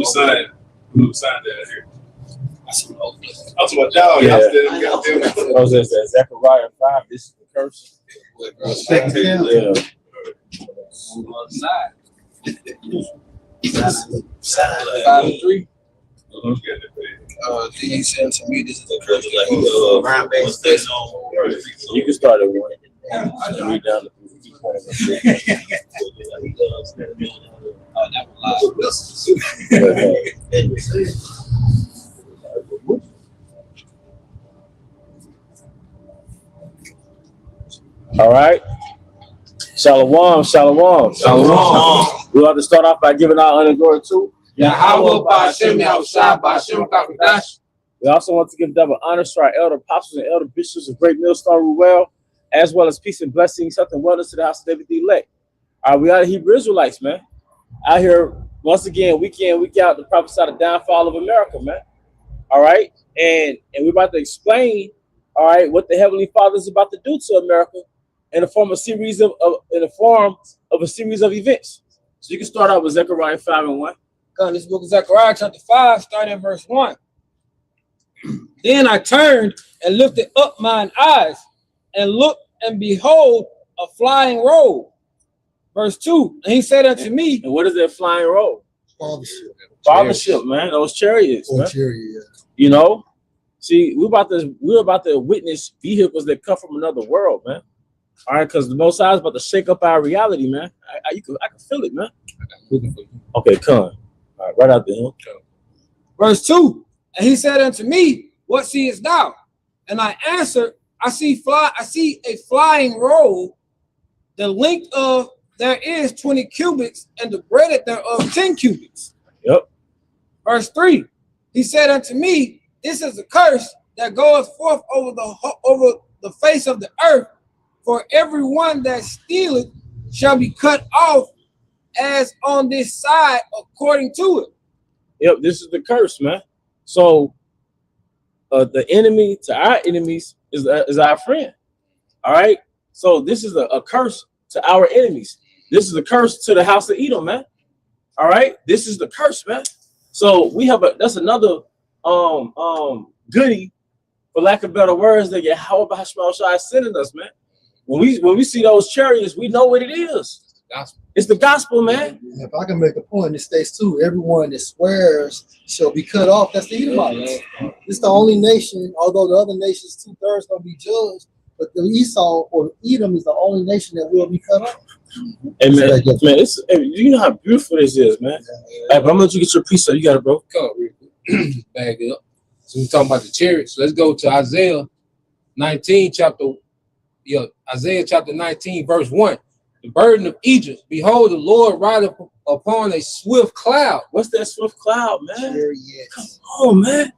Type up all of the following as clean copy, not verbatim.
signed that here? I was about y'all. Yeah. I was that Zechariah 5. This is the curse. Yeah. Five and 3. He said to me, this is the curse like ground based. You can start at 1. And read down to 3. All right. Shalom. We want to start off by giving our honor and glory to Yahweh Ba'Shem Yahushua Ba'Shem Kakadash. We also want to give double honor to our elder apostles and elder bishops of Great Millstone Ruel, as well as peace and blessings, health and wellness to the house of David the elect. All right, we are the Hebrew Israelites, man. Out here, once again, week in, week out, to prophesy the downfall of America, man. All right, and we're about to explain, all right, what the Heavenly Father is about to do to America in the form of a series of events. So you can start out with Zechariah 5 and 1. This book of Zechariah chapter 5, starting at verse 1. Then I turned and lifted up mine eyes and looked, and behold, a flying roll. Verse 2. And he said unto me, and what is that flying roll? Fathership, man. Those chariots, man. You know, see, we're about to witness vehicles that come from another world, man. All right, because the Most High is about to shake up our reality, man. I can feel it, man. Okay, come on. All right, right out there. Verse 2. And he said unto me, what seest thou? And I answered, I see a flying roll. The length of there is 20 cubits, and the breadth thereof 10 cubits. Yep. Verse 3. He said unto me, this is a curse that goeth forth over the face of the earth. For everyone that stealeth shall be cut off as on this side according to it. Yep, this is the curse, man. So the enemy to our enemies is our friend. All right. So this is a curse to our enemies. This is a curse to the house of Edom, man. All right. This is the curse, man. So we have that's another goodie, for lack of better words, that Yahweh Ba'Shem is sending us, man. When we see those chariots, we know what it is. It's the gospel, man. If I can make a point, it states too, everyone that swears shall be cut off. That's the Edomites. It's the only nation, although the other nations 2/3 gonna be judged, but the Esau or Edom is the only nation that will be cut off. Hey man, you know how beautiful this is, man. Hey, but I'm gonna let you get your piece up. You got it, bro. Come on, bag it up. So we're talking about the chariots. Let's go to Isaiah 19, Isaiah chapter 19, verse 1. The burden of Egypt. Behold, the Lord rideth upon a swift cloud. What's that swift cloud, man? Come on, man.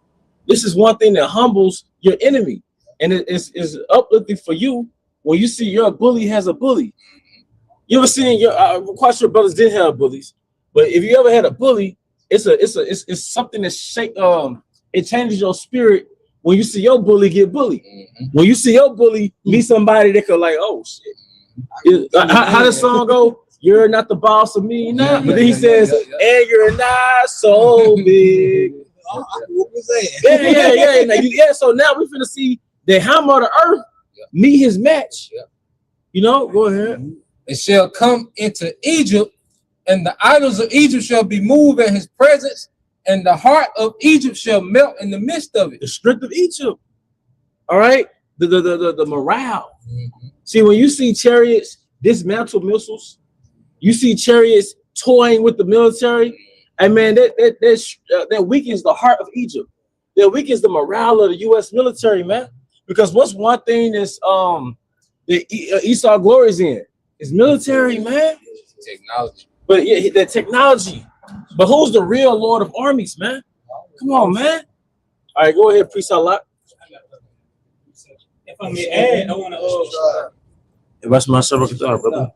This is one thing that humbles your enemy. And it is uplifting for you when you see your bully has a bully. You ever seen I'm quite sure brothers did have bullies, but if you ever had a bully, it's something that it changes your spirit when you see your bully get bullied. When you see your bully meet somebody that could like, oh shit. How does the song go? You're not the boss of me now. But then he says, and you're not so big. Yeah. So now we're finna see the hammer of the earth meet his match. You know, go ahead. It shall come into Egypt, and the idols of Egypt shall be moved in his presence, and the heart of Egypt shall melt in the midst of it. The strength of Egypt. All right, the morale. See, when you see chariots dismantle missiles, you see chariots toying with the military, and man, that weakens the heart of Egypt. That weakens the morale of the U.S. military, man. Because what's one thing that's the Esau glories in? It's military, man. Technology. But yeah, the technology. But who's the real Lord of armies, man? Come on, man. All right, go ahead, priest Allah. If I may add, I want to That's my servant, brother.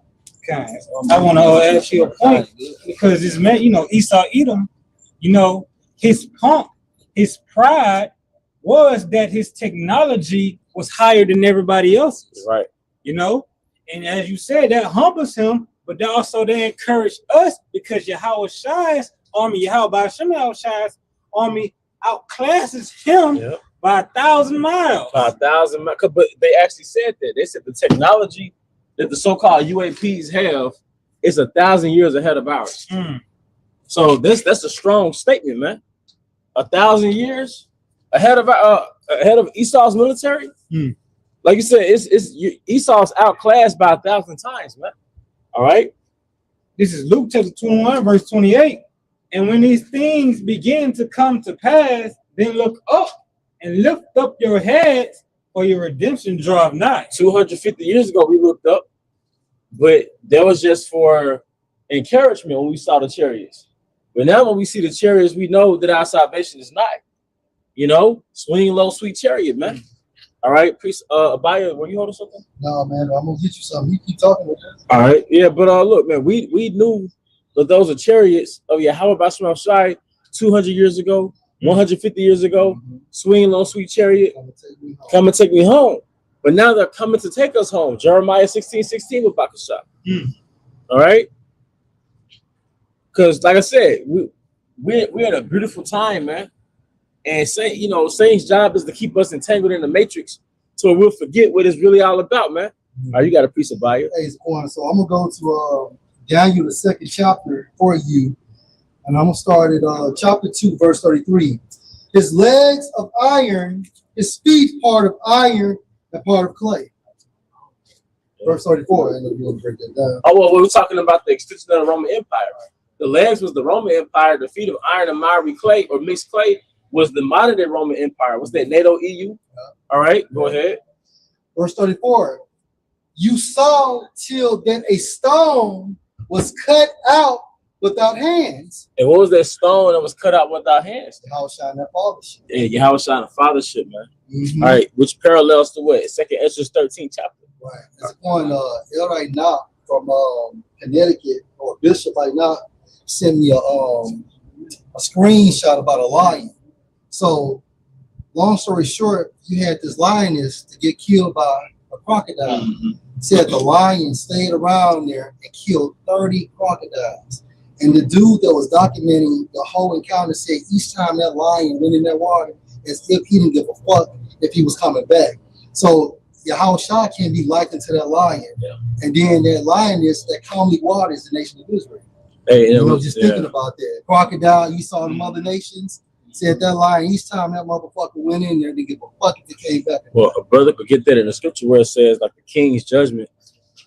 I want to ask you a point, because this man, Esau Edom, his pomp, his pride was that his technology was higher than everybody else's. Right. And as you said, that humbles him, but also they encourage us, because Yahweh Shai's army, Yahweh Shem Shai's army outclasses him by 1,000 miles. By 1,000 miles. But they actually said that. They said the technology that the so-called UAPs have is 1,000 years ahead of ours. So that's a strong statement, man. 1,000 years ahead of Esau's military. Like you said, Esau's outclassed by 1,000 times, man. All right. This is Luke chapter 21, verse 28. And when these things begin to come to pass, then look up and lift up your heads, for your redemption draweth nigh. 250 years ago, we looked up, but that was just for encouragement when we saw the chariots. But now when we see the chariots, we know that our salvation is nigh. You know, swing low, sweet chariot, man. All right, priest Abaya, were you holding something? No, man, I'm gonna get you something. You keep talking with this. All right, yeah, but look, man, we knew that those are chariots of Yahweh Basham Shai 200 years ago, 150 years ago, swinging low, sweet chariot, come and take me home. But now they're coming to take us home. Jeremiah 16:16 with Bakasha. All right, because like I said, we're at a beautiful time, man. And Saint's job is to keep us entangled in the matrix so we'll forget what it's really all about, man. All right, you got a piece of bio. Hey, so I'm gonna go to Daniel, the 2nd chapter for you, and I'm gonna start at chapter 2, verse 33. His legs of iron, his feet part of iron and part of clay. Verse 34. I'm gonna break that down. Oh, well, we were talking about the extension of the Roman Empire. The legs was the Roman Empire. The feet of iron and miry clay or mixed clay was the modern day Roman Empire. What's that? NATO, EU? All right, go ahead. Verse 34. You saw till that a stone was cut out without hands. And what was that stone that was cut out without hands? Yahweh shine that fathership. Yeah, Yahweh shine the fathership, man. All right, which parallels to what? 2nd Ezra 13 chapter. Right. It's going Elray Knock from Connecticut, or Bishop right now, sent me a screenshot about a lion. So, long story short, you had this lioness to get killed by a crocodile. Said the lion stayed around there and killed 30 crocodiles. And the dude that was documenting the whole encounter said each time that lion went in that water, as if he didn't give a fuck if he was coming back. So Yahweh Shah can be likened to that lion. And then that lioness that calmly waters the nation of Israel. Hey, thinking about that. Crocodile, you saw the other nations. Said that lion, each time that motherfucker went in there, they give a fuck if they came back. Well, a brother could get that in the scripture where it says, like, the king's judgment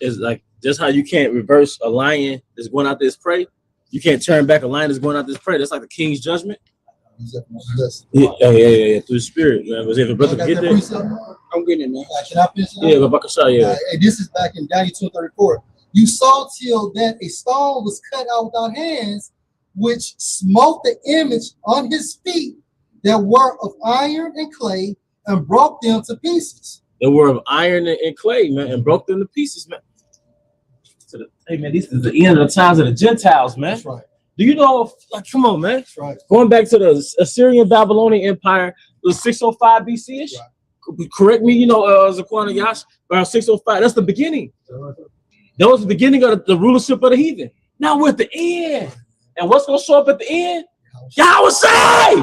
is like just how you can't reverse a lion that's going out this prey. You can't turn back a lion that's going out this prey. That's like the king's judgment. Yeah. Through the spirit, man. Was if a brother could get that? I'm getting it, man. Can I finish? Yeah, but Bakasha, yeah. And this is back in Daniel 2:34. You saw till that a stone was cut out without hands, which smote the image on his feet that were of iron and clay, and broke them to pieces. They were of iron and clay, man, and broke them to pieces, man. Hey, man, this is the end of the times of the Gentiles, man. That's right. Do you know, like, come on, man. That's right. Going back to the Assyrian Babylonian Empire, it was 605 BC-ish. Right. Correct me, Zaquana Yash, around 605. That's the beginning. That was the beginning of the rulership of the heathen. Now we're at the end. And what's going to show up at the end? Yahweh say!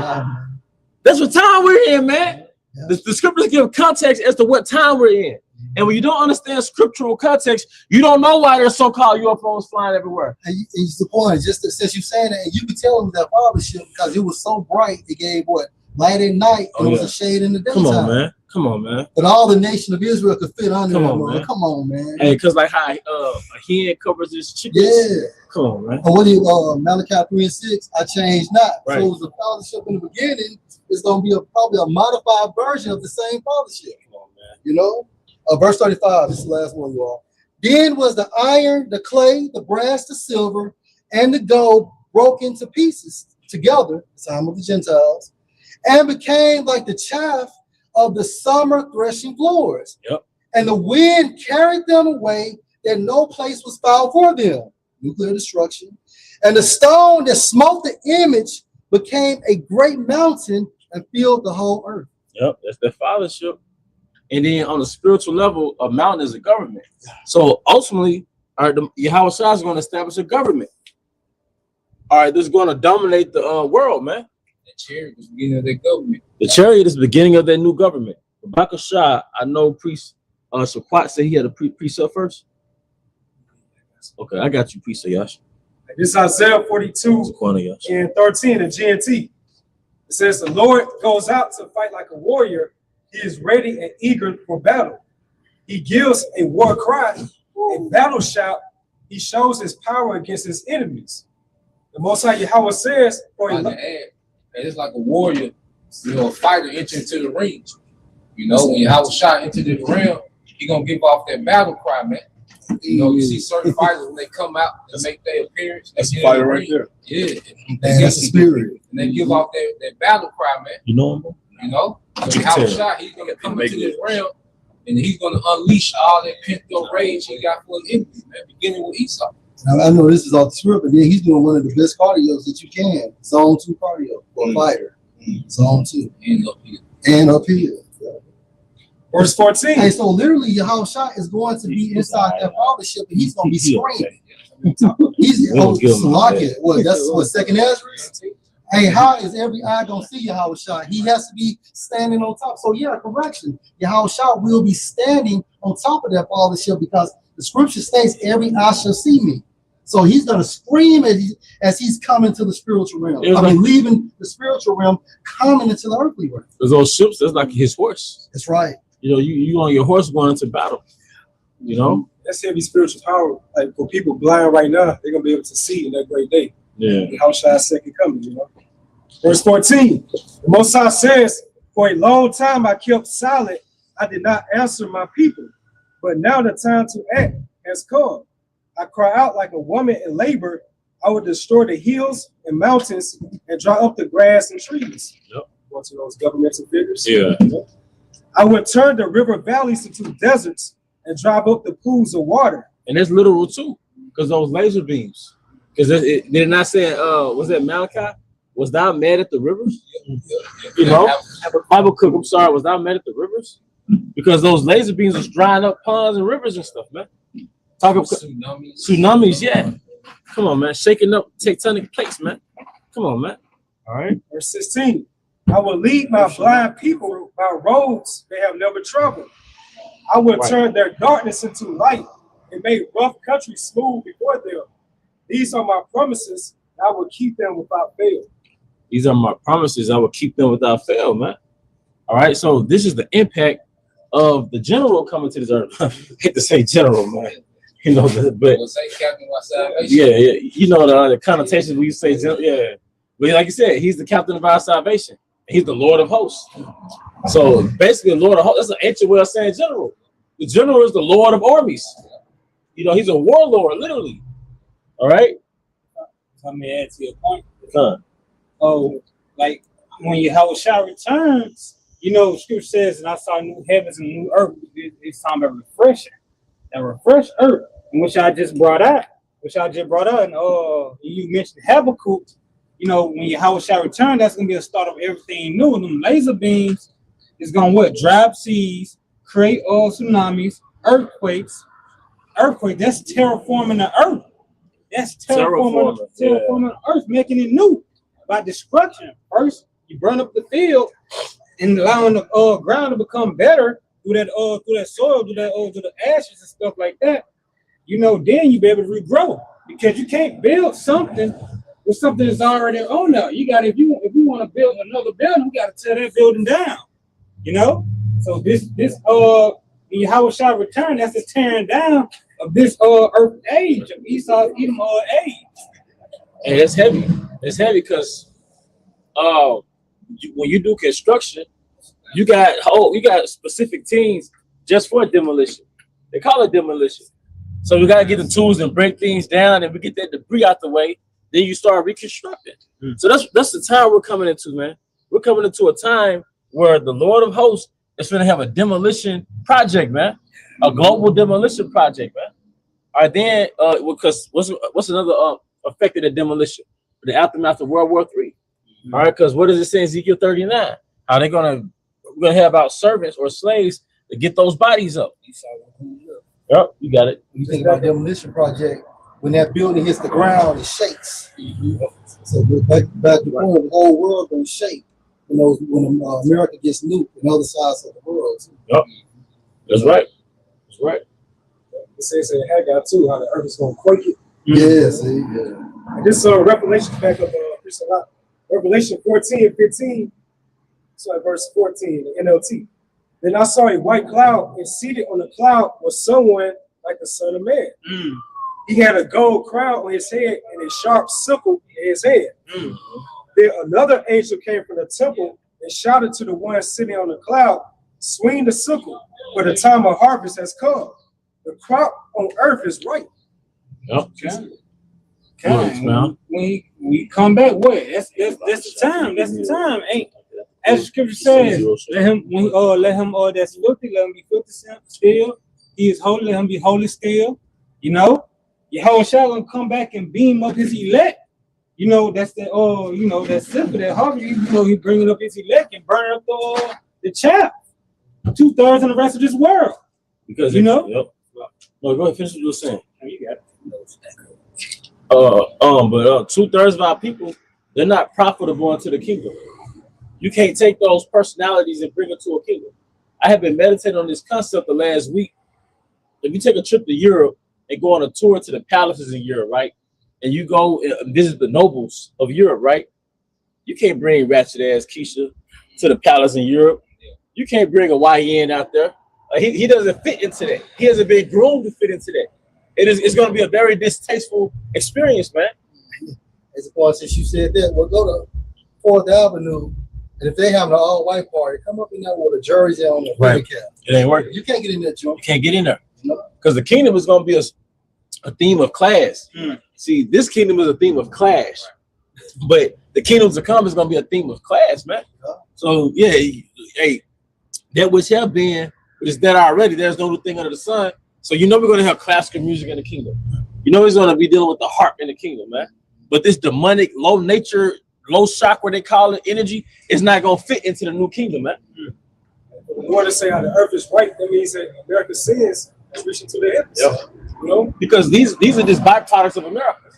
That's what time we're in, man. The scriptures give context as to what time we're in. And when you don't understand scriptural context, you don't know why there's so-called UFOs flying everywhere. And it's the point, just that since you're saying that, and you could tell them that fathership because it was so bright, it gave light at night, and it was a shade in the daytime. Come on, man. But all the nation of Israel could fit under man. Come on, man. Hey, because like how a hen covers his chickens. Yeah. Come on, man. What do you, Malachi 3:6, I changed not. Right. So it was a fathership in the beginning. It's going to be probably a modified version of the same fathership. Come on, man. Verse 35, this is the last one, you all. Then was the iron, the clay, the brass, the silver, and the gold broken to pieces together, the time of the Gentiles, and became like the chaff of the summer threshing floors. Yep. And the wind carried them away, that no place was found for them. Nuclear destruction. And the stone that smote the image became a great mountain and filled the whole earth. Yep, that's their fathership. And then on the spiritual level, a mountain is a government. So ultimately, Yahweh Shah is going to establish a government. All right, this is going to dominate the world, man. The chariot was beginning of their government. The chariot is the beginning of their new government. Rebecca Shah, I know priest Shaquat said he had a precept first. Okay, I got you, priest Yash. This is Isaiah 42 and 13 in GNT. It says, the Lord goes out to fight like a warrior. He is ready and eager for battle. He gives a war cry, a battle shout. He shows his power against his enemies. The Most High Yahweh says, it's like a warrior, a fighter entering into the ring. When Yahweh shot into the ring, he gonna give off that battle cry, man. You see certain fighters when they come out and make their appearance. That's a fighter right there. Yeah, that's the spirit. And they give off that battle cry, man. You know him? So Yahweh shot, he's gonna come into this realm, and he's gonna unleash all that pent-up rage he got for his enemies, man. Beginning with Esau. Now, I know this is off the script, but then he's doing one of the best cardios that you can. Zone 2 cardio for a fighter. Zone 2. And up here. Verse 14. Hey, so literally, Yahweh Shah is going to be inside that fathership, and he's going to be screaming. He's what? Second Ezra? Hey, how is every eye going to see Yahweh Shah? He has to be standing on top. So yeah, correction. Yahweh Shah will be standing on top of that fathership because the scripture states every eye shall see me. So he's going to scream as he's coming to the spiritual realm. Leaving the spiritual realm, coming into the earthly realm. There's those ships, that's like his horse. That's right. You on your horse going into battle. That's heavy spiritual power. Like for people blind right now, they're gonna be able to see in that great day. Yeah. How shall I second coming? Verse 14. The Most High says, for a long time I kept silent. I did not answer my people, but now the time to act has come. I cry out like a woman in labor. I will destroy the hills and mountains and dry up the grass and trees. Yep. One of those governmental figures. Yeah. I would turn the river valleys into deserts and drive up the pools of water. And that's literal too, because those laser beams. Because did it not say, was that Malachi? Was thou mad at the rivers? Bible Cook, I'm sorry, was thou mad at the rivers? Because those laser beams was drying up ponds and rivers and stuff, man. Talk about tsunamis, yeah. Come on, man. Shaking up tectonic plates, man. Come on, man. All right. Verse 16. I will lead my blind people by roads they have never traveled. I will turn their darkness into light and make rough country smooth before them. These are my promises. I will keep them without fail. These are my promises. I will keep them without fail, man. All right. So this is the impact of the general coming to this earth. I hate to say general, man. But yeah, the connotations when you say general, yeah. But like you said, he's the captain of our salvation. He's the Lord of hosts. So basically, the Lord of hosts, that's an ancient way of saying general. The general is the Lord of armies. He's a warlord, literally. All right. Let me add to your point. Like when Yahweh Shah returns, Scripture says, and I saw new heavens and new earth. It's time of refreshing. That refreshed earth, which I just brought out, and you mentioned Habakkuk. When Yahweh shall return, that's gonna be a start of everything new. And them laser beams is gonna dry up seas, create tsunamis, earthquakes. That's terraforming the earth. That's terraforming the earth, making it new by destruction. First, you burn up the field and allowing the ground to become better through that soil, through the ashes and stuff like that. Then you be able to regrow because you can't build something with something that's already on there. You got if you want to build another building, you got to tear that building down. So this Yahweh shall return. That's the tearing down of this earth age of Esau Edom age. And it's heavy. It's heavy because when you do construction, you got specific teams just for demolition. They call it demolition. So we gotta get the tools and break things down, and we get that debris out the way. Then you start reconstructing. So that's the time we're coming into, man. We're coming into a time where the Lord of hosts is going to have a demolition project, man. A global demolition project, man. All right, then, because what's another effect of the demolition? The aftermath of World War III. All right, because what does it say in Ezekiel 39? How we're gonna have our servants or slaves to get those bodies up. Yep, you got it. You think about demolition project, when that building hits the ground, it shakes. So back to the point, the whole world gonna shake. You know, when America gets nuked in other sides of the world. Yep. That's right. That's right. It says in Haggai too how the earth is gonna quake it. Yes. Yeah. And this Revelation back up Revelation 14:15. So at verse 14, the NLT. Then I saw a white cloud, and seated on the cloud was someone like the Son of Man. He had a gold crown on his head and a sharp sickle in his hand. Then another angel came from the temple and shouted to the one sitting on the cloud, swing the sickle, for the time of harvest has come. The crop on earth is ripe. Yep. When we come back, what? That's the time. That's the time. Ain't as the scripture says, let him that's filthy, let him be filthy still. He is holy, let him be holy still. You know, Yahushua gonna come back and beam up his elect. You know, that's the that simple, that harvest. You know, he bringing up his elect and burning up the chaff. 2/3 of the rest of this world. Because you know. Yep. No, go ahead. Finish what you were saying. You got it. But 2/3 of our people, they're not profitable into the kingdom. You can't take those personalities and bring them to a kingdom. I have been meditating on this concept the last week. If you take a trip to Europe and go on a tour to the palaces in Europe, right? And you go and visit the nobles of Europe, right? You can't bring ratchet ass Keisha to the palace in Europe. You can't bring a YN out there. He doesn't fit into that. He hasn't been groomed to fit into that. It's going to be a very distasteful experience, man. As a point, since you said that, we'll go to 4th Avenue, and if they have an all-white party, come up in there with a jersey on the right. cap. It ain't working. You can't get in that joint. You can't get in there. Because the kingdom is going to be a theme of class. See, this kingdom is a theme of clash. But the kingdoms to come is going to be a theme of class, man. So, yeah, hey, that which have been, but it's dead already. There's no new thing under the sun. So you know we're going to have classical music in the kingdom. You know he's going to be dealing with the harp in the kingdom, man. But this demonic, low nature, low chakra, they call it, energy, is not going to fit into the new kingdom, man. The Lord to say how the earth is right, that means that America's sins is reaching to the heavens. Yep. You know? Because these are just byproducts of America.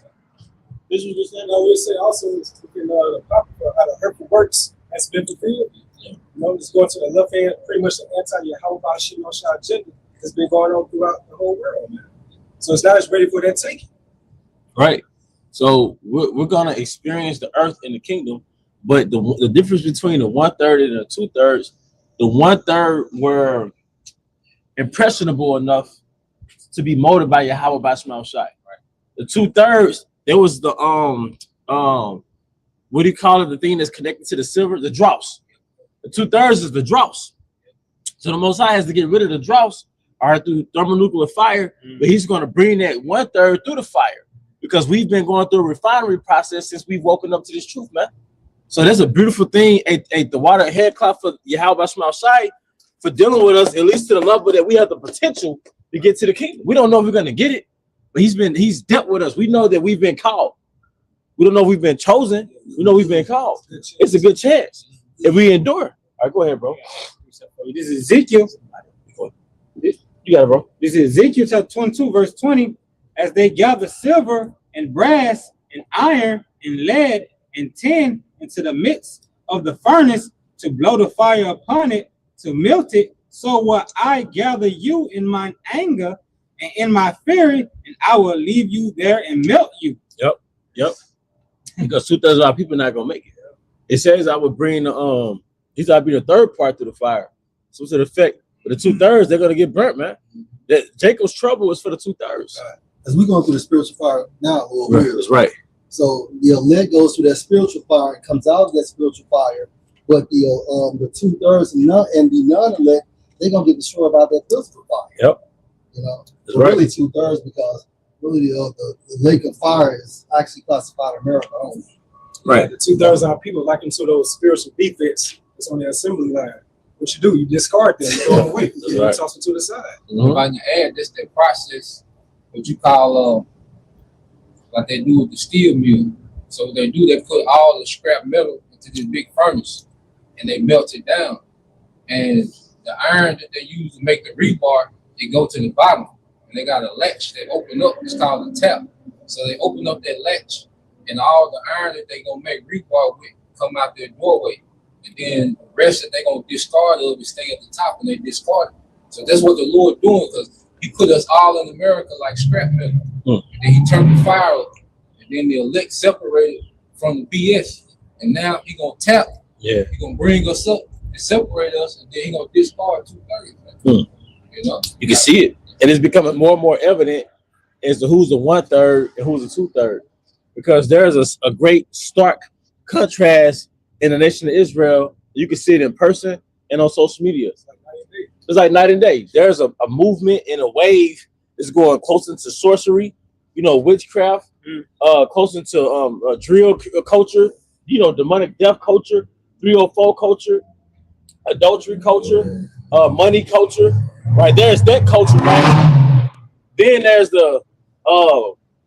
This was just saying. I would say also in the how the earth works has been fulfilled. You know, just going to the left hand, pretty much the anti-Yahweh Shimon agenda has been going on throughout the whole world, man. So it's not as ready for that taking. Right. So we're gonna experience the earth in the kingdom, but the difference between the 1/3 and the 2/3, the 1/3 were impressionable enough to be molded by Yahweh by Shema Shai. Right. The 2/3, there was the what do you call it? The thing that's connected to the silver, the dross. The 2/3 is the dross. So the Most High has to get rid of the dross, all right, through thermonuclear fire, but he's going to bring that 1/3 through the fire because we've been going through a refinery process since we've woken up to this truth, man. So that's a beautiful thing. The water head cloth for Yahweh Shema Shai for dealing with us, at least to the level that we have the potential to get to the kingdom. We don't know if we're going to get it, but he's dealt with us. We know that we've been called. We don't know if we've been chosen. We know we've been called. It's a good chance if we endure. All right, go ahead, bro. This is Ezekiel. You got it, bro. This is Ezekiel chapter 22, verse 20. As they gather silver and brass and iron and lead and tin into the midst of the furnace to blow the fire upon it, to melt it, so will I gather you in mine anger and in my fury, and I will leave you there and melt you. Yep. Because 2/3 of our people not gonna make it. It says I would bring these I'll be the third part to the fire. So to the effect, but the 2/3 they're gonna get burnt, man. That Jacob's trouble is for the 2/3. As we're going through the spiritual fire now, That's right. So the elect goes through that spiritual fire, comes out of that spiritual fire, but the 2/3 and the non-elect, they're gonna get destroyed by that physical fire. Yep. You know, That's right. Really 2/3 because really the lake of fire is actually classified America only. Right. The 2/3 of our people like into those spiritual defects that's on the assembly line. What you do, you discard them, you throw them away, you right. toss them to the side. Mm-hmm. If I can add, this that process, what you call like they do with the steel mill. So what they do, they put all the scrap metal into this big furnace and they melt it down. And the iron that they use to make the rebar, it go to the bottom. And they got a latch that open up, it's called a tap. So they open up that latch, and all the iron that they gonna make rebar with come out their doorway, and then the rest that they gonna discard of it stay at the top, and they discard it. So that's what the Lord doing, because He put us all in America like scrap metal. And then He turned the fire up, and then the elect separated from the BS, and now He gonna tap. Yeah. He gonna bring us up and separate us, and then He gonna discard 2/3. You know, You can see it, and it's becoming more and more evident as to who's the 1/3 and who's the 2/3, because there's a great stark contrast in the nation of Israel. You can see it in person and on social media. It's like night and day. There's a movement and a wave that's going closer to sorcery, witchcraft, closer to drill culture, demonic death culture, 304 culture, adultery culture, money culture. Right, there's that culture, right? Then there's the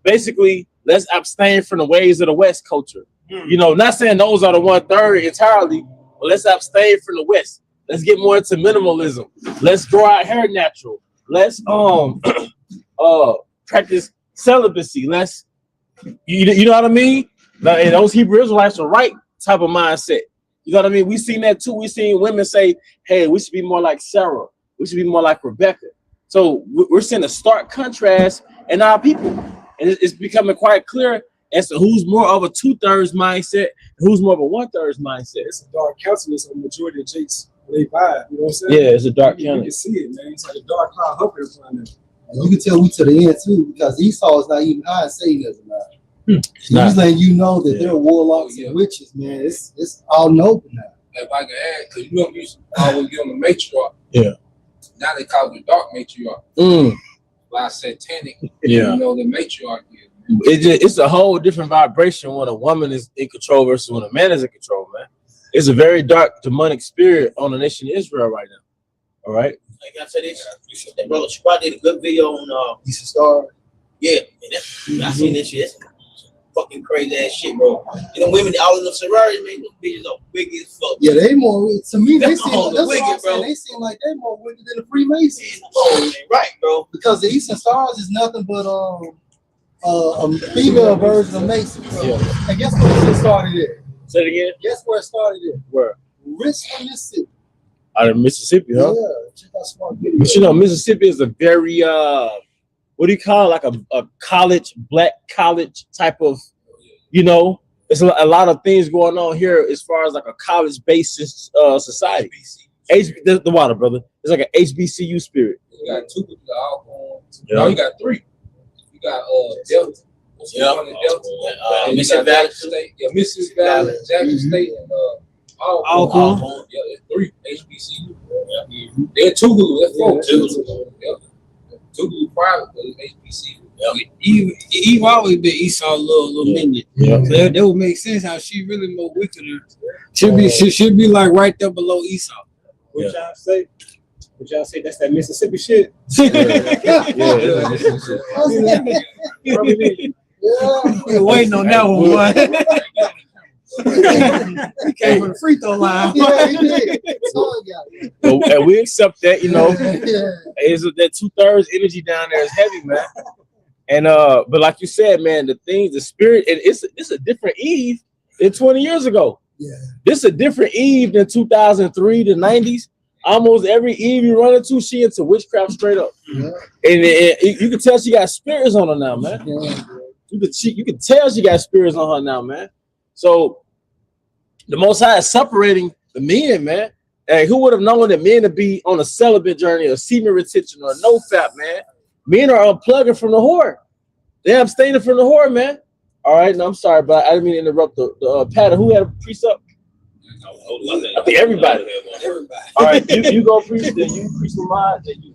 basically let's abstain from the ways of the West culture. Not saying those are the 1/3 entirely, but let's abstain from the West. Let's get more into minimalism. Let's grow our hair natural. Let's practice celibacy. Let's you know what I mean? And those Hebrew Israelites are right type of mindset. You know what I mean? We seen that too. We seen women say, "Hey, we should be more like Sarah. We should be more like Rebecca." So we're seeing a stark contrast in our people, and it's becoming quite clear as to who's more of a 2/3 mindset and who's more of a 1/3 mindset. It's a dark countenance on the majority of Jakes when they vibe. You know what I'm saying? Yeah, it's a dark You countenance. can see it, man. It's like a dark cloud hovering upon them. And you can tell we to the end too, because Esau is not even high Satanism now. He's letting you know that they're warlocks and witches, man. It's all open now. if I can add, because you remember you used to always give them a matriarch. Yeah. Now they call it the dark matriarch. By satanic, Yeah. the matriarch is. It's a whole different vibration when a woman is in control versus when a man is in control, man. It's a very dark demonic spirit on the nation of Israel right now. All right. Like I said, that brother Squad did a good video on Eastern Star. yeah, man, I seen this shit. That's fucking crazy ass shit, bro. And them women all in the sororities, man, them bitches are big as fuck. Yeah, they more to me. They seem all that's wicked, what I'm saying. bro. They seem like they're more wicked than the Freemasons. Oh, man, right, bro. Because the Eastern Stars is nothing but a female version of Masons. Yeah. And guess where this shit started at? Say it again. Guess where it started at? Where? Richmond, Mississippi. Out of Mississippi, huh? Yeah, check out smart video. But Mississippi is a very what do you call it? Like a college, black college type of, it's a lot of things going on here as far as like a college based society. The water, brother. It's like an HBCU spirit. You got two people all going. Yeah. No, you got three. You got Delta. Mississippi Valley State. Yeah, Mississippi Valley, Jackson State, and Alcorn. Yeah, there's three HBCU. They're Tougaloo. That's four. Tougaloo private, but it's HBCU. Eve always been Esau's little minion. Yeah. So that would make sense how she really more wickeder. Should be like right there below Esau. What y'all say? Would y'all say that's that Mississippi shit? We're waiting on that one, boy. He came from the free throw line. Yeah, he did. So, yeah. And we accept that, Yeah. is that 2/3 energy down there is heavy, man. And but like you said, man, the spirit, and it's a different Eve than 20 years ago. Yeah. This is a different Eve than 2003 to 90s. Almost every Eve you run into, she into witchcraft straight up. Yeah. And you can tell she got spirits on her now, man. Yeah. You can tell she got spirits on her now, man. So the Most High is separating the men, man. Hey, who would have known that men to be on a celibate journey, or semen retention, or no fap, man? Men are unplugging from the whore. They're abstaining from the whore, man. All right, no, I'm sorry, but I didn't mean to interrupt the pattern. Who had a precept? I think everybody. All right, you go preach, then you preach the mind, then you.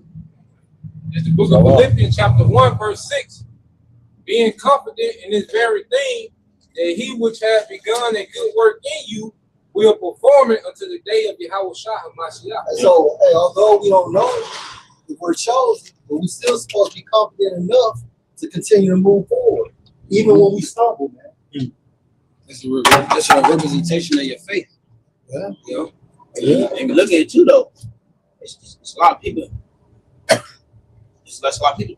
It's the book of Philippians, chapter 1, verse 6. Being confident in this very thing, that he which has begun a good work in you will perform it until the day of Yahweh Shah HaMashiach. So, hey, although we don't know if we're chosen, but we're still supposed to be confident enough to continue to move forward, even when we stumble, man. That's a representation of your faith. Yeah. Yeah. And look at it too, though. It's a lot of people. It's a lot of people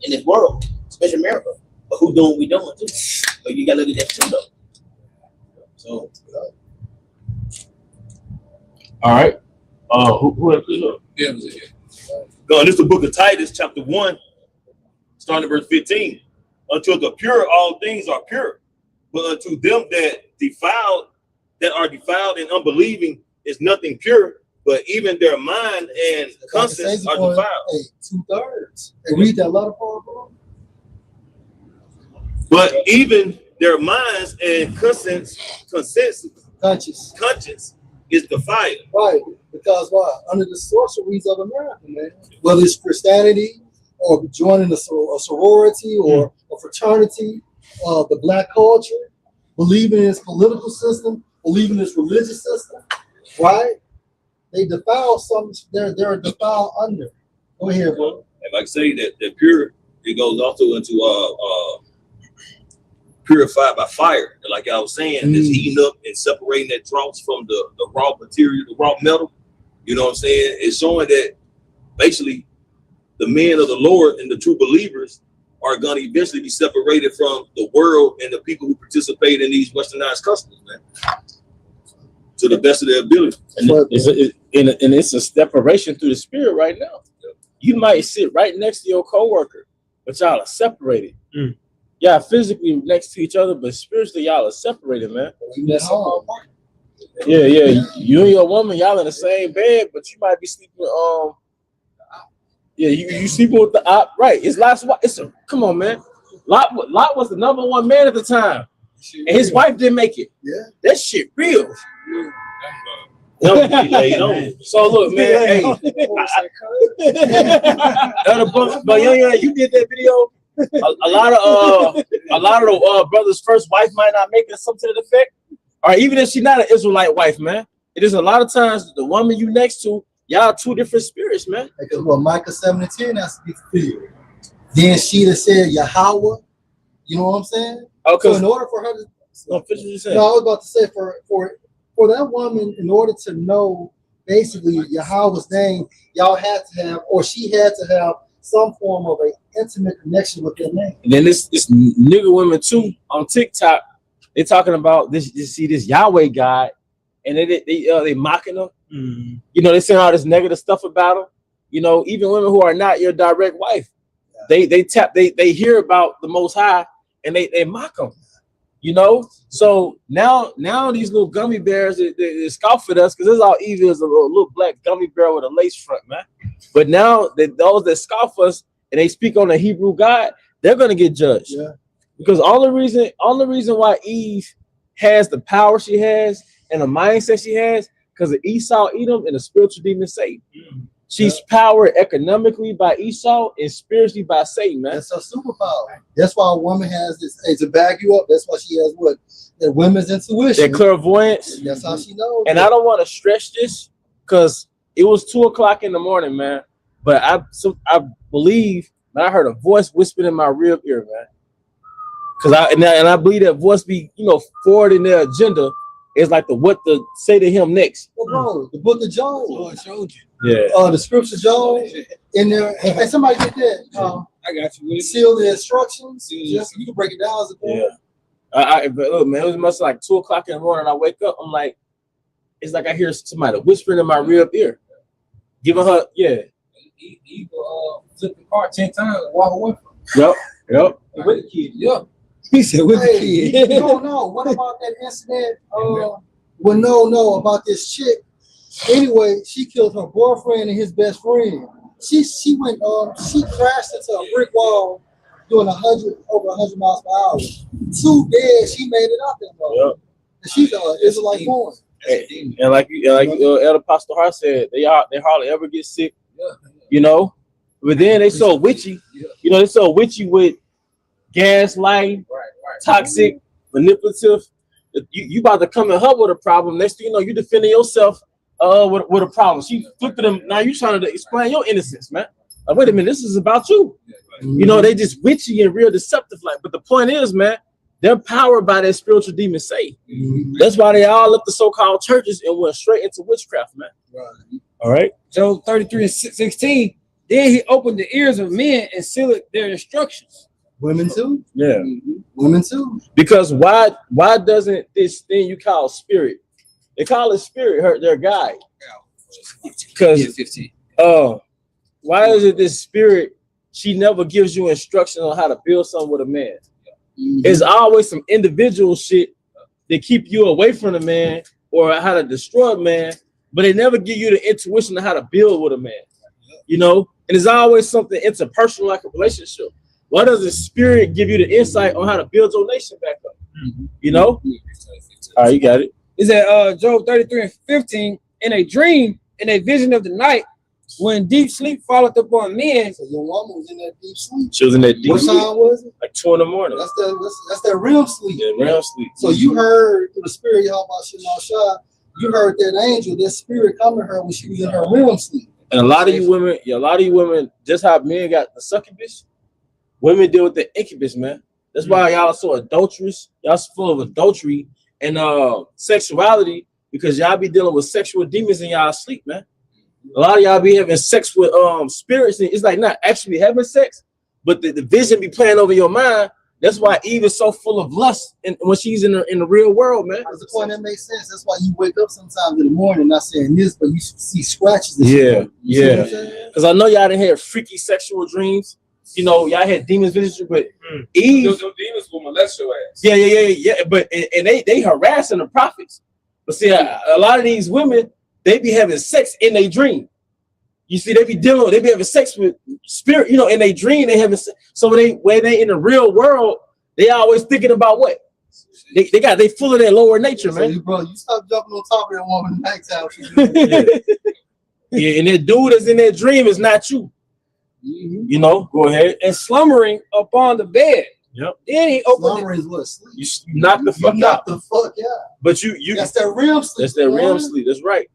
in this world, especially America. But who doing what we doing too. But you gotta look at that too though. So All right. Who else is up? Yeah, it was it. This is the book of Titus, chapter 1, starting at verse 15. Unto the pure, all things are pure. But unto them that are defiled and unbelieving is nothing pure, but even their mind and conscience are defiled. Hey, 2/3. Hey, read that letter, Paul. But even their minds and conscience is defiled. Right, because why? Under the sorceries of America, man. Whether it's Christianity or joining a sorority or a fraternity, the black culture, believing in its political system, believing in its religious system, right? They defile something. They're defiled under. Go ahead, bro. And like I say that pure, it goes also into purified by fire. And like I was saying, it's heating up and separating that dross from the raw material, the raw metal. You know what I'm saying? It's showing that basically the men of the Lord and the true believers are going to eventually be separated from the world and the people who participate in these westernized customs, man, to the best of their ability. And it's a separation through the spirit right now. You might sit right next to your coworker, but y'all are separated. Y'all physically next to each other, but spiritually y'all are separated, man. Yeah. You and your woman, y'all in the same bed, but you might be sleeping. You sleeping with the op, right? It's Lot's. Come on, man. Lot was the number one man at the time, and his wife didn't make it. Yeah, that shit real. So look, man. But you did that video. A lot of the brothers' first wife might not make it, something to the effect, or even if she's not an Israelite wife, man. It is a lot of times the woman you next to, y'all two different spirits, man. Because Micah 7:10 has to be fulfilled. Then she that said Yahweh, you know what I'm saying? Okay. So in order for her to finish what you said. No, I was about to say for that woman, in order to know basically Yahweh's name, y'all had to have, or she had to have some form of an intimate connection with their name. And then this nigga women too on TikTok, they talking about this Yahweh God, and they mocking them. You know, they saying all this negative stuff about them. You know, even women who are not your direct wife, they hear about the Most High and they mock them. You know, so now these little gummy bears they scoff at us because this all evil is a little black gummy bear with a lace front, man. But now those that scoff us and they speak on the Hebrew God, they're gonna get judged. Yeah. Because all the reason why Eve has the power she has and the mindset she has, because of Esau, Edom, and the spiritual demon Satan. She's powered economically by Esau and spiritually by Satan, man. That's her superpower. That's why a woman has this. Hey, to back you up, that's why she has what? The women's intuition. That clairvoyance. That's how she knows. And I don't want to stretch this because it was 2:00 in the morning, man. But I believe I heard a voice whispered in my real ear, man. Because I believe that voice be, forwarding their agenda. It's like what to say to him next. Well, bro, the book of Job. Lord showed you. Yeah. The scripture Job in there. Hey, somebody get that. I got you. Seal the instructions. Just, you can break it down as a book. Yeah. But look, man, it was much like 2:00 in the morning. I wake up, I'm like, it's like I hear somebody whispering in my real ear, giving her, He took the car 10 times and walk away from it. Yep. With the kid. Yep. He said, with the kid. No. What about that incident? No, about this chick. Anyway, she killed her boyfriend and his best friend. She went she crashed into a brick wall doing over 100 miles per hour. 2 dead, she made it out there, bro. Yep. And she's an Israelite born. And like Elder Pastor Hart said, they hardly ever get sick. But then they so witchy. They so witchy with gaslighting, toxic, manipulative. You about to come and her with a problem. Next thing you know, you defending yourself with a problem. She flipped them. Now you trying to explain your innocence, man. Like, wait a minute, this is about you. They just witchy and real deceptive. But the point is, man, they're powered by that spiritual demon Satan. That's why they all left the so-called churches and went straight into witchcraft, man. Right. All right. Job 33:16. Then he opened the ears of men and sealed their instructions. Women too. Yeah. Women too. Because why doesn't this thing you call spirit? They call it spirit hurt their guide. Because why is it this spirit? She never gives you instructions on how to build something with a man. It's always some individual shit that keep you away from the man or how to destroy a man, but they never give you the intuition of how to build with a man. You know, and it's always something interpersonal like a relationship. Why does the spirit give you the insight on how to build your nation back up? You know? All right, you got it. Is that Job 33:15? In a dream, in a vision of the night, when deep sleep falleth upon men. So your woman was in that deep sleep. She was in that deep What sleep. time was it? Like 2 in the morning. That's that REM sleep. Yeah, REM sleep. So you heard through the spirit, y'all about shit on shot. You heard that angel, that spirit come to her when she was in her REM sleep. And a lot of you women, just how men got the succubus, women deal with the incubus, man. That's why y'all are so adulterous. Y'all full of adultery and sexuality, because y'all be dealing with sexual demons in y'all sleep, man. A lot of y'all be having sex with spirits, and it's like not actually having sex, but the vision be playing over your mind. That's why Eve is so full of lust and when she's in the real world, man. That's the point that makes sense. That's why you wake up sometimes in the morning not saying this, but you see scratches. And yeah. Because I know y'all done had freaky sexual dreams. You know, y'all had demons visit you, but Eve. Those demons will molest your ass. Yeah. But and they harassing the prophets. But see, a lot of these women, they be having sex in their dream. You see, they be having sex with spirit, you know, in their dream. They having sex. So when they in the real world, they always thinking about what? They full of their lower nature, so man. You stop jumping on top of that woman in the nighttime. Yeah, and that dude that's in that dream is not you. You know, go ahead. And slumbering upon the bed. Yep. Then he opened Slumber is what? Sleep. You knock the fuck out. The fuck out. But you That's that REM sleep. That's that REM sleep. That's right.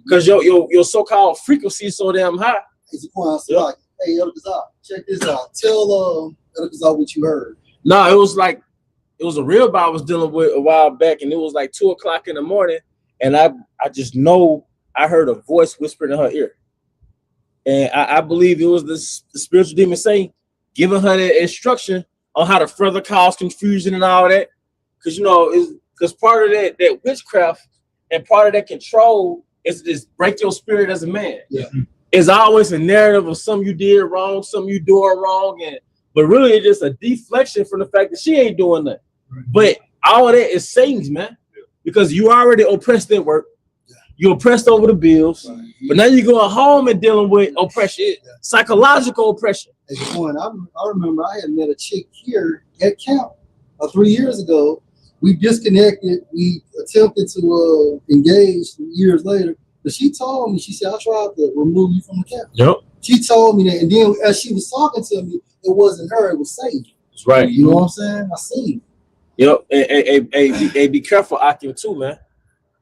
Because your so-called frequency is so damn high. It's a point. Like, hey, Elkazar, check this out. Tell Elkazar what you heard. No, it was a real guy I was dealing with a while back, and it was like 2 o'clock in the morning, and I just know I heard a voice whispering in her ear. And I believe it was the spiritual demon saying, giving her the instruction on how to further cause confusion and all that. Because, you know, because part of that witchcraft and part of that control is break your spirit as a man. Yeah. It's always a narrative of something you did wrong, something you doing wrong, but really it's just a deflection from the fact that she ain't doing nothing. Right. But all of that is Satan's, man. Because you already oppressed at work. You oppressed over the bills, but now you're going home and dealing with oppression, psychological oppression. As a point, I remember I had met a chick here at camp 3 years ago. We disconnected. We attempted to engage years later, but she told me, she said, I tried to remove you from the camp. Yep. She told me that, and then as she was talking to me, it wasn't her, it was Satan. That's right. You know what I'm saying? I seen it. Yep. And be careful, Akim, too, man.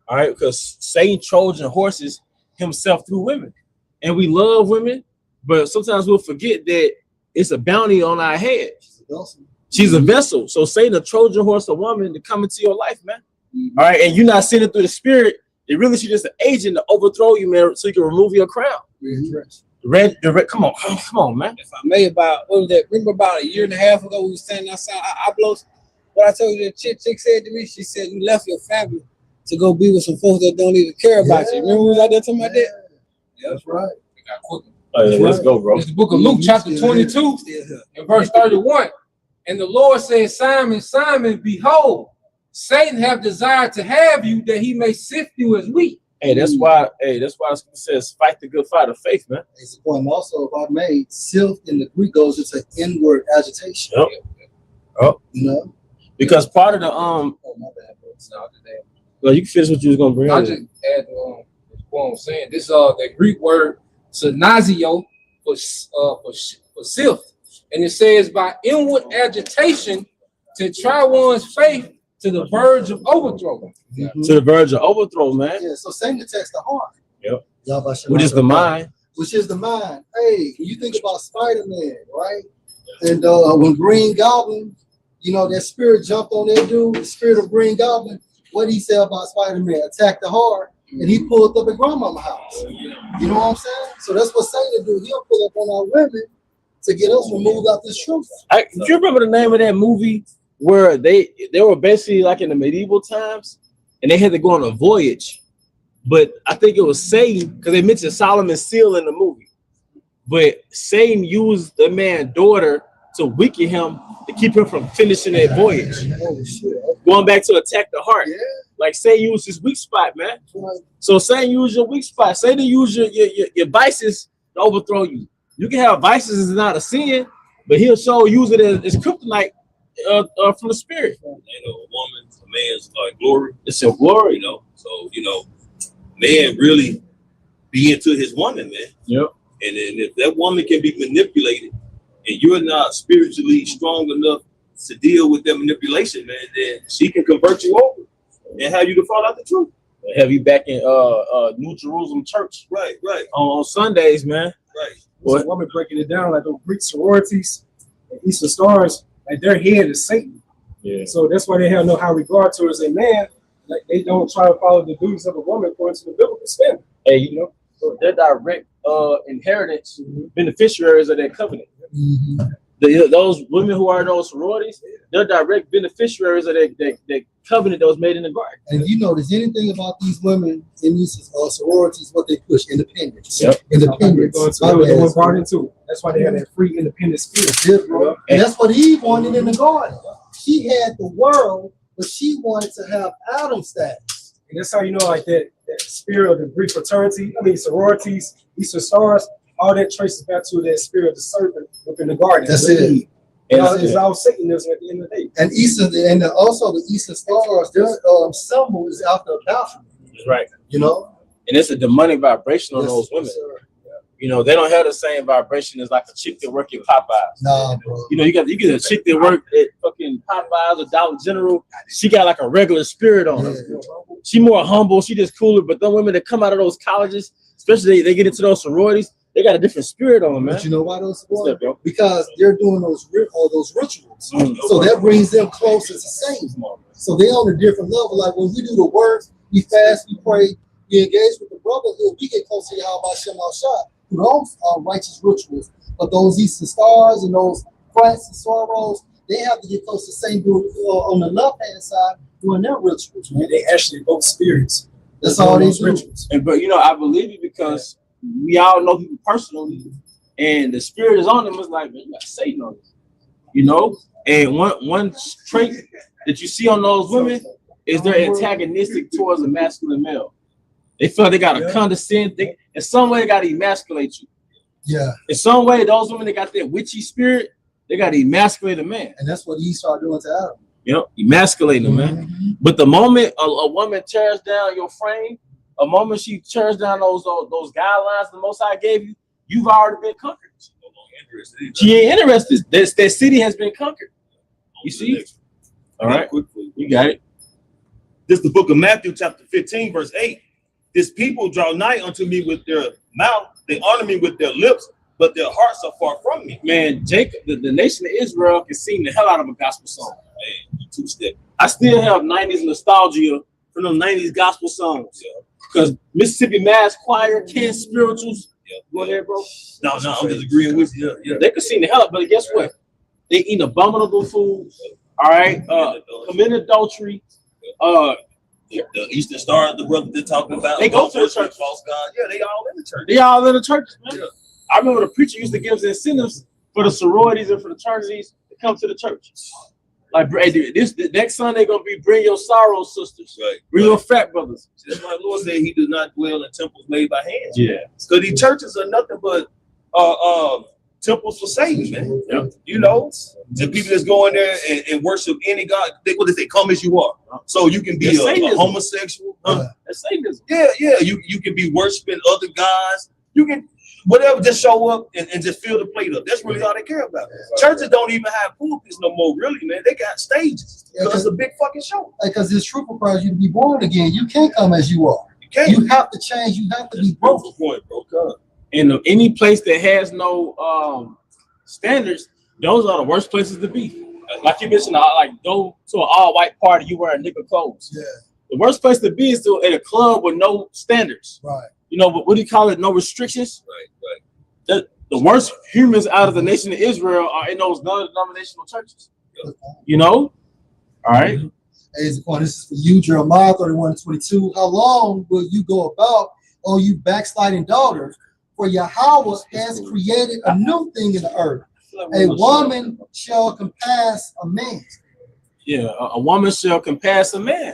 All right, because Satan Trojan horses himself through women, and we love women, but sometimes we'll forget that it's a bounty on our head. She's a vessel. So Satan a Trojan horse a woman to come into your life, man. All right, and you're not seeing it through the spirit. It really she's just an agent to overthrow you, man, so you can remove your crown. The red, come on, man. If I may, remember about a year and a half ago, we was standing outside. I blow. What I told you, the chick said to me, she said, you left your family to go be with some folks that don't even care about you. Remember we was out there talking about that? Yeah, that's right. Oh, yeah, let's go, bro. It's the book of Luke, chapter 22, and verse 31. And the Lord said, Simon, Simon, behold, Satan have desired to have you that he may sift you as wheat. Hey, that's why it says fight the good fight of faith, man. It's a point also, if I may, sift in the Greek goes into inward agitation. Yep. Oh. You know? Because part of the oh my bad, bro. Well, you can finish what you was gonna bring. I just add what I'm saying. This the Greek word synazio for sift, and it says by inward agitation to try one's faith to the verge of overthrow. Mm-hmm. To the verge of overthrow, man. Yeah. So Satan attacks the heart. Yep. Which is the mind. Which is the mind. Hey, when you think about Spider-Man, right? And when Green Goblin, you know, that spirit jumped on that dude, the spirit of Green Goblin. What did he say about Spider-Man? Attack the heart, and he pulled up at grandmama's house. You know what I'm saying? So that's what Satan do. He'll pull up on our women to get us removed out this truth. Do you remember the name of that movie where they were basically like in the medieval times and they had to go on a voyage? But I think it was Satan, because they mentioned Solomon's seal in the movie. But Satan used the man's daughter to weaken him to keep him from finishing that voyage. Oh shit! Going back to attack the heart. Yeah. Like Satan used his weak spot, man. So Satan use your weak spot. Satan use your vices to overthrow you. You can have vices is not a sin, but he'll show use it as kryptonite from the spirit. You know, a woman, a man's glory. It's your glory, You know, so you know, man really be into his woman, man. Yep. And then if that woman can be manipulated, and you're not spiritually strong enough to deal with that manipulation, man, then she can convert you over and have you to fall out the truth. Have you back in New Jerusalem Church? Right. On Sundays, man. Right. So women breaking it down like those Greek sororities and Eastern Stars, like their head is Satan. Yeah. So that's why they have no high regard towards a man. Like they don't try to follow the duties of a woman according to the biblical standard. Hey, you know, they're direct inheritance beneficiaries of that covenant. Mm-hmm. Those women who are in those sororities, they're direct beneficiaries of that covenant that was made in the garden. And you notice anything about these women in these sororities, what they push, independence. Yep. Independence. They were brought into it. That's why they have that free independent spirit. That's it, bro. And that's what Eve wanted in the garden. She had the world, but she wanted to have Adam's status. And that's how you know, like that spirit of the Greek fraternity, sororities, Eastern Stars, all that traces back to that spirit of the serpent within the garden. That's it. It's all Satanism at the end of the day. And also the Eastern Stars, their symbol is after a Baphomet. Right. You know? And it's a demonic vibration on those women. Sir. You know, they don't have the same vibration as like a chick that work at Popeyes. Nah, bro. You know, you get a chick that work at fucking Popeyes or Dollar General. She got like a regular spirit on her. Yeah. She more humble. She just cooler. But the women that come out of those colleges, especially they get into those sororities, they got a different spirit on them, man. But you know why those? What's that, bro? Because they're doing those rituals. So that brings them closer to Satan. So they're on a different level. Like when we do the work, we fast, we pray, we engage with the brotherhood, we get closer to Yahweh Shem Al-Shah through those righteous rituals. But those Eastern Stars and those Francis and sorrows, they have to get close to Satan on the left-hand side doing their rituals. And they actually both spirits. That's all they do. Rituals. But you know, I believe it because we all know people personally, and the spirit is on them. It's like, man, you got Satan on this, you know. And one trait that you see on those women is they're antagonistic towards a masculine male. They feel like they gotta condescend. In some way, they gotta emasculate you. Yeah. In some way, those women that got that witchy spirit, they gotta emasculate a man. And that's what he started doing to Adam. You know, emasculating them, man. Mm-hmm. But the moment a woman tears down your frame, a moment she tears down those guidelines the Most High gave you, you've already been conquered. She ain't interested. That city has been conquered. You see? All right. You got it. This is the book of Matthew, chapter 15, verse 8. This people draw nigh unto me with their mouth. They honor me with their lips, but their hearts are far from me. Man, Jacob, the nation of Israel can sing the hell out of a gospel song. Man, you two-step. I still have 90s nostalgia from them 90s gospel songs. Because Mississippi Mass Choir, Ken Spirituals. Go ahead, bro. No, I'm just agreeing with you. Yeah. They could sing the hell out, but guess what? They eat abominable food. All right. Commit adultery. The Eastern Stars, the brother they're talking about. They go to the church. False God. Yeah, they all in the church. They all in the churches, man. Yeah. I remember the preacher used to give us incentives for the sororities and fraternities to come to the church. Like, the next Sunday gonna be bring your sorrow sisters, Right. bring your fat brothers. That's why the Lord said he does not dwell in temples made by hands. Yeah. Because these churches are nothing but temples for Satan, man. Yeah. You know, the people that's going there and worship any God, what they say, come as you are. So you can be That's a Satanism. homosexual. That's Satanism. Yeah. You can be worshiping other gods. You can whatever, just show up and just fill the plate up. That's really all they care about. Churches don't even have pulpits no more, really, man. They got stages. Because it's a big fucking show. Because this truth requires you to be born again. You can't come as you are. You can't. You have to change. You have to be broken. Point, bro. God. And any place that has no standards, those are the worst places to be. Like you mentioned, like go to an all-white party, you wearing nigga clothes. Yeah. The worst place to be is at a club with no standards. Right. You know, what do you call it? No restrictions. Right. the worst humans out of the nation of Israel are in those non-denominational churches. You know? All right. Hey, this is for you, Jeremiah 31:22. How long will you go about, O you backsliding daughters? For Yahweh has created a new thing in the earth. A woman shall compass a man. Yeah, a woman shall compass a man.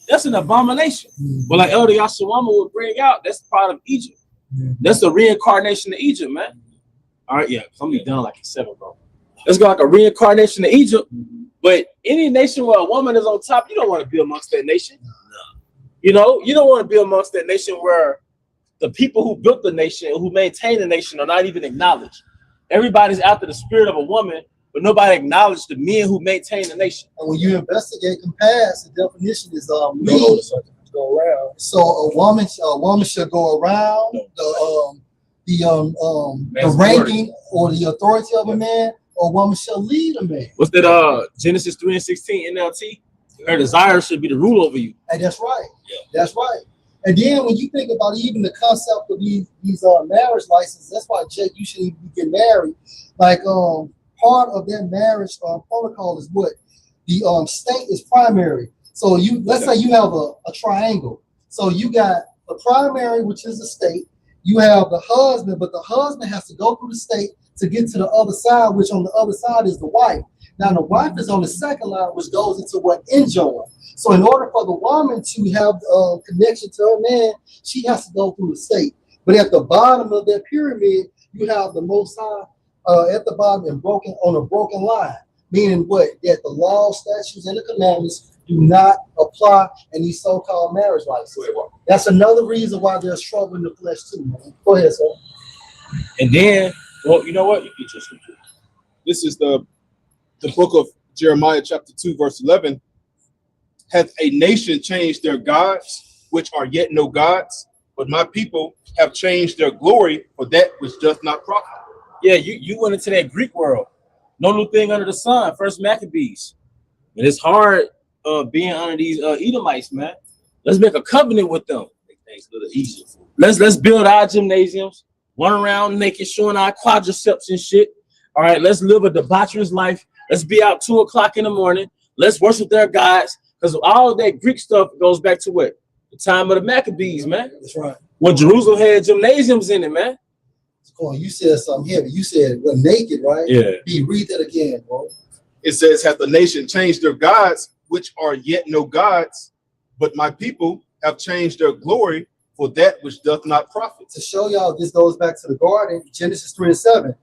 That's an abomination. But like Elder Yashawama would bring out, that's part of Egypt. That's the reincarnation of Egypt, man. All right, yeah, I'm gonna be done like at 7, bro. Let's go like a reincarnation of Egypt. But any nation where a woman is on top, you don't want to be amongst that nation. You know, you don't want to be amongst that nation where the people who built the nation, who maintain the nation, are not even acknowledged. Everybody's after the spirit of a woman, but nobody acknowledged the men who maintain the nation. And when you investigate compass, the definition is lead. Go around. So a woman should go around the ranking or the authority of a man, or a woman shall lead a man. What's that? Genesis 3:16 NLT. Her desire should be to rule over you. And that's right. Yeah. That's right. And then when you think about even the concept of these marriage licenses, that's why, Jake, you shouldn't even get married. Like part of that marriage protocol is what the state is primary. So let's say you have a triangle. So you got the primary, which is the state. You have the husband, but the husband has to go through the state to get to the other side, which on the other side is the wife. Now the wife is on the second line, which goes into what enjoin. So in order for the woman to have connection to her man, she has to go through the state. But at the bottom of that pyramid, you have the Most High at the bottom and on a broken line, meaning what? That the law, statutes, and the commandments do not apply in these so-called marriage licenses. That's another reason why there's trouble in the flesh too, man. Go ahead, sir. And then, well, you know what? You get your scripture. This is the book of Jeremiah, chapter 2, verse 11. Hath a nation changed their gods, which are yet no gods? But my people have changed their glory for that which doth not profit. Yeah, you went into that Greek world. No new thing under the sun. First Maccabees. And it's hard being under these Edomites, man. Let's make a covenant with them. Make things a little easier. Let's build our gymnasiums, run around naked, showing our quadriceps and shit. All right, let's live a debaucherous life. Let's be out 2 o'clock in the morning. Let's worship their gods. Because all of that Greek stuff goes back to what? The time of the Maccabees, man. That's right. When Jerusalem had gymnasiums in it, man. Cool. You said something heavy. You said we're naked, right? Yeah. Read that again, bro. It says, hath the nation changed their gods, which are yet no gods? But my people have changed their glory for that which doth not profit. To show y'all, this goes back to the garden, Genesis 3:7.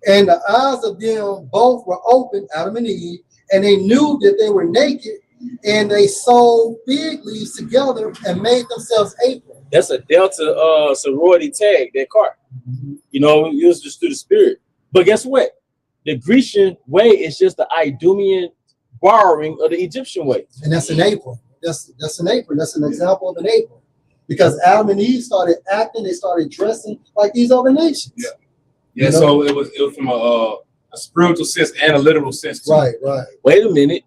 And the eyes of them both were open, Adam and Eve, and they knew that they were naked, and they sewed fig leaves together and made themselves aprons. That's a Delta sorority tag, that cart. You know, it was just through the spirit. But guess what? The Grecian way is just the Idumean borrowing of the Egyptian way. And that's an apron. That's an apron. That's an example of an apron. Because Adam and Eve started acting, they started dressing like these other nations. Yeah. Yeah, so it was from a spiritual sense and a literal sense too. Right. Wait a minute.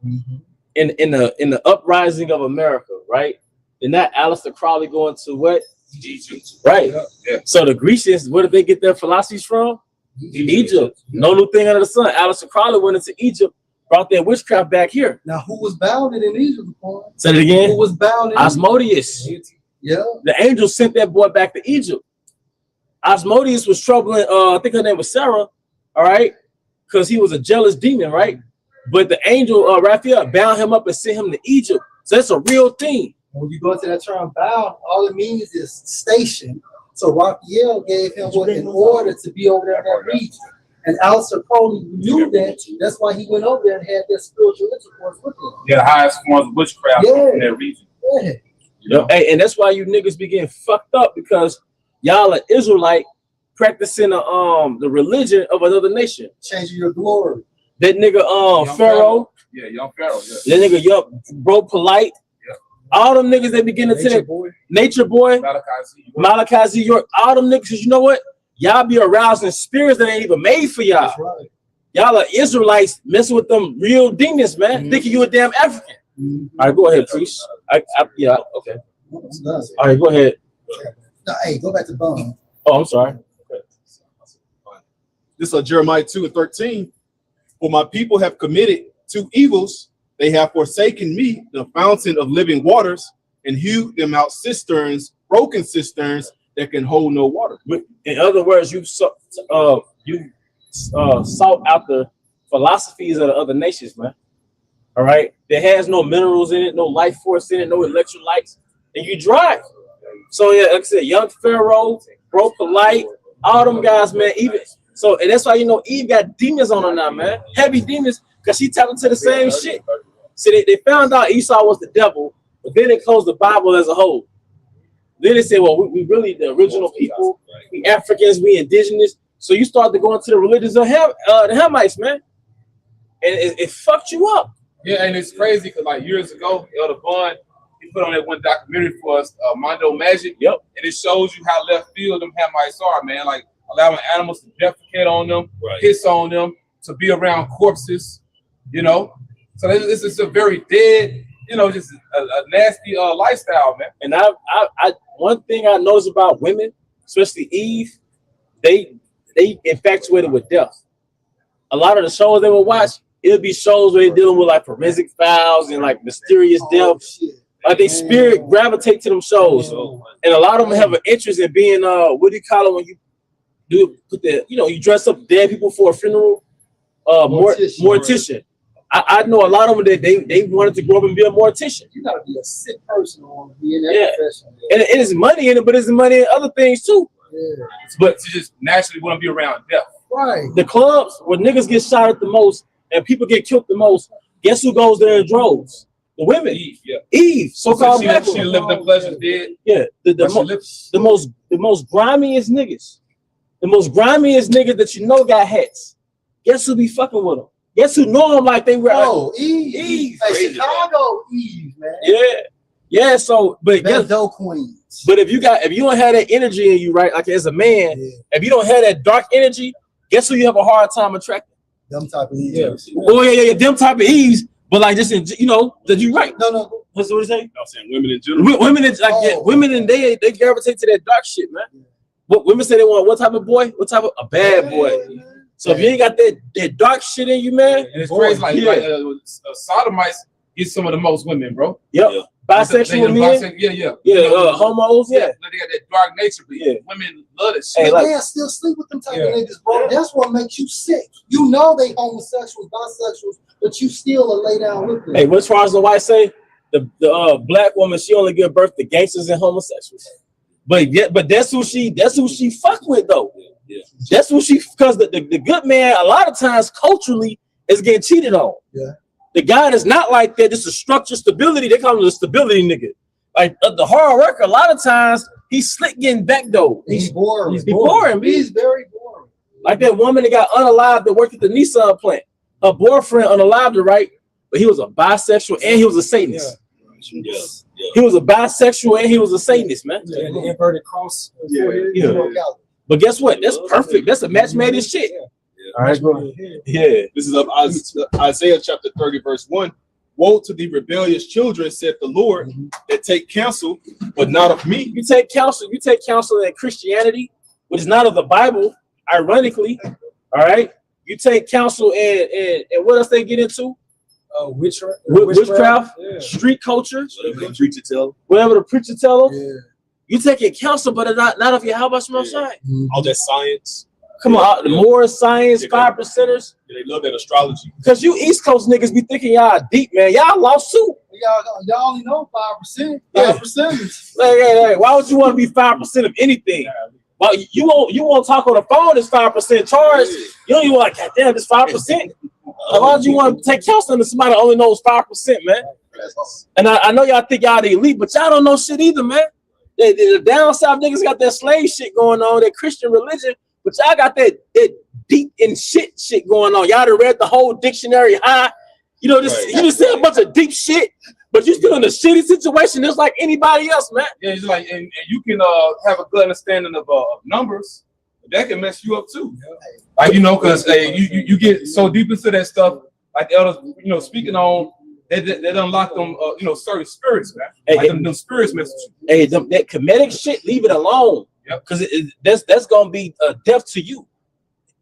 In the uprising of America, right? Did not Aleister Crowley go into what? Egypt. Right. Yeah. So the Grecians, where did they get their philosophies from? Egypt. No new thing under the sun. Aleister Crowley went into Egypt, brought their witchcraft back here. Now, who was bounded in Egypt? Say it again. Who was bounded? Asmodeus. Yeah. The angels sent that boy back to Egypt. Asmodeus was troubling, I think her name was Sarah, all right? Because he was a jealous demon, right? But the angel, Raphael, bound him up and sent him to Egypt. So that's a real thing. When you go into that term bound, all it means is station. So Raphael gave him what in order to be over there in that region. And Aleister Crowley knew that. That's why he went over there and had that spiritual intercourse with him. Yeah, the highest forms of witchcraft in that region. Yeah. You know? Hey, and that's why you niggas be getting fucked up, because y'all are Israelite practicing the religion of another nation. Changing your glory. That nigga Pharaoh. Yeah, young Pharaoh. Yeah. That nigga young bro polite. Yeah. All them niggas that begin to that Nature Boy, Malachi Z. York, all them niggas, you know what? Y'all be arousing spirits that ain't even made for y'all. Right. Y'all are Israelites messing with them real demons, man. Thinking you a damn African. All right, go ahead, priest. Yeah, okay. All right, go ahead. No, hey, go back to Bone. Oh, I'm sorry. This is Jeremiah 2:13. For my people have committed two evils. They have forsaken me, the fountain of living waters, and hewed them out cisterns, broken cisterns that can hold no water. In other words, you sought out the philosophies of the other nations, man. All right, there has no minerals in it, no life force in it, no electrolytes, and you drive. So yeah, like I said, young Pharaoh, bro, polite, all them guys, man. Even so, and that's why Eve got demons on her now, man. Heavy demons, because she tapped into the same shit. See, they found out Esau was the devil, but then they closed the Bible as a whole. Then they said, well, we really the original people, we Africans, we indigenous. So you start to go into the religions of the Hamites, man, and it fucked you up. Yeah, and it's crazy because like years ago, Elder Bond, he put on that one documentary for us, Mondo Magic. Yep. And it shows you how left field them Hamites are, man. Like allowing animals to defecate on them, piss on them, to be around corpses, you know. So this is a very dead, you know, just a nasty lifestyle, man. And I one thing I noticed about women, especially Eve, they infatuated with death. A lot of the shows they would watch, it'll be shows where they're dealing with like forensic files and like mysterious death. Like they spirit gravitate to them shows, and a lot of them have an interest in being what do you call it when you do put the you dress up dead people for a funeral? Mortician. I know a lot of them that they wanted to grow up and be a mortician. You gotta be a sick person to be in that profession. And it is money in it, but it's money in other things too. Yeah. But to just naturally want to be around death. Right. The clubs where niggas get shot at the most and people get killed the most, guess who goes there in droves? The women. Eve, so-called black woman. She lived the pleasure dead. Yeah, the most grimiest niggas. The most grimiest niggas that got hats. Guess who be fucking with them? Guess who know them like they were? Oh, Eve. Hey, Chicago Eve, man. Yeah. So, but Queens. But if you don't have that energy in you, right? Like as a man, if you don't have that dark energy, guess who you have a hard time attracting? Them type of Eves. Oh yeah, them type of Eves. But like just in, that you right? No. What's what you say? I'm saying women in general. Women and they gravitate to that dark shit, man. What women say they want? What type of boy? What type of a bad boy? So if you ain't got that dark shit in you, man, and it's crazy. Sodomites get some of the most women, bro. Yep. Bisexual men. Homos. They got that dark nature, but women love it. Hey, they still sleep with them type of niggas, bro. That's what makes you sick. You know they homosexuals, bisexuals, but you still will lay down with them. Hey, what Charles the White say? The black woman, she only give birth to gangsters and homosexuals. But that's who she fuck with though. Yeah. That's who because the good man a lot of times culturally is getting cheated on. Yeah. The guy that's not like that, just a structure stability, they call him the stability nigga. Like the hard worker, a lot of times he's slick getting back though. He's boring. He's boring. He's very boring. Like that woman that got unalived that worked at the Nissan plant. Her boyfriend unalived her, right? But he was a bisexual and he was a Satanist. Yeah. He was a bisexual and he was a Satanist, man. Yeah, the inverted cross. But guess what? That's perfect. That's a match made in shit. All right, bro. Yeah. This is of Isaiah chapter 30, verse 1. Woe to the rebellious children, said the Lord, that take counsel, but not of me. You take counsel in Christianity, which is not of the Bible, ironically. All right. You take counsel and what else they get into? Witchcraft, street culture, whatever the preacher tell them. Yeah. You taking counsel, but not of your how about some side. All that science. Come on, the more science, 5%ers. They love that astrology. Because you East Coast niggas be thinking y'all deep, man. Y'all lost too. Y'all only know 5%. 5%. Hey, why would you want to be 5% of anything? Well, you won't talk on the phone. It's 5% charge. You don't even like, God damn, it's 5%. Why would you want to take counsel to somebody that only knows 5%, man? And I know y'all think y'all the elite, but y'all don't know shit either, man. The down south niggas got that slave shit going on, that Christian religion, but y'all got that deep in shit going on. Y'all done read the whole dictionary high. You just said a bunch of deep shit, but you still in a shitty situation just like anybody else, man. Yeah, it's like, and you can have a good understanding of numbers, but that can mess you up too. Like, because you get so deep into that stuff, like the elders, speaking on, that unlock them, certain spirits, man. Like them spirits mess with you. Hey, that comedic shit, leave it alone. Yep. Because that's gonna be death to you.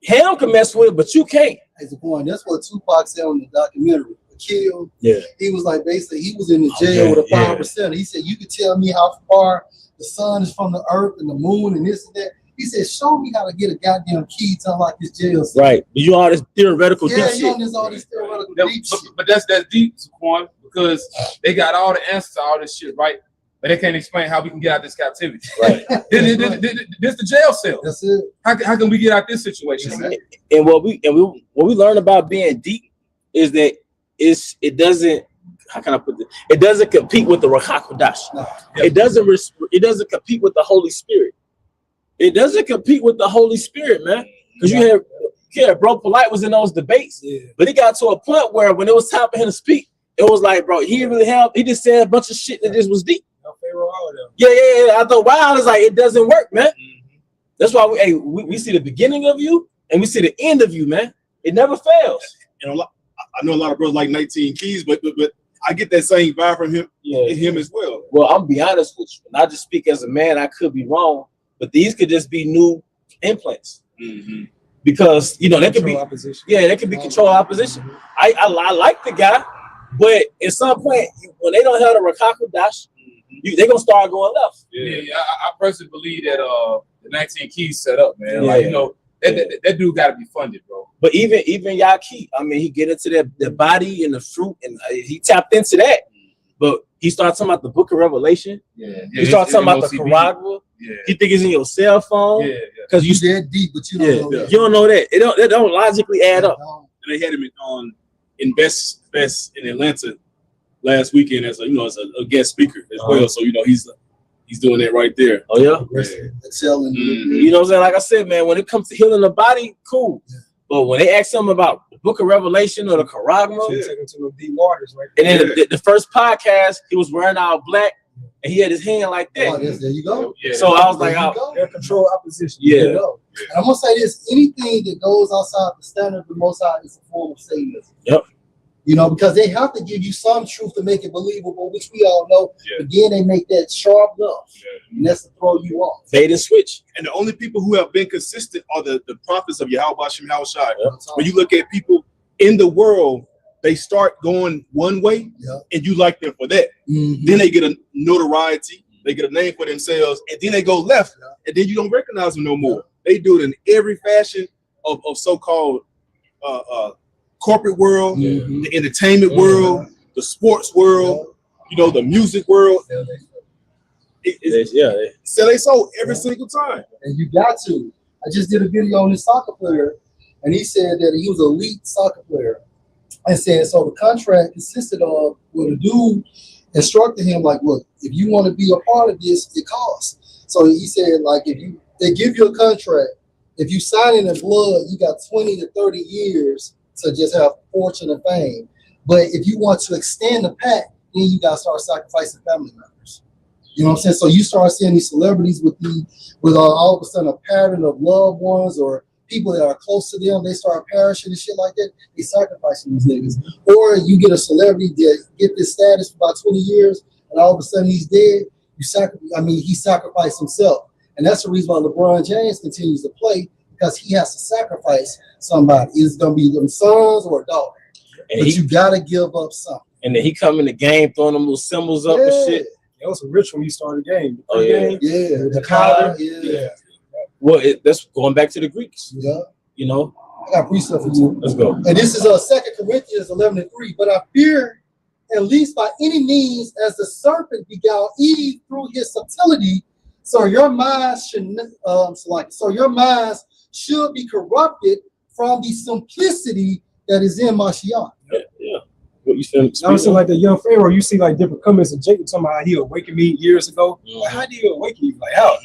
Ham can mess with it, but you can't. That's the point. That's what Tupac said on the documentary. Killed. Yeah. He was like basically he was in the jail with a 5%. He said, you could tell me how far the sun is from the earth and the moon and this and that. He said, show me how to get a goddamn key to unlock this jail cell. Right. You all this theoretical deep Yeah, shit. you know, all this theoretical deep shit. But that's deep, Saquon, because they got all the answers to all this shit, right? But they can't explain how we can get out this captivity. Right. This the jail cell. That's it. How can we get out this situation, man? And what we learn about being deep is that it doesn't, how can I put this? It doesn't compete with the Ruach HaKodesh. No. It doesn't compete with the Holy Spirit. It doesn't compete with the Holy Spirit, man. Because you had Bro Polite was in those debates, but he got to a point where when it was time for him to speak, it was like, bro, he didn't really have. He just said a bunch of shit that just was deep. Yeah. I thought, wow, it's like it doesn't work, man. That's why we see the beginning of you and we see the end of you, man. It never fails. And I know a lot of brothers like 19 Keys, but I get that same vibe from him as well. Well, I'm be honest with you, and I just speak as a man. I could be wrong, but these could just be new implants because they could be opposition. Yeah, they could be control opposition. I like the guy, but at some point when they don't have the Ruach HaKodesh, they're gonna start going left. Yeah. I personally believe that the 19 Keys set up, man. Like that dude got to be funded, bro. But even Yaki, I mean, he get into the body and the fruit, and he tapped into that. But he started talking about the Book of Revelation. He started talking about the Quran. You think it's in your cell phone? Because you that deep, but you don't know that. You don't know that. It don't logically add up. And they had him on Invest Fest in Atlanta last weekend as a guest speaker as well. So he's doing that right there. Oh yeah. Excelling. You know what I'm saying? Like I said, man, when it comes to healing the body, cool. But when they ask something about the Book of Revelation or the Quran, Take him to the deep waters, right? and then the first podcast, he was wearing all black and he had his hand like that. Oh, there you go. So I was like, They're control opposition. Yeah. And I'm gonna say this: anything that goes outside the standard of the Most High is a form of Satanism. Yep. Because they have to give you some truth to make it believable, which we all know. But then they make that sharp enough, and that's to throw you off. Bait and switch. And the only people who have been consistent are the prophets of Yahweh Shem Yahushai. When you look at people in the world, they start going one way, and you like them for that. Then they get a notoriety, they get a name for themselves, and then they go left, and then you don't recognize them no more. They do it in every fashion of so-called corporate world, the entertainment world, the sports world, the music world. Sell they sold every single time. And you got to. I just did a video on this soccer player, and he said that he was an elite soccer player. I said, so the contract consisted of a dude instructed him, like, look, if you want to be a part of this, it costs. So he said, like, they give you a contract, if you sign it in blood, you got 20 to 30 years to just have fortune and fame. But if you want to extend the pact, then you got to start sacrificing family members. You know what I'm saying? So you start seeing these celebrities with all of a sudden a pattern of loved ones or people that are close to them, they start perishing and shit like that. They sacrificing these niggas. Or you get a celebrity that get this status for about 20 years, and all of a sudden he's dead. He sacrificed himself. And that's the reason why LeBron James continues to play, because he has to sacrifice somebody. It's going to be them sons or a daughter. But you got to give up something. And then he come in the game throwing them little symbols up and shit. It was a ritual when you started the game. The powder. Well, that's going back to the Greeks. Yeah. I got precept for you. Let's go. And this is 2 Corinthians 11:3. But I fear, at least by any means, as the serpent beguiled Eve through his subtlety, so your minds should be corrupted from the simplicity that is in Mashiach. Yeah. What you feel? I was like the young Pharaoh. You see like different comments of Jacob talking about how he awakened me years ago. Like, how did he awaken you? Like how?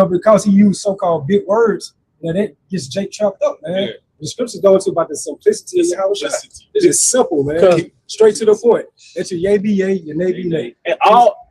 Because he used so-called big words, that gets Jake chopped up, man. The scriptures go into about the simplicity of how it's just simple, man. Straight to the point. It's your yay be yay, your nay be nay. And all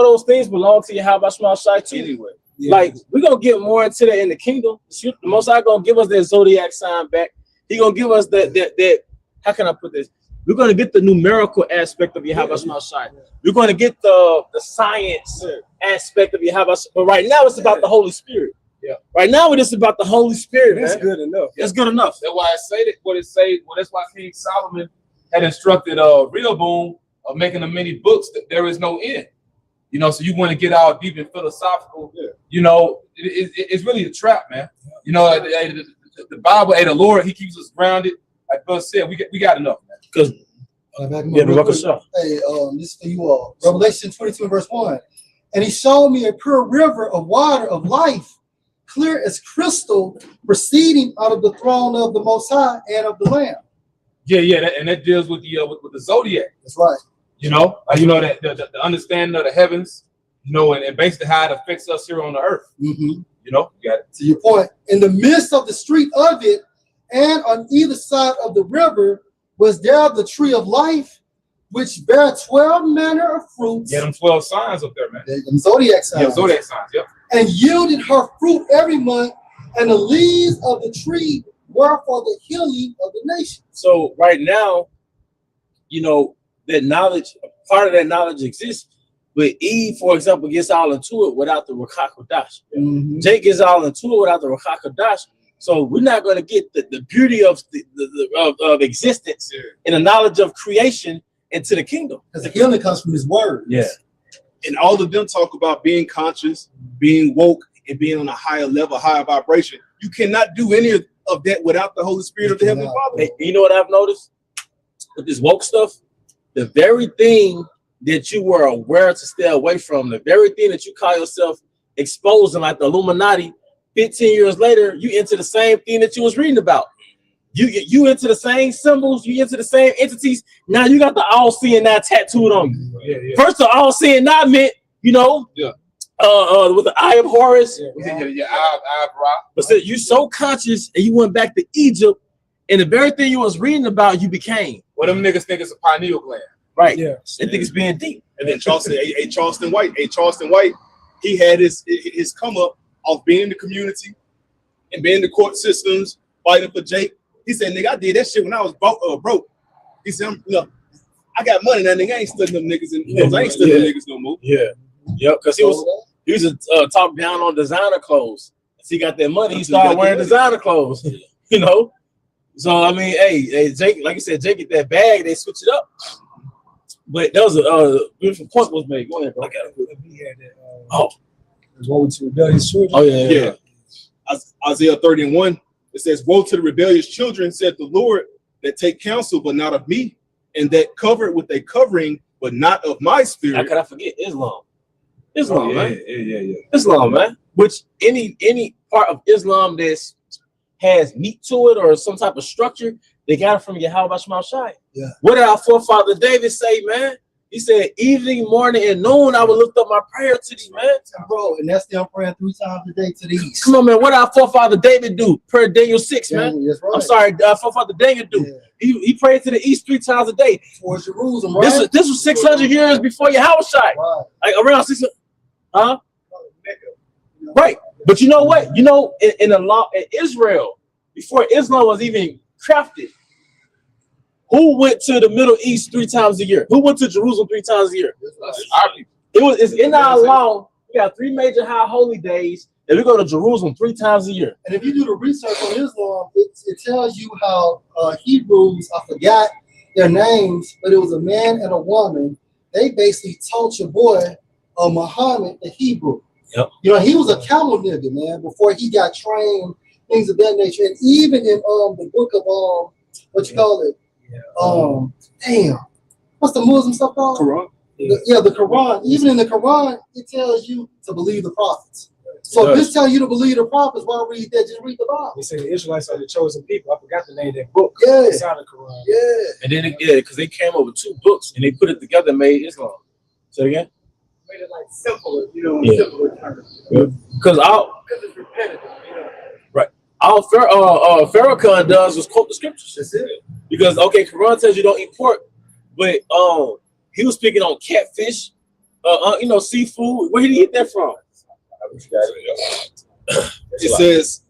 those things belong to Yahweh Shema Shai too. Anyway. Yeah. Like, we're going to get more into that in the kingdom. The Most High going to give us that zodiac sign back. He going to give us that, how can I put this? We're going to get the numerical aspect of Yahweh Shema Shai. We're going to get the science aspect of Yahweh. But right now, it's about the Holy Spirit. Yeah. Right now, it's about the Holy Spirit. That's man. good enough. That's good enough. That's why I say that. What it say? Well, that's why King Solomon had instructed Rehoboam of making the many books that there is no end. You know, so you want to get all deep and philosophical. Yeah. You know, it's really a trap, man. You know, the Bible, the Lord, He keeps us grounded. Like Bill said, we got enough, man. Because hey, this is for you all. Revelation 22 verse 1. And he showed me a pure river of water of life, clear as crystal, proceeding out of the throne of the Most High and of the Lamb. Yeah, and that deals with the with the zodiac. That's right. You know, that the understanding of the heavens, you know, and basically how it affects us here on the earth. Mm-hmm. You know, you got it. To your point, in the midst of the street of it, and on either side of the river, was there the tree of life, which bare 12 manner of fruits. Yeah, them 12 signs up there, man. Them zodiac signs. Yeah, zodiac signs, yep. And yielded her fruit every month, and the leaves of the tree were for the healing of the nation. So right now, you know, that knowledge, part of that knowledge exists, but Eve, for example, gets all into it without the Ruach HaKodesh. Mm-hmm. Jake gets all into it without the Ruach HaKodesh. So we're not going to get the beauty of of existence and the knowledge of creation into the kingdom. Because the healing comes from his word. Yeah. And all of them talk about being conscious, being woke, and being on a higher level, higher vibration. You cannot do any of that without the Holy Spirit of the Heavenly Father. Hey, you know what I've noticed with this woke stuff? The very thing that you were aware to stay away from, the very thing that you call yourself exposing, like the Illuminati, 15 years later, you into the same thing that you was reading about. You into the same symbols, you into the same entities. Now you got the all-seeing eye tattooed on you. Yeah. First, the all-seeing eye meant, you know, with the eye of Horus. Yeah, eye of Ra. But so you so conscious, and you went back to Egypt, and the very thing you was reading about, you became. Well, them niggas think it's a pineal gland. Right. Yeah. They think it's being deep. And then Charleston White, he had his come up off being in the community and being in the court systems, fighting for Jake. He said, nigga, I did that shit when I was broke. He said, I got money now, nigga. I ain't studying them niggas and I ain't studying them niggas no more. Yeah. Yep. Because he was a talk down on designer clothes. As he got that money, he started wearing designer clothes. You know? So I mean, hey, Jake, like you said, Jake get that bag, they switch it up. But that was a beautiful point was made. Go ahead, bro. Yeah. Isaiah 30:1. It says, woe to the rebellious children, said the Lord, that take counsel, but not of me, and that cover with a covering, but not of my spirit. How could I forget Islam? Man. Yeah. Islam, man. Which any part of Islam that has meat to it or some type of structure, they got it from Yahweh Shema Shai. Yeah. What did our forefather David say, man? He said, evening, morning, and noon, I will lift up my prayer to thee, man. Bro, and that's them praying 3 times a day to the east. Come on, man. What did our forefather David do? Per Daniel 6, man. That's right. I'm sorry, forefather Daniel do. Yeah. He prayed to the east 3 times a day. Towards Jerusalem, right? This was 600 years before Yahweh Shai. Right. Like around 600. Huh? Right. But you know what? You know, in the law in Israel, before Islam was even crafted, who went to the Middle East 3 times a year? Who went to Jerusalem 3 times a year? Our people. It's in our law. We got 3 major high holy days, and we go to Jerusalem 3 times a year. And if you do the research on Islam, it tells you how Hebrews, I forgot their names, but it was a man and a woman. They basically taught your boy Muhammad the Hebrew. Yep. You know, he was a camel nigga, man, before he got trained, things of that nature. And even in the book of what you call it? What's the Muslim stuff called? Quran. The Quran. Even in the Quran, it tells you to believe the prophets. So if this tells you to believe the prophets, why read that? Just read the Bible. They say the Israelites are the chosen people. I forgot the name of that book. Yeah. Inside the Quran. Yeah. And then because they came over 2 books and they put it together and made Islam. Say it again. Made it like simpler, simpler terms. Because it's repetitive, Right. All Farrakhan does is quote the scriptures. That's it. Because Quran tells you don't eat pork, but he was speaking on catfish, seafood. Where did he get that from? It says,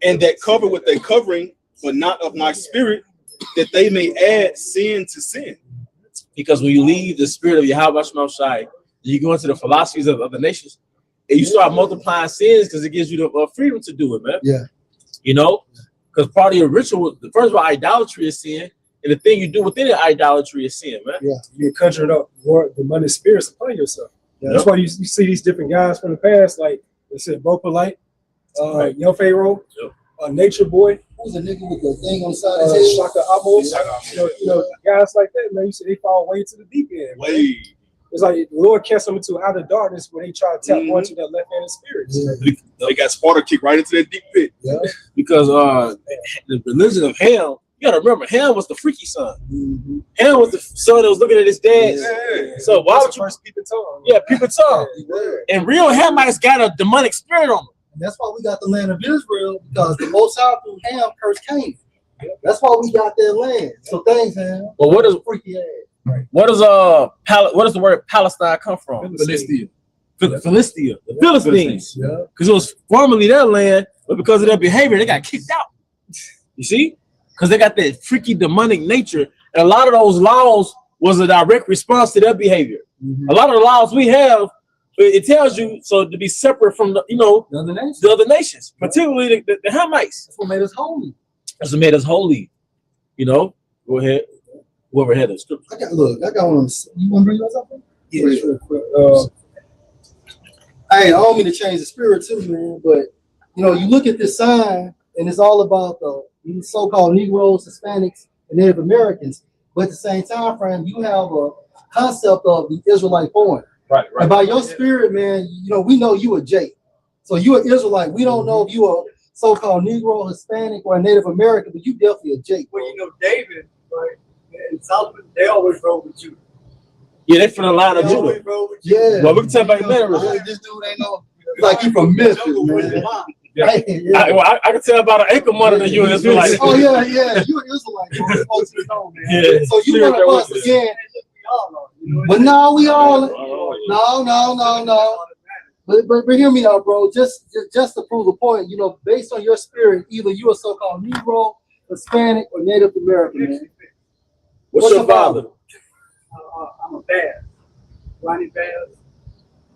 and that cover with a covering, but not of my spirit, that they may add sin to sin. Because when you leave the spirit of Yahweh Shema Shai, you go into the philosophies of the nations, and you start multiplying sins because it gives you the freedom to do it, man. Yeah. You know, because part of your ritual, the first of all, idolatry is sin, and the thing you do within the idolatry is sin, man. Yeah, you're conjuring up more demonic spirits upon yourself. Yeah. That's why you see these different guys from the past, like they said, Bo Polite, Young Pharaoh, Nature Boy. Who's a nigga with the thing on the side of his head? Shaka Amos. You know, guys like that, man. You see, they fall way to the deep end. Way. It's like the Lord cast them into outer darkness when they try to tap onto their left-handed spirits. They got Sparta kicked right into that deep pit. Yeah. Because the religion of Ham, you gotta remember, Ham was the freaky son. Mm-hmm. Ham was the son that was looking at his dad. Yeah. So why would you first peep the tongue? Yeah, people tongue. And real Hamites got a demonic spirit on them. And that's why we got the land of Israel, because the Most High through Ham cursed Canaan. That's why we got their land. So thanks, Ham. Well, what is freaky ass? what does the word Palestine come from? Philistia. Philistia, the Philistines. Yeah. Because it was formerly their land, but because of their behavior, they got kicked out. You see? Because they got that freaky demonic nature. And a lot of those laws was a direct response to their behavior. A lot of the laws we have, it tells you so to be separate from the other nations, particularly the Hamites. That's what made us holy. That's what made us holy. You know, go ahead. Whoever had the scripture. I got one. You want to bring those up? Yeah. Real quick. Hey, I don't mean to change the spirit too, man, but you know, you look at this sign and it's all about the so-called Negroes, Hispanics, and Native Americans. But at the same time frame, you have a concept of the Israelite foreigner. Right. And by your spirit, man, you know, we know you a Jake. So you an Israelite. We don't know if you a so-called Negro, Hispanic, or a Native American, but you definitely a Jake. Well, you know, David, right, and Solomon, they always rode with you. Yeah, they from the line of They Judah. always rode with you. Yeah. Well, we can tell about better. This dude ain't no like he from Memphis, man. Yeah. Right? Yeah. I can tell about an acre mother than you in Israelite. Oh yeah, you an Israelite. You're supposed to know, man. Yeah. So you one of us again. But no, we all no. But hear me out, bro. Just to prove the point, you know, based on your spirit, either you a so-called Negro, Hispanic, or Native American, man. What's your father? I'm a Bass. Ronnie Bass.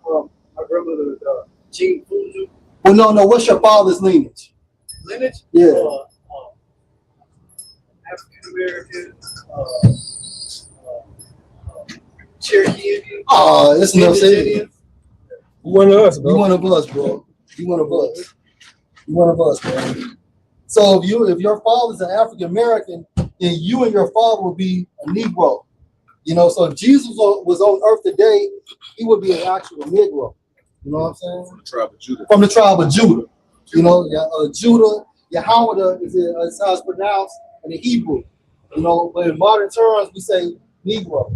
My grandmother was Jean Fuzu. Well, no. What's your father's lineage? Lineage? Yeah. African American. Cherokee Indian. Oh, that's enough said. You one of us, bro. You one of us, bro. You one of us. You one of us, man. So if your father's an African American, then you and your father would be a Negro. You know, so if Jesus was on earth today, he would be an actual Negro. You know what I'm saying? From the tribe of Judah. From the tribe of Judah. You know, Judah, Yahweh is how it's pronounced in the Hebrew. You know, but in modern terms, we say Negro.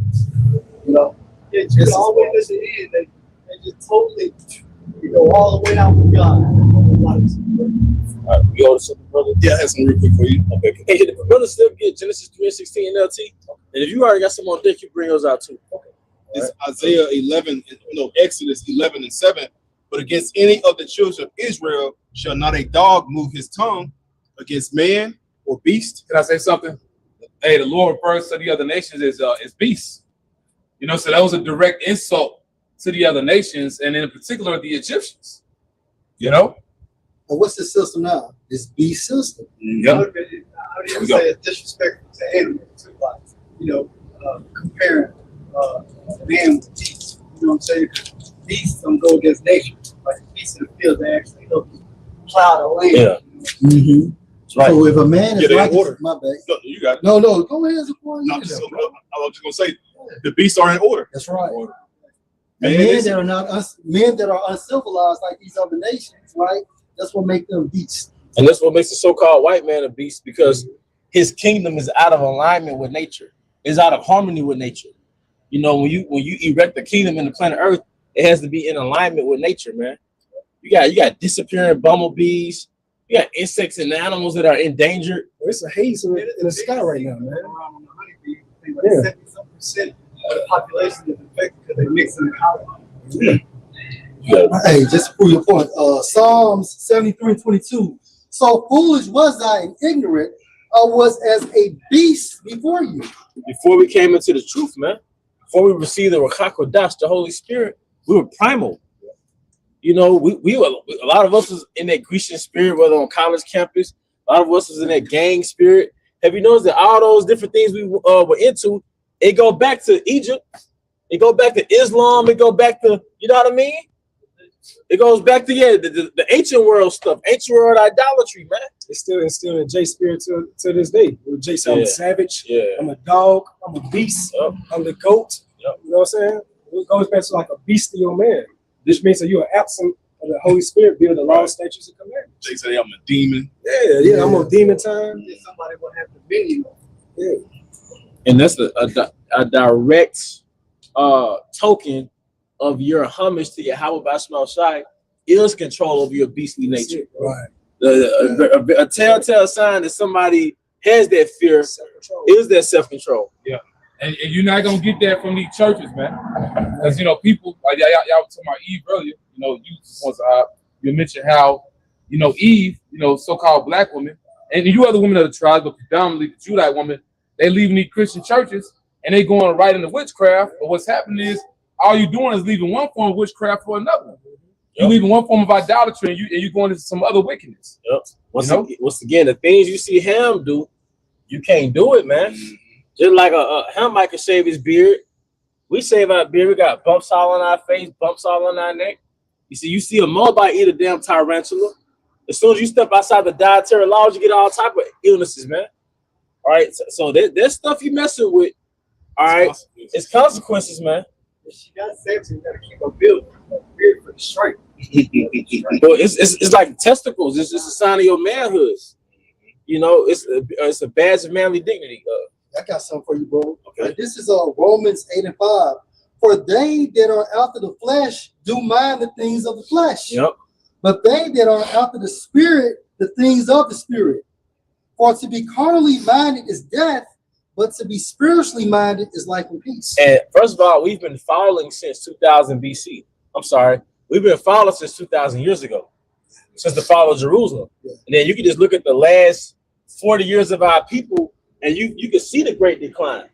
You know? Yeah, Judah always listen in. They just totally, all the way out with God. All right, we order something, brother. Yeah, I have some real quick for you. Okay. Hey, if the brother still get Genesis 3:16 NLT, and if you already got some on deck, you bring those out too. Okay. It's Isaiah 11, Exodus 11:7. But against any of the children of Israel shall not a dog move his tongue against man or beast. Can I say something? Hey, the Lord refers to the other nations as beasts. You know, so that was a direct insult to the other nations, and in particular the Egyptians. You know? And what's the system now? It's beast system. Yeah. How do you say it's disrespectful to animals too? Like, comparing man with beasts. You know what I'm saying? Because beasts don't go against nature. Like beasts in the field, they actually help plow the land. Yeah. Mm-hmm. Right. So if a man is like order. my bad. No, you got it. No, go ahead. No, I was just gonna say the beasts are in order. That's right. Man, And men that are uncivilized like these other nations, right? That's what makes them beasts. And that's what makes the so-called white man a beast, because his kingdom is out of alignment with nature. It's out of harmony with nature. You know, when you erect the kingdom in the planet Earth, it has to be in alignment with nature, man. You got disappearing bumblebees. You got insects and animals that are endangered. It's a haze in the sky right now, man. Yeah. 70% of the population is infected because they mix in the colony. Hey, just to prove your point, Psalms 73:22. So foolish was I and ignorant, I was as a beast before you. Before we came into the truth, man. Before we received the Ruach HaKodesh, the Holy Spirit, we were primal. You know, we a lot of us was in that Grecian spirit, whether on college campus. A lot of us was in that gang spirit. Have you noticed that all those different things we were into, it go back to Egypt, it go back to Islam, it go back to, you know what I mean? It goes back to the ancient world stuff, ancient world idolatry, man. It's still instilled in Jay spirit to this day. Jay said, I'm a savage, I'm a dog, I'm a beast, I'm the goat. You know what I'm saying? It goes back to like a bestial man. This means that you are absent of the Holy Spirit, build the law, statutes, and commandments. They say I'm a demon. Yeah, I'm on demon time. Somebody will have to be. Yeah. And that's a direct token of your homage to Yahweh Bashmal Shai is control over your beastly nature. Right. A telltale sign that somebody has that fear is that self-control. Yeah. And you're not gonna get that from these churches, man. Because you know, people like y'all were talking about Eve earlier. You know, you mentioned how, you know, Eve, you know, so-called black women, and you other women of the tribe, but predominantly the Judite women, they leaving these Christian churches and they going right into witchcraft. But what's happening is all you're doing is leaving one form of witchcraft for another. You're leaving one form of idolatry and you going into some other wickedness. Once again, the things you see Ham do, you can't do it, man. Just like a Ham might can shave his beard. We shave our beard, we got bumps all on our face, bumps all on our neck. You see a Moabite eat a damn tarantula. As soon as you step outside the dietary laws, you get all type of illnesses, man. All right, so there's stuff you messing with. All right, it's consequences, man. If she got sex, you gotta keep a beard for the strength. But it's like testicles. It's a sign of your manhood. You know, it's a badge of manly dignity. I got something for you, bro. Okay. This is Romans 8:5. For they that are after the flesh do mind the things of the flesh. Yep. But they that are after the spirit, the things of the spirit. For to be carnally minded is death, but to be spiritually minded is life and peace. And first of all, we've been falling since 2000 BC. I'm sorry. We've been falling since 2,000 years ago, since the fall of Jerusalem. Yeah. And then you can just look at the last 40 years of our people, and you can see the great decline.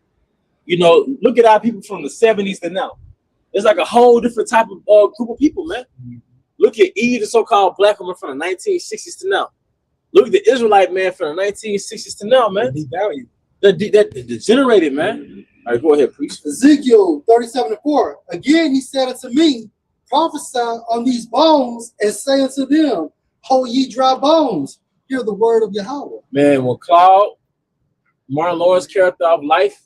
You know, look at our people from the 70s to now. It's like a whole different type of group of people, man. Look at Eve, the so-called black woman from the 1960s to now. Look at the Israelite man from the 1960s to now, man. Devalued. That degenerated, man. All right, go ahead, please. Ezekiel 37:4. Again, he said unto me, prophesy on these bones and say unto them, ho ye dry bones, hear the word of Yahweh. Man, when Claude, Martin Lawrence character of Life,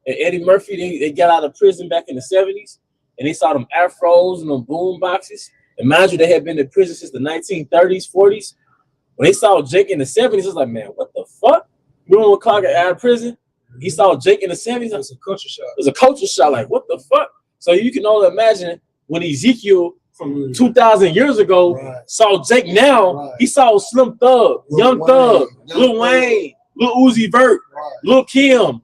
and Eddie Murphy, they got out of prison back in the 70s, and they saw them afros and them boom boxes. And mind you, they had been in prison since the 1930s, 40s. When they saw Jake in the 70s, it was like, man, what the fuck? You remember when Clark got out of prison? He saw Jake in the 70s. It was a culture shock. It was a culture shock. Like, what the fuck? So you can only imagine when Ezekiel from 2,000 years ago saw Jake now, he saw Slim Thug, Young Thug, Lil Wayne, Lil Uzi Vert, Lil Kim.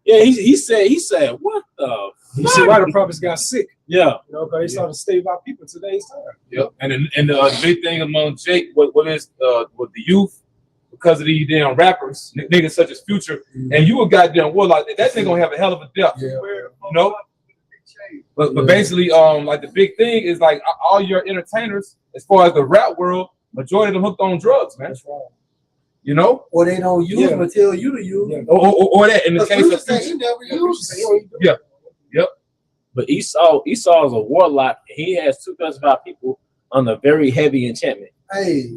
Yeah, he said, what the fuck? You see why the prophets got sick. Yeah. You know, because they saw the state of our people today's time. Yep. And the big thing among Jake, what is with the youth, because of these damn rappers, niggas such as Future, and you a goddamn warlock, that thing gonna have a hell of a death. Yeah. You know? But basically, like the big thing is like all your entertainers, as far as the rap world, majority of them hooked on drugs, man. That's right. You know? Or they don't use them until you to use them. Or that in the case of Future. He never used Yeah. Yep. But Esau is a warlock. He has 2,005 people on a very heavy enchantment. Hey,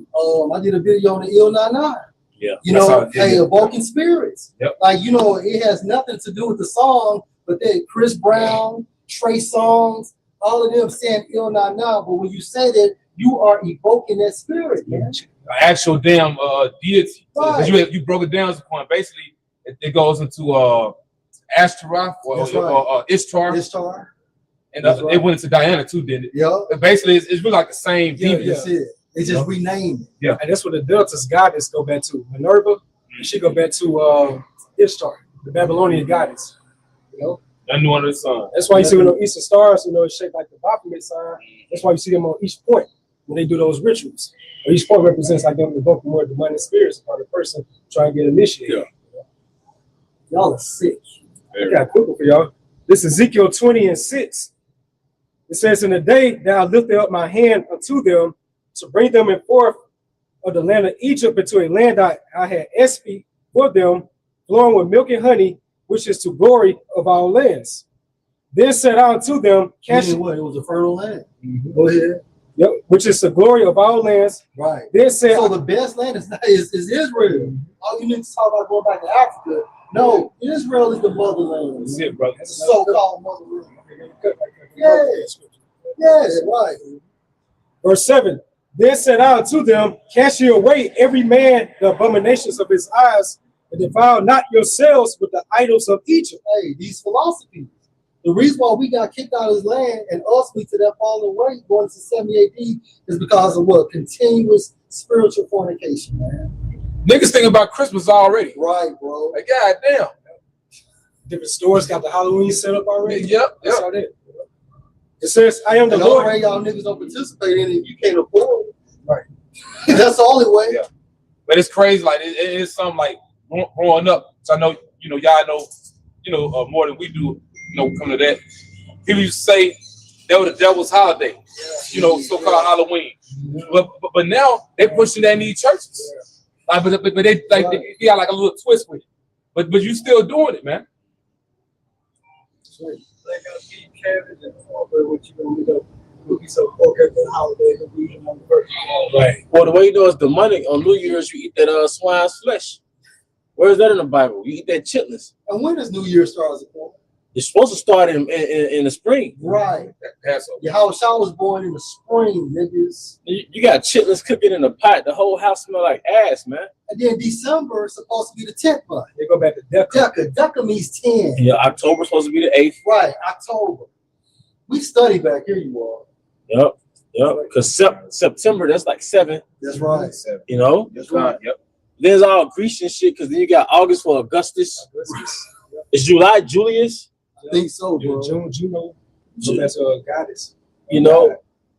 I did a video on the Il Nana. Yeah. You know, evoking spirits. Yep. Like, you know, it has nothing to do with the song, but then Chris Brown, Trey Songz, all of them saying Il Nana. But when you say that, you are evoking that spirit, man. Actual damn deity. Right. You broke it down to the point. Basically, it goes into Ashtaroth or Ishtar. And it went into Diana too, didn't it? Yeah. Basically, it's really like the same demon. Yeah, that's it. They just renamed it. Yeah, and that's what the Delta's goddess go back to. Minerva, she go back to Ishtar, the Babylonian goddess. You know? I knew under the sun. That's why you see when those eastern stars, you know, it's shaped like the Baphomet sign. That's why you see them on each point when they do those rituals. Or each point represents like them invoking more demonic spirits upon the person trying to get initiated. Yeah. Y'all are sick. I got a quick one for y'all. This is Ezekiel 20:6. It says, in the day that I lifted up my hand unto them to bring them in forth of the land of Egypt into a land I had espied for them, flowing with milk and honey, which is to glory of our lands. Then said I unto them, Catch what? It was a fertile land. Go ahead. Yep, which is the glory of our lands. Right. Then said, so the best land is Israel. All you need to talk about going back to Africa. No, Israel is the motherland. That's it, brother. So-called motherland. Yes. Yes, right. Verse 7. Then said I unto them, cast ye away every man the abominations of his eyes, and defile not yourselves with the idols of Egypt. Hey, these philosophies. The reason why we got kicked out of his land and ultimately to that fallen way going to 70 AD is because of what? Continuous spiritual fornication, man. Niggas think about Christmas already. Right, bro. Like, goddamn. Different stores got the Halloween set up already. Yep. That's how they. It says, I am the Lord. Already y'all niggas don't participate in it if you can't afford it. Right. That's the only way. Yeah. But it's crazy. Like, it is something like growing up. So I know, y'all know, more than we do. Come to that. People used to say that was the devil's holiday, so-called Halloween. But now they pushing that in these churches. Like, but they they got like a little twist with it. But you still doing it, man. Like I see Kevin and what you know, we'll be so focused on the holiday that we on the birthday. Right. Well, the way you do is the money on New Year's, you eat that swine's flesh. Where is that in the Bible? You eat that chitlins. And when does New Year start? It's supposed to start in the spring. Right. Passover. Yahushua was born in the spring, niggas. You got chitlins cooking in the pot. The whole house smell like ass, man. And then December is supposed to be the 10th month. They go back to Decca. Decca means 10. Yeah, October's supposed to be the 8th. Right, October. We study back here, you all. Yep. Because September, that's like 7. That's right. That's right. Yep. There's all Grecian shit because then you got August for Augustus. It's July, Julius. I think so, bro. June, Juno. So that's a goddess.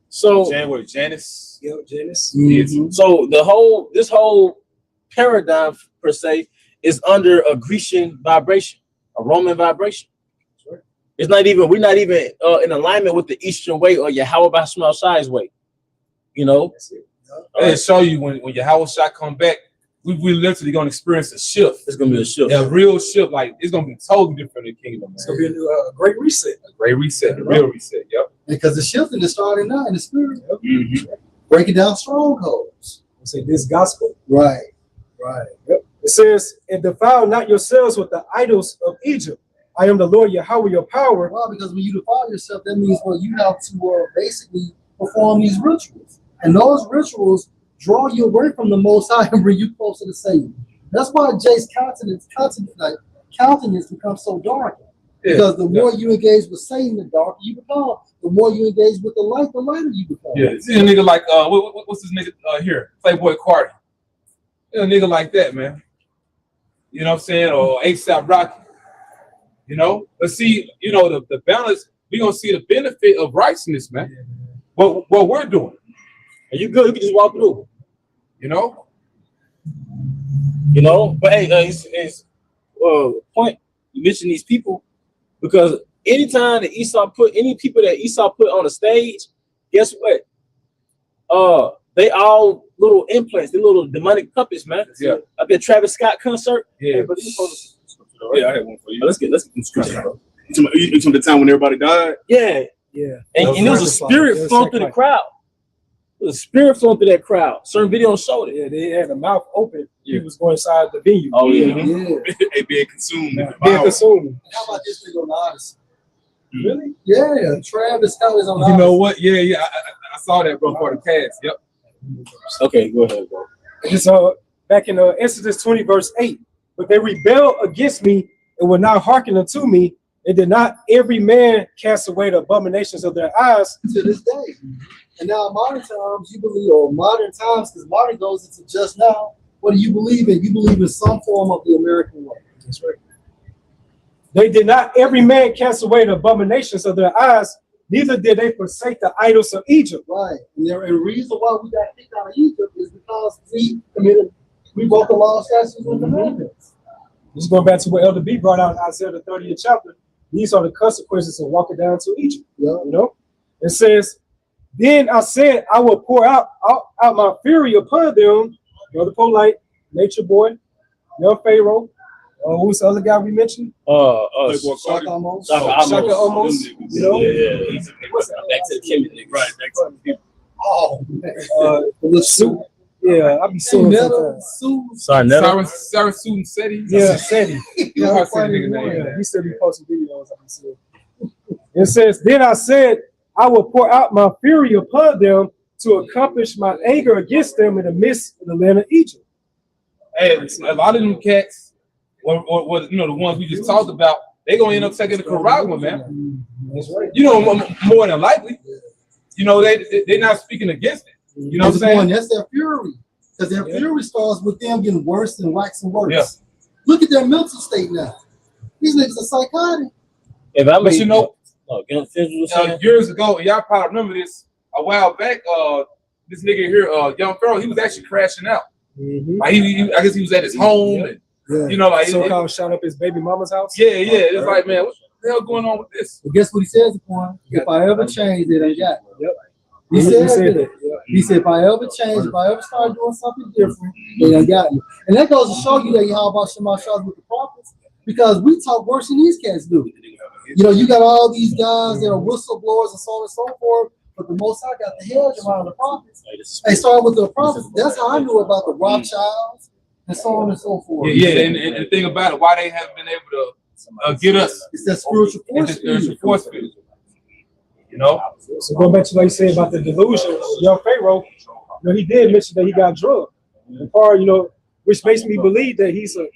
So January, Janus. Yeah, Janus. Mm-hmm. So this whole paradigm per se is under a Grecian vibration, a Roman vibration. Sure. We're not even in alignment with the Eastern way or Yahweh Shai's way. That's it. They show you when Yahweh Shai come back, we literally gonna experience a shift. It's gonna be a shift. A real shift. Like it's gonna be totally different in the kingdom. It's gonna be a great reset. A great reset. A real reset. Yep. Because the shifting is starting now in the spirit. Mm-hmm. Breaking down strongholds. Say this gospel. Right. Yep. It says, and defile not yourselves with the idols of Egypt. I am the Lord Yahweh, your power. Well, because when you defile yourself, that means you have to basically perform these rituals. And those rituals draw you away from the Most High and bring you closer to Satan. That's why Jay's countenance becomes so dark. Because the more you engage with Satan, the darker you become. The more you engage with the lighter you become. Yeah, see a nigga like what's this nigga here? Playboy Cardi. A nigga like that, man. You know what I'm saying? Or ASAP Rocky. But see, the balance. We gonna see the benefit of righteousness, man. What we're doing. Are you good? You can just walk through. But hey, it's point you mention these people because anytime that Esau put any people that Esau put on the stage, guess what? They all little implants, they little demonic puppets, man. Yeah. Like that Travis Scott concert. Yeah. But he's Yeah, I had one for you. Let's get some scripture, bro. You from the time when everybody died? Yeah. And it was a spirit flowing through the crowd. The spirit flowing through that crowd. Certain videos showed it. Yeah, they had the mouth open. He was going inside the venue. Oh yeah. It being consumed. Being consumed. How about this nigga on the Odyssey? Really? Yeah, Travis Scott is on the You Odyssey. know what? Yeah. I saw that, bro, for the cast. Yep. Okay, go ahead, bro. It's back in Exodus 20, verse 8. But they rebelled against me and would not hearken unto me. And did not every man cast away the abominations of their eyes to this day. And now modern times, because modern goes into just now, what do you believe in? You believe in some form of the American way. That's right. They did not every man cast away the abominations of their eyes, neither did they forsake the idols of Egypt. Right. And the reason why we got kicked out of Egypt is because we broke the law, statutes, and commandments. Just going back to what Elder B brought out in Isaiah the 30th chapter. These are the consequences of walking down to Egypt. Yeah. It says, then I said, I will pour out my fury upon them. Brother Polite, Nature Boy, young Pharaoh. Who's the other guy we mentioned? Shaka almost. Shaka almost. You know? Yeah. He's back to the Kemet nigga. Right, back to the people. Oh, man. Sue. Yeah, I be seeing him sometimes. Sarah Susan Seti. Yeah, Seti. Yeah, I see nigga name. Yeah, he said he posted videos. I be seeing. It says, then I said, I will pour out my fury upon them to accomplish my anger against them in the midst of the land of Egypt. Hey, a lot of them cats, or you know, the ones we just talked about, they gonna end up taking the Corral, man. That's right. You know, more than likely. You know, they're not speaking against it. You know what I'm saying? That's their fury. Because their fury starts with them getting worse and waxing worse. Yeah. Look at their mental state now. These niggas are psychotic. But you know, saying? years ago, and y'all probably remember this, a while back, this nigga here, Young Pharaoh, he was actually crashing out. Like I guess he was at his home. And, you know, like so-called shot up his baby mama's house. Yeah. It's like, man, what the hell going on with this? But guess what he says upon? If I ever change it, I got it. Yep. He said that. He said, if I ever change, if I ever start doing something different, then I got you. And that goes to show you that how about Shema Shah with the prophets, because we talk worse than these cats do. You know, you got all these guys that are whistleblowers and so on and so forth, but the Most High got the hedge around the prophets. They started with the prophets. That's how I knew about the Rothschilds and so on and so forth. Yeah, and the thing about it, why they haven't been able to get us. It's that spiritual force. You know? So going back to what you said about the delusion, Young Pharaoh, you know, he did mention that he got drugged. And part, you know, which makes me believe that he's a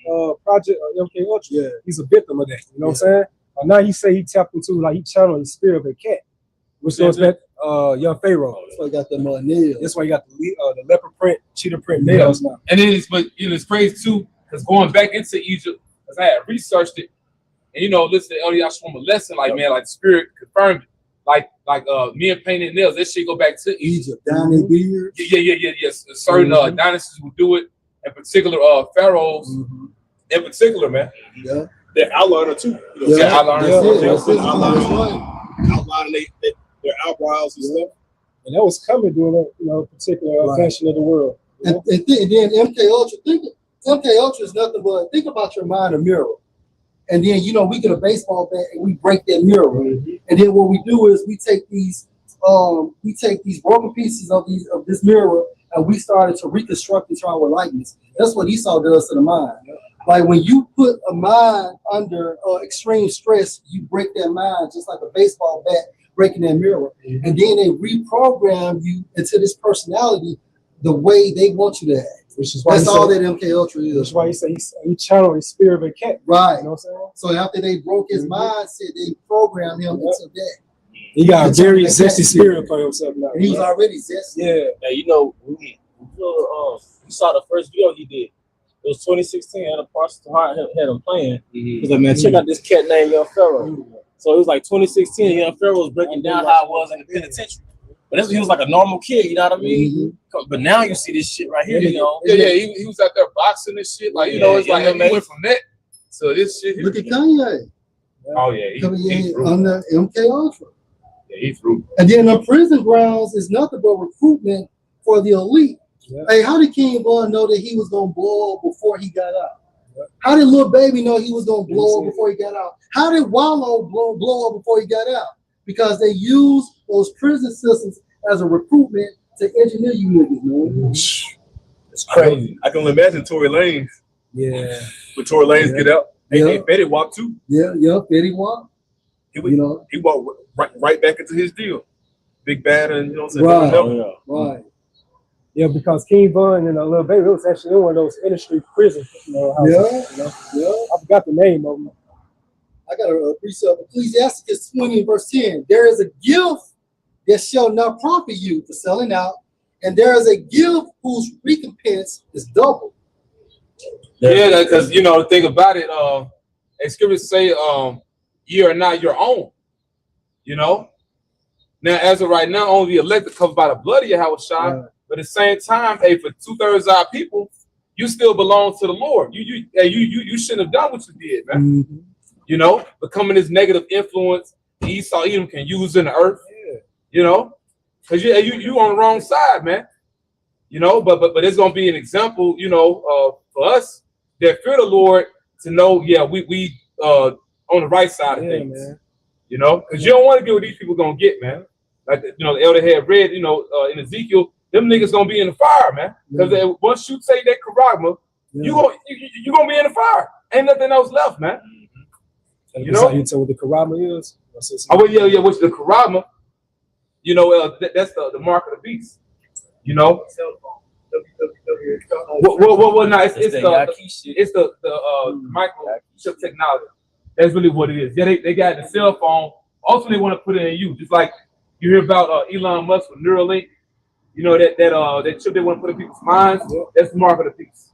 project MK Ultra. Yeah. He's a victim of that. You know what I'm saying? Now he say he tapped into, like, he channeled the spirit of a cat, which goes back Young Pharaoh. That's why he got the nails. That's why he got the leopard print, cheetah print nails now. And then it's crazy too, because going back into Egypt, because I had researched it, and you know, listen to Eliyahu from a lesson, like man, like the spirit confirmed it. Like me and painted nails, that shit go back to Egypt. Down in beard. Yes. Certain dynasties would do it, in particular Pharaohs, in particular, man. Yeah. They're outliner too. You know, outlining their eyebrows and stuff. And that was coming during that particular fashion of the world. And then MK Ultra, MK Ultra is nothing but, think about your mind a mirror. And then, you know, we get a baseball bat and we break that mirror. And then what we do is we take these broken pieces of this mirror and we started to reconstruct it to our likeness. That's what Esau does to the mind. Like when you put a mind under extreme stress, you break that mind just like a baseball bat breaking that mirror. And then they reprogram you into this personality the way they want you to act. Which is why that's all that MK Ultra is. That's why he said he channeled his spirit of a cat. Right. You know what I'm saying? So after they broke his mindset, they programmed him into that. He got a very zesty spirit for himself now. And he was already zesty. Yeah. Now, you know, you saw the first video he did. It was 2016, and the Parsons Heart had him playing. He was like, man, check out this cat named Young Pharaoh. So it was like 2016, Young Pharaoh was breaking down how it was in the penitentiary. But he was like a normal kid, you know what I mean? But now you see this shit right here, you know? Yeah, he was out there boxing and shit. Like, you know, it's like he went from that to this shit. Look at Kanye. Oh, yeah. He threw. On the MK Ultra. Yeah, he threw. And then the prison grounds is nothing but recruitment for the elite. Yeah. Hey, how did King Von know that he was going to blow up before he got out? Yeah. How did Lil Baby know he was going to blow up before he got out? How did Wallow blow up before he got out? Because they use those prison systems as a recruitment to engineer you niggas, man. It's crazy. I can imagine Tory Lanez. Yeah. When Tory Lanez get out, and Fetty Wap too. Yeah, Fetty Wap. He walked right back into his deal. Big bad, and you know what I'm saying? Right. Yeah, because King Von and Lil Baby, it was actually in one of those industry prisons. Houses, I forgot the name of them. I got a precept, Ecclesiastes 20 and verse 10. There is a gift that shall not profit you for selling out, and there is a gift whose recompense is double. Yeah, because you know, the thing about it, scriptures say, ye are not your own. You know? Now, as of right now, only the elect are covered by the blood of Yahweh Shai. But at the same time, hey, for 2/3 of our people, you still belong to the Lord. You shouldn't have done what you did, man. You know, becoming this negative influence Esau Edom can use in the earth. You know, because you on the wrong side, man. You know, but it's gonna be an example, you know, for us that fear the Lord to know, yeah, we on the right side of things. Man. You know, because you don't want to get what these people gonna get, man. Like you know, the elder had read, you know, in Ezekiel, them niggas gonna be in the fire, man. Because once you take that charagma, you gonna be in the fire. Ain't nothing else left, man. You know, you tell what the karama is. Oh well, yeah, which the charagma, you know, that's the mark of the beast. You know, well, no, it's the microchip technology. That's really what it is. Yeah, they got the cell phone. Also, they want to put it in you, just like you hear about Elon Musk with Neuralink. You know that chip they want to put in people's minds. That's the mark of the beast.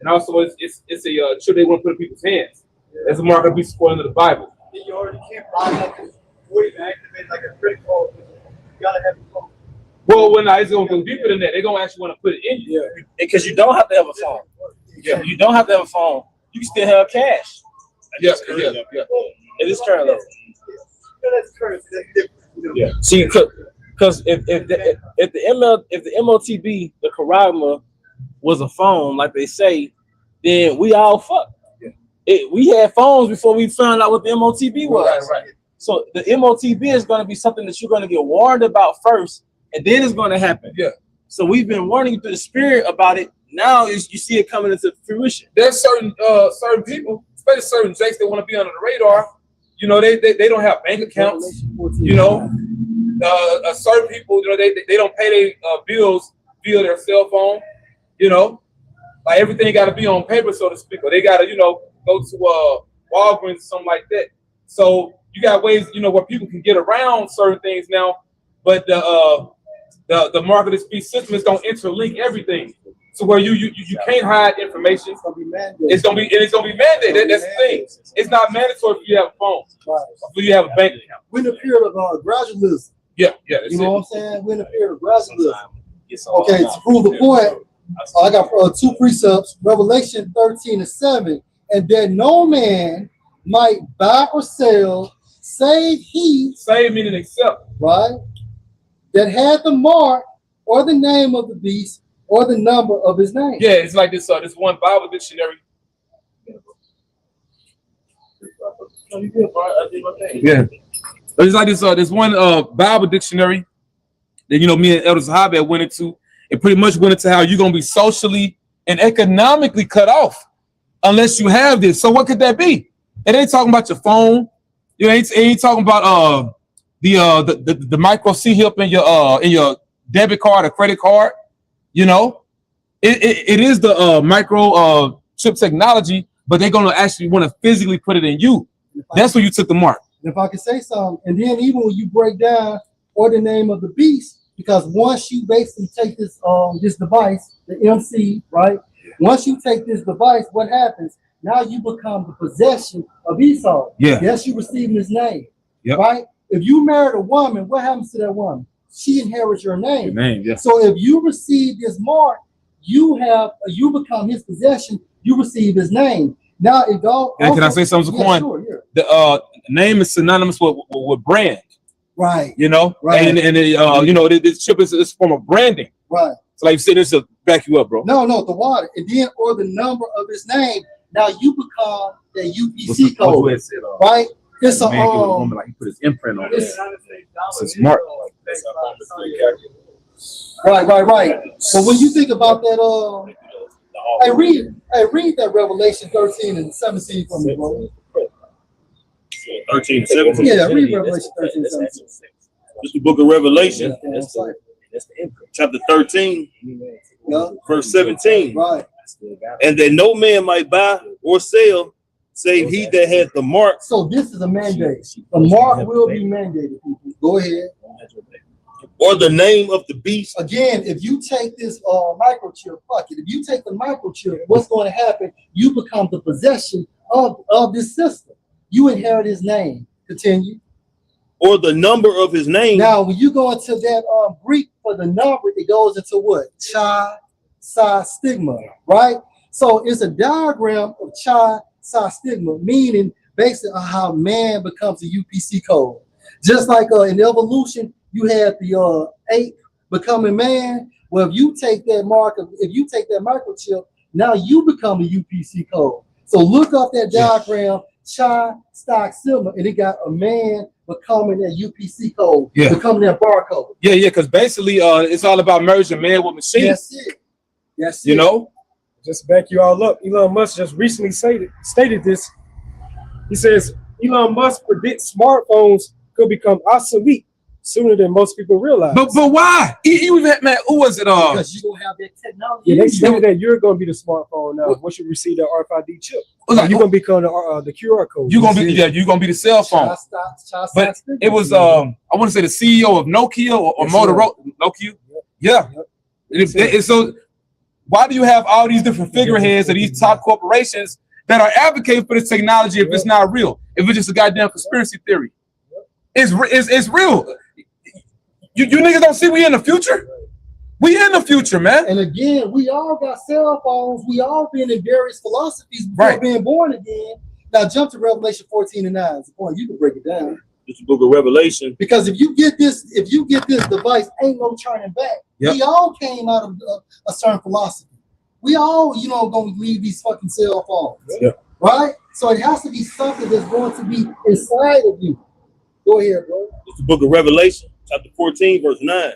And also, it's a chip they want to put in people's hands. That's the mark of the beast according to the Bible. You already can't buy nothing before you activate like a credit card. You gotta have your phone. Well, when it's gonna go deeper than that, they're gonna actually want to put it in you. Yeah, because you don't have to have a phone. Yeah, you don't have to have a phone. You can still have cash. Yeah. It is current level. That's current. That's different. Yeah. See, because if the MOTB, the charagma, was a phone, like they say, then we all fucked. We had phones before we found out what the MOTB was. Right. So the MOTB is going to be something that you're going to get warned about first, and then it's going to happen. Yeah. So we've been warning you through the spirit about it. Now you see it coming into fruition. There's certain people, especially certain jakes that want to be under the radar. You know, they don't have bank accounts. You know, certain people, you know, they don't pay their bills via their cell phone. You know, like everything got to be on paper, so to speak, or they got to, you know, go to Walgreens or something like that. So you got ways, you know, where people can get around certain things now, but the mark of this beast system is gonna interlink everything. So where you can't hide information. It's gonna be mandated. That's the thing. It's not mandatory if you have a phone. Right. If you have a bank account. We're in a period of gradualism. Yeah. You know what I'm saying? We're in a period of gradualism. Okay, to prove the point, I got two precepts, Revelation 13:7, and that no man might buy or sell, save he, save meaning accept, right, that had the mark or the name of the beast or the number of his name. Yeah, it's like this one Bible dictionary. Yeah, it's like this one Bible dictionary that, you know, me and Elder Sahabe went into. It pretty much went into how you're gonna be socially and economically cut off unless you have this. So what could that be? It ain't talking about your phone. You know, it ain't talking about the micro C-hip in your debit card or credit card. You know, it is the micro chip technology, but they're gonna actually want to physically put it in you. That's where you took the mark. If I could say something, and then even when you break down or the name of the beast, because once you basically take this this device, the MC, right? Once you take this device, what happens? Now you become the possession of Esau. Yeah. Yes, you receiving his name. Yep. Right? If you married a woman, what happens to that woman? She inherits your name. Your name, yeah. So if you receive this mark, you become his possession. You receive his name. Now it goes. And can I say something, Zaquan? Sure, yeah. The name is synonymous with brand. Right. You know, right. And you know, this chip is a form of branding. Right. So like you said, this will back you up, bro. No, the water, and then or the number of his name. Now you become the UPC code, right? It's a woman, like he put his imprint on it. It's smart. Right. So when you think about that, read that Revelation 13:17 for me, bro. 13:17. Yeah, read Revelation 13:17. It's the book of Revelation, chapter 13, verse 17. Right. And that no man might buy or sell, save he that had the mark. So this is a mandate. The mark will be mandated, people. Go ahead. Or the name of the beast. Again, if you take this microchip, fuck it. If you take the microchip, what's going to happen? You become the possession of this system. You inherit his name. Continue. Or the number of his name. Now, when you go into that Greek for the number, it goes into what? Chi, psi, stigma, right? So it's a diagram of chi, psi, stigma, meaning basically how man becomes a UPC code. Just like in evolution, You had the ape becoming man. Well, if you take that microchip, now you become a UPC code. So look up that diagram, Chi Stock Silver, and it got a man becoming that UPC code, becoming that barcode. Yeah, because basically it's all about merging man with machine. That's it. That's you know? Just to back you all up, Elon Musk just recently stated this. He says Elon Musk predicts smartphones could become obsolete sooner than most people realize. But why? Man, who was it? Because you're gonna have that technology. Yeah, they say that you're gonna be the smartphone now once you receive that RFID chip. You're gonna become the QR code. You're gonna be the cell phone. But it was I want to say the CEO of Nokia or Motorola. Nokia. Yeah. So why do you have all these different figureheads of these top corporations that are advocating for this technology if it's not real? If it's just a goddamn conspiracy theory? It's real. You niggas don't see we in the future? We in the future, man. And again, we all got cell phones. We all been in various philosophies before being born again. Now jump to Revelation 14:9. Boy, you can break it down. It's the book of Revelation. Because if you get this device, ain't no turning back. Yep. We all came out of a certain philosophy. We all, gonna leave these fucking cell phones. Yep. Right? So it has to be something that's going to be inside of you. Go ahead, bro. It's the book of Revelation, chapter 14, verse 9.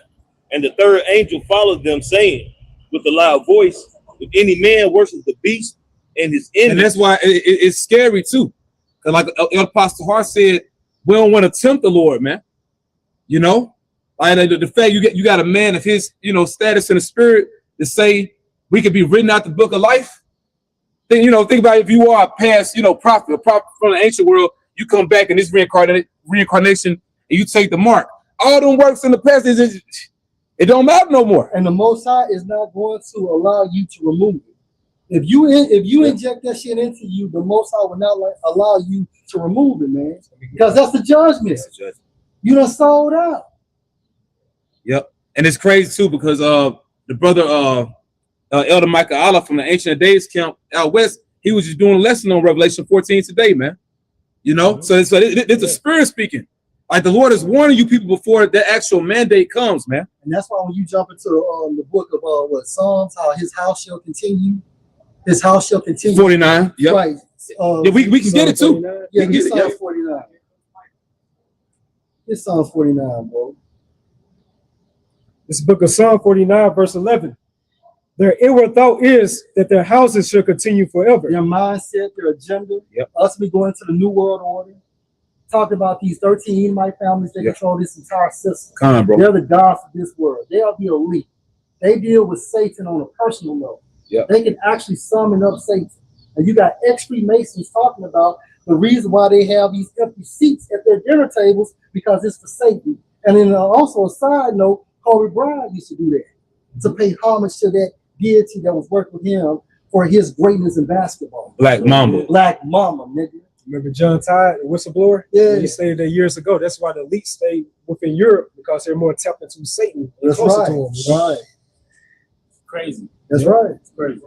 And the third angel followed them, saying with a loud voice, if any man worships the beast and his image. And that's why it's scary too. Because like Apostle Hart said, we don't want to tempt the Lord, man. You know? Like the fact you got a man of his, status in the spirit to say we could be written out the book of life. Then, think about if you are a past, prophet, from the ancient world, you come back in this reincarnation and you take the mark. All them works in the past, it don't matter no more. And the Most High is not going to allow you to remove it. If you inject that shit into you, the Most High will not allow you to remove it, man. Because that's the judgment. You done sold out. Yep. And it's crazy too because the brother Elder Michael Allah from the Ancient Days camp out west, he was just doing a lesson on Revelation 14 today, man. So it's a spirit speaking. Like the Lord is warning you people before the actual mandate comes, man. And that's why when you jump into the book of Psalms, how his house shall continue. His house shall continue. 49. Yep. Right. We can get it too. Yeah, get Psalm 49. It's Psalm 49, bro. This book of Psalm 49, verse 11. Their inward thought is that their houses shall continue forever. Their mindset, their agenda. Us be going to the New World Order. Talked about these 13 Edomite families that control this entire system. Come on, bro. They're the gods of this world. They are the elite. They deal with Satan on a personal level. They can actually summon up Satan. And you got ex-Freemasons talking about the reason why they have these empty seats at their dinner tables because it's for Satan. And then also a side note, Kobe Bryant used to do that to pay homage to that deity that was working with him for his greatness in basketball. Black Mamba, nigga. Remember John Tide, the whistleblower? Yeah. He stated that years ago. That's why the elite stayed within Europe because they're more tapped into Satan. That's closer right. to him. Right. Crazy. That's right. It's crazy.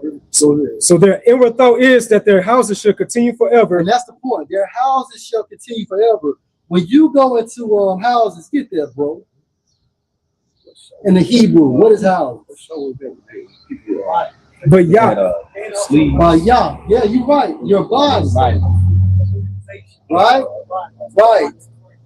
So their inward thought is that their houses should continue forever. And that's the point. Their houses shall continue forever. When you go into houses, get there, bro. In the Hebrew, what is house? But Yah. Yah. Yeah, you're right. Your body. Right? Right.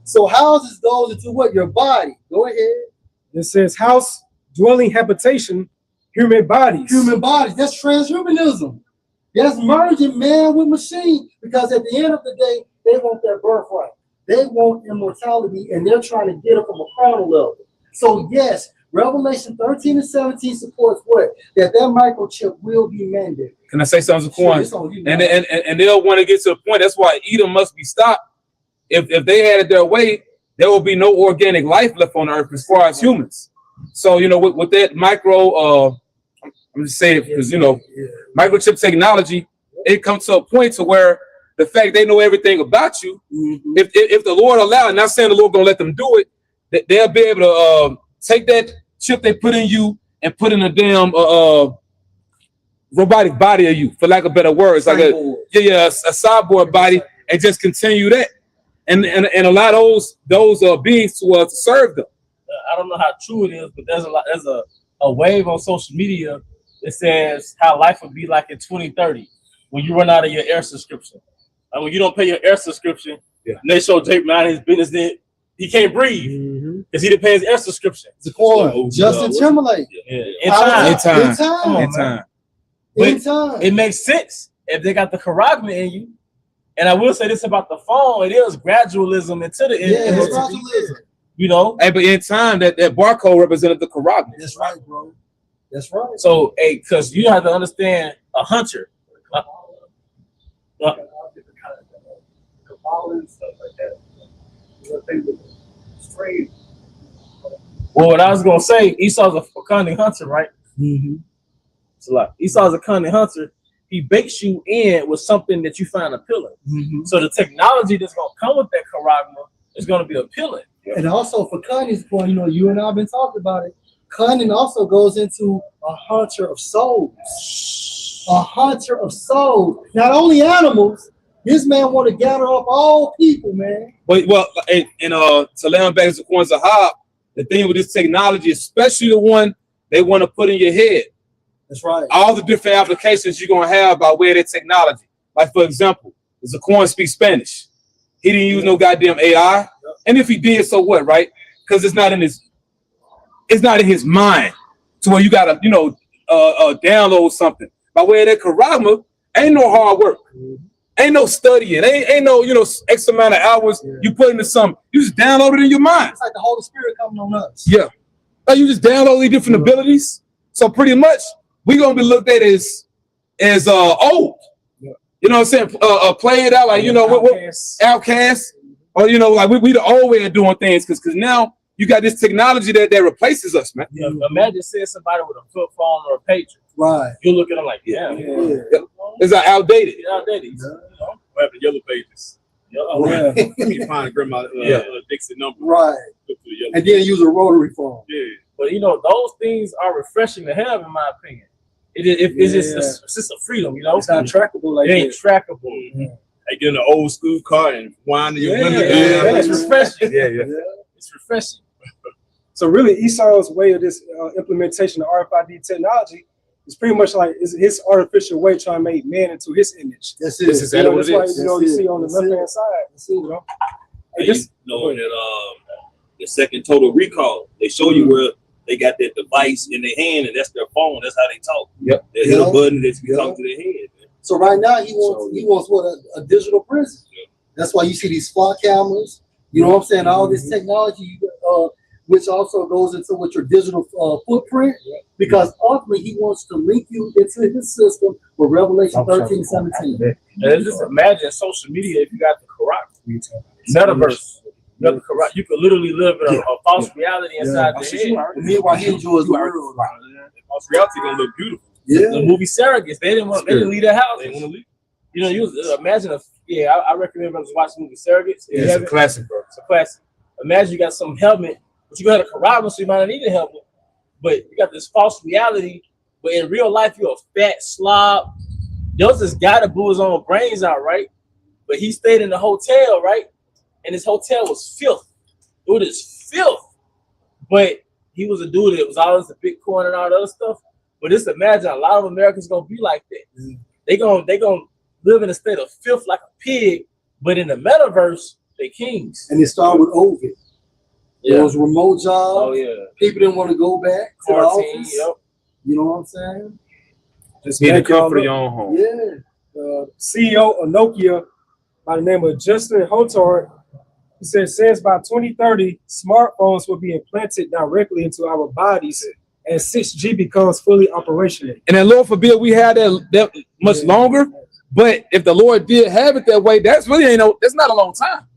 So houses goes into what? Your body. Go ahead. It says house, dwelling, habitation, human bodies. Human bodies. That's transhumanism. That's merging man with machine. Because at the end of the day, they want their birthright. They want immortality, and they're trying to get it from a carnal level. So yes, Revelation 13 and 17 supports what? That microchip will be mandated. Can I say something, Quan? And they'll want to get to the point. That's why Edom must be stopped. If they had it their way, there will be no organic life left on earth as far as humans. So, with that I'm just saying because, microchip technology, it comes to a point to where the fact they know everything about you, if the Lord allowed, not saying the Lord going to let them do it, they'll be able to take that chip they put in you and put in a damn robotic body of you, for lack of better words, like a cyborg body, and just continue that, and allow those beings to serve them. I don't know how true it is, but there's a wave on social media that says how life would be like in 2030 when you run out of your air subscription. Like when you don't pay your air subscription, and they show Drake mind his business, then he can't breathe because he didn't pay his air subscription. It's a core. Justin Timberlake. Yeah. In time. It makes sense if they got the charagma in you. And I will say this about the phone: it is gradualism into the end. Yeah, it's gradualism. You know, Hey, but in time, that barcode represented the charagma. That's right, bro. That's right. so because you have to understand a hunter. Well, what I was gonna say, Esau's a cunning hunter, right? It's a lot. Esau's a cunning hunter. He bakes you in with something that you find appealing. So the technology that's gonna come with that charagma is gonna be appealing. And also for cunning's point, you know, you and I have been talking about it. Cunning also goes into a hunter of souls. A hunter of souls. Not only animals. This man want to gather up all people, man. Well, to lay on back to Kwanzaa Zahab, the thing with this technology, especially the one they want to put in your head. That's right. All the different applications you're gonna have by way of that technology. Like for example, Zaquan speaks Spanish. He didn't use no goddamn AI, and if he did, so what, right? Because it's not in his mind to where you gotta download something by way of that charagma. Ain't no hard work. Ain't no studying. Ain't no, X amount of hours you put into something. You just download it in your mind. It's like the Holy Spirit coming on us. Yeah. Like you just download these different abilities. So pretty much we're gonna be looked at as old. You know what I'm saying? Play it out like, outcasts. Or like we the old way of doing things because now you got this technology that replaces us, man. Yeah, imagine seeing somebody with a flip phone or a pager. Right. You look at them like, yeah. It's outdated. Outdated. What happened to Yellow Pages? Let me find Grandma Dixie number. Right. And then use a rotary phone. Yeah. But those things are refreshing to have, in my opinion. It's just a freedom, It's not trackable like it ain't trackable. Like getting an old school car and winding your window down. It's refreshing. It's refreshing. So really, Esau's way of this implementation of RFID technology is pretty much like his artificial way trying to make man into his image. That's it. This is exactly what it is. You see on the left-hand side. The second Total Recall, they show you where they got that device in their hand and that's their phone. That's how they talk. Yep. They hit a button that you can talk to their head. Man. So right now he wants what a digital prison. That's why you see these flock cameras. You know what I'm saying? All this technology, which also goes into with your digital footprint, because ultimately he wants to link you into his system with Revelation 13:17. And just imagine social media if you got the corrupt metaverse. You could literally live in a false reality inside the head. Meanwhile, he enjoys the world. False reality gonna look beautiful. Yeah. The movie Surrogates, they didn't leave their house. They want to leave. Imagine I recommend brothers watch the movie Surrogates. It's a classic, bro. It's a classic. Imagine you got some helmet, but you got a corral, so you might not need a helmet. But you got this false reality, but in real life you're a fat slob. There was this guy that blew his own brains out, right? But he stayed in the hotel, right? And his hotel was filth. It was filth. But he was a dude that was always the Bitcoin and all that other stuff. But just imagine a lot of Americans gonna be like that. They gonna live in a state of filth like a pig, but in the metaverse, they kings. And it started with Ovid. There was remote jobs. Oh yeah. People didn't want to go back to the Quarantine, office. yep. You know what I'm saying? Just Need the back y'all comfort of up. your own home. Yeah. CEO of Nokia by the name of Justin Hotard, he says by 2030, smartphones will be implanted directly into our bodies and 6G becomes fully operational. And then Lord forbid we had that much longer. But if the Lord did have it that way, that's not a long time.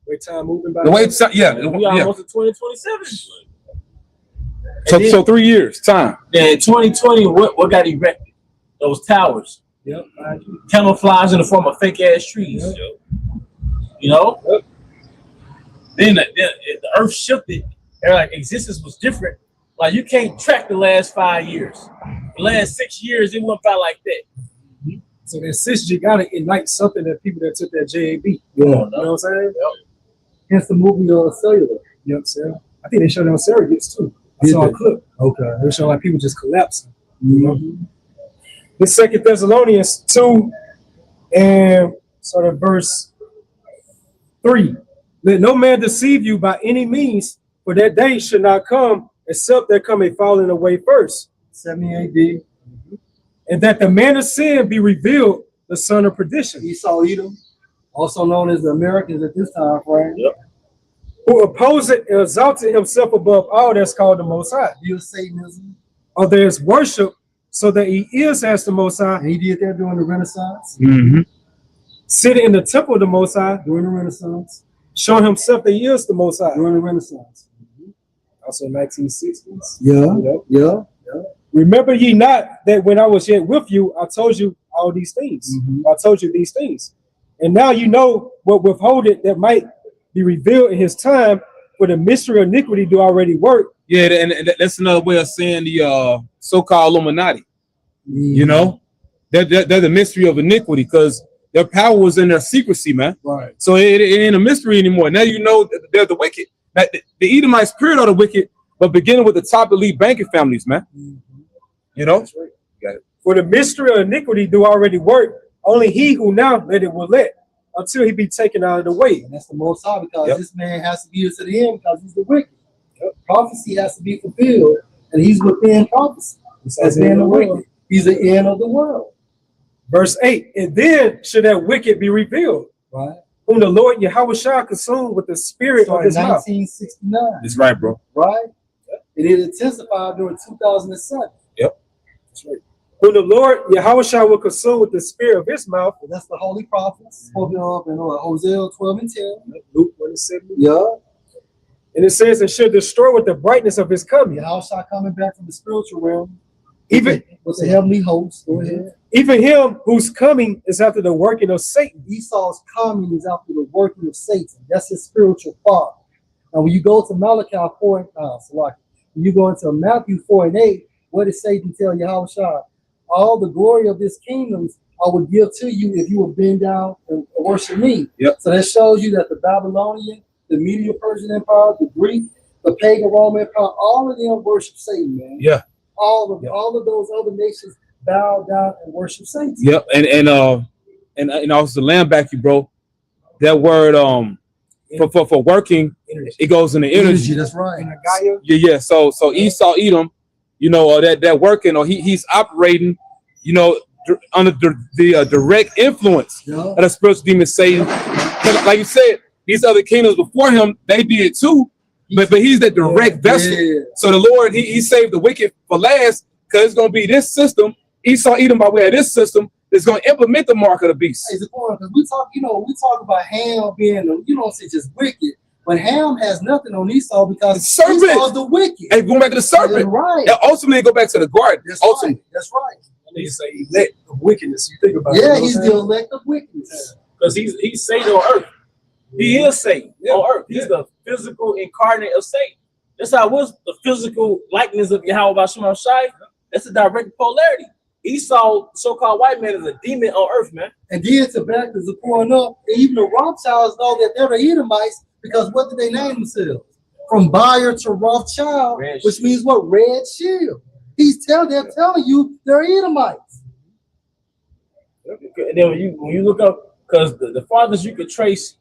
Way time moving by. The way, We almost in 2027. So 3 years time. Then in 2020, what got erected? Those towers. Yep. Camouflage in the form of fake ass trees. Then the earth shifted. And like existence was different. Like you can't track the last 5 years. The last 6 years, it went by like that. So that 6G got to ignite something that people that took that JAB. Yeah. You know what I'm saying? Yep. Hence the movie Cellular. You know what I'm saying? I think they showed it on surrogates too. I saw a clip. Okay. They showed like people just collapsing. You know? The 2 Thessalonians 2 and sort of verse 3. Let no man deceive you by any means, for that day should not come except there come a falling away first. 70 AD. And that the man of sin be revealed, the son of perdition. Esau Edom, also known as the Americans at this time frame. Yep. Who opposed and exalted himself above all that's called the Most High. He was Satanism. Or there is worship, so that he is as the Most High. And he did that during the Renaissance. Sitting in the temple of the Most High. During the Renaissance. Showing himself that he is the Most High. During the Renaissance. Also 1960s. Yeah. Remember ye not that when I was yet with you, I told you all these things. I told you these things. And now you know what withholded that might be revealed in his time, for the mystery of iniquity do already work. Yeah, and that's another way of saying the so-called Illuminati. You know, they're the mystery of iniquity, because their power was in their secrecy, man. Right. So it ain't a mystery anymore. Now you know that they're the wicked. Now, the Edomite spirit are the wicked, but beginning with the top elite banking families, man. You know? That's right. Got it. For the mystery of iniquity do already work. Only he who now let it will let, until he be taken out of the way. And that's the Most High, because this man has to be to the end, because he's the wicked. Prophecy has to be fulfilled, and he's within prophecy. As being the wicked. He's the end of the world. Verse 8, and then should that wicked be revealed, right? Whom the Lord Yahweh shall consume with the spirit of his mouth. 1969. That's right, bro. Right? And it intensified during 2007. Yep. That's right. Whom the Lord Yahweh shall will consume with the spirit of his mouth. And that's the holy prophets spoken of in Hosea 12 and 10. Luke 27. Yeah. And it says, and should destroy with the brightness of his coming. Yahweh shall coming back from the spiritual realm. Even with the heavenly host. Go ahead. Even him whose coming is after the working of Satan. Esau's coming is after the working of Satan. That's his spiritual father. Now, when you go to Malachi 4, when you go into Matthew 4 and 8, what did Satan tell Yahweh Shai? All the glory of this kingdoms I will give to you if you will bend down and worship me. Yep. So that shows you that the Babylonian, the Medo-Persian Empire, the Greek, the pagan Roman Empire, all of them worship Satan, man. Yeah. All of those other nations bow down and worship Satan. Yep. And also to land back you, bro. That word for working, it goes in the energy. That's right. Yeah. So Esau Edom, you know, that working, or he's operating, you know, under the direct influence of the spiritual demon Satan. Like you said, these other kingdoms before him, they did too, but he's that direct vessel. Yeah. So the Lord, he saved the wicked for last, because it's gonna be this system. Esau Edom, by way of this system, is gonna implement the mark of the beast. Because we talk about Ham being, say just wicked, but Ham has nothing on Esau because Esau's the wicked. Hey, going back to the serpent, right? And ultimately, go back to the garden. That's ultimately. right. That's right. They say elect of wickedness. You think about it. Yeah, he's the elect of wickedness. Because he's Satan on earth. He is Satan on earth. He's the physical incarnate of Satan. That's how it was the physical likeness of Yahweh Bashim Shai. That's a direct polarity. Esau, so-called white man, is a demon on earth, man. And then to back to Zipporah up, even the Rothschilds know that they're the Edomites, because what did they name themselves? From Bayer to Rothschild, which means what? Red Shield. They're telling you they're Edomites. And then when you look up, because the farthest you could trace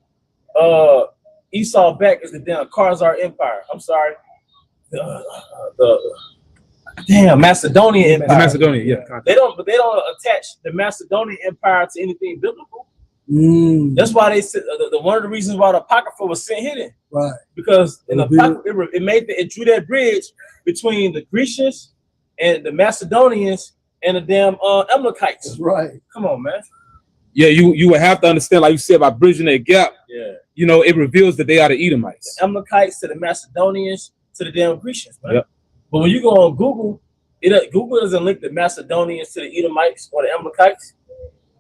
Esau back is the damn Khazar Empire. I'm sorry. The Macedonian Empire. The Macedonian, yeah. They don't attach the Macedonian Empire to anything biblical. That's why they said one of the reasons why the Apocrypha was sent hidden. Right. Because in the Apocrypha, it drew that bridge between the Grecians and the Macedonians and the damn Amalekites. That's right. Come on, man. Yeah, you would have to understand, like you said, by bridging that gap. Yeah. You know, it reveals that they are the Edomites. The Amalekites to the Macedonians to the damn Grecians, man. Yep. But when you go on Google, Google doesn't link the Macedonians to the Edomites or the Amalekites.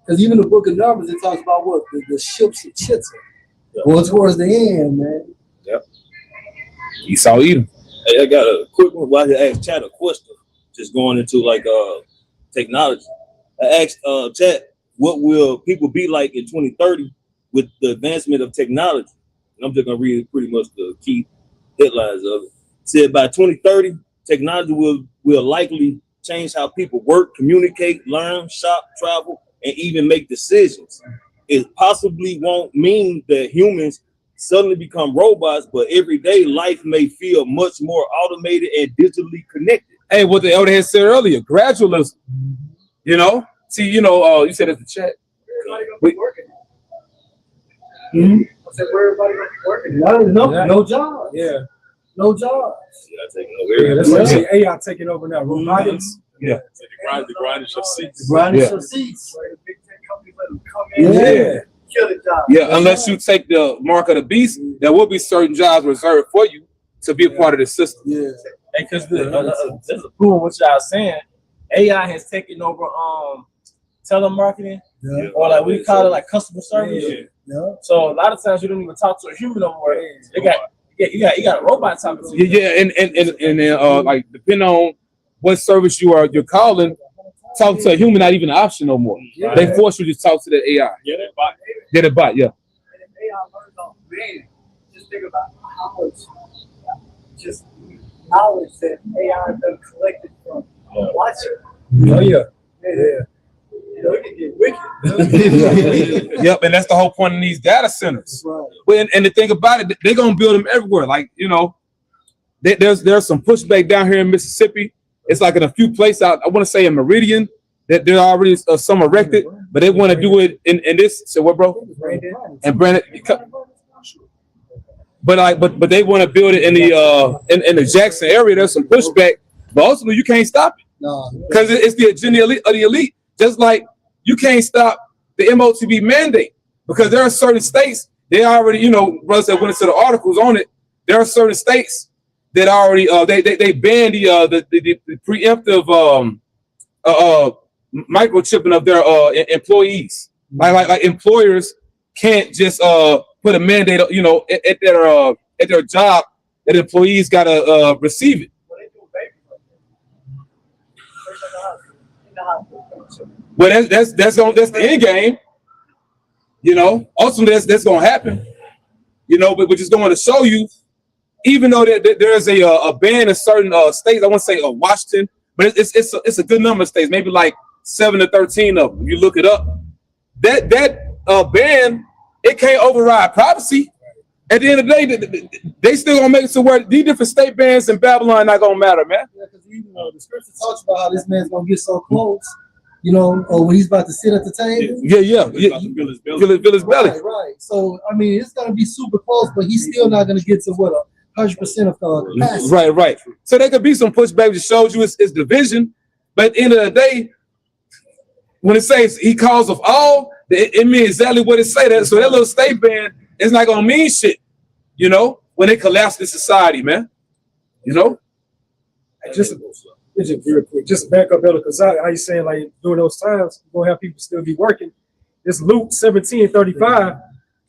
Because even the book of Numbers, it talks about what? The ships of Chitta. Well, towards the end, man. Yep. Esau Edom. Hey, I got a quick one while I asked Chad a question, just going into like technology. I asked Chad, what will people be like in 2030 with the advancement of technology? And I'm just gonna read pretty much the key headlines of it. Said by 2030, technology will likely change how people work, communicate, learn, shop, travel, and even make decisions. It possibly won't mean that humans suddenly become robots, but everyday life may feel much more automated and digitally connected. Hey, what the elder had said earlier, gradualism. You know, see, you said it's the chat. Everybody gonna be working. I said, where everybody gonna be working? No job. Yeah. No jobs. Yeah, taking over Yeah, that's why I say AI taking over now. Robotics. Yeah. The grind is your seats. Grinding Yeah. some seats. Where the big tech companies let them come in and kill the job. Yeah, unless you take the mark of the beast, there will be certain jobs reserved for you to be a part of the system. Yeah. Because just to prove what y'all saying, AI has taken over telemarketing, Yeah. or like we call it like customer service. Yeah. So a lot of times you don't even talk to a human no more. You got a robot talking to you. Yeah, and like depending on what service you're calling, talking to a human not even an option no more. Yeah. They force you to talk to the AI. Yeah, that bot. Get a bot, yeah. And if AI learns off man, just think about how much just knowledge that AI has been collected from watching. Oh yeah. You know, it can get wicked. Yep, and that's the whole point in these data centers. Right. Well, and the thing about it, they're gonna build them everywhere. Like, there's some pushback down here in Mississippi. It's like in a few places out, I want to say in Meridian, that there are already some erected, but they want to do it in this. So what, bro? And Brandon, but they want to build it in the Jackson area. There's some pushback, but ultimately you can't stop it No. because it's the agenda of the elite. Just like you can't stop the MOTB mandate because there are certain states they already, brothers that went into the articles on it. There are certain states that already they banned the preemptive microchipping of their employees. Like employers can't just put a mandate, at their job that employees gotta receive it. Well, that's the end game. Ultimately that's gonna happen. But we're just going to show you, even though there's a ban in certain states. I want to say Washington, but it's a good number of states, maybe like 7 to 13 of them. You look it up. That ban, it can't override privacy. At the end of the day, they still gonna make it to where these different state bans in Babylon not gonna matter, man. Yeah, because the scripture talks about how this man's gonna get so close, or when he's about to sit at the table. Yeah. Feel his belly. Right. So I mean, it's gonna be super close, but he's still not gonna get to what 100% of capacity. Right. So there could be some pushback that shows you it's division, but at the end of the day, when it says he calls of all, it means exactly what it say. That so that little state ban is not gonna mean shit, when they collapse the society, man. Just very quick, just back up, Elder Kazak, how you saying like during those times you're gonna have people still be working. It's Luke 17:35.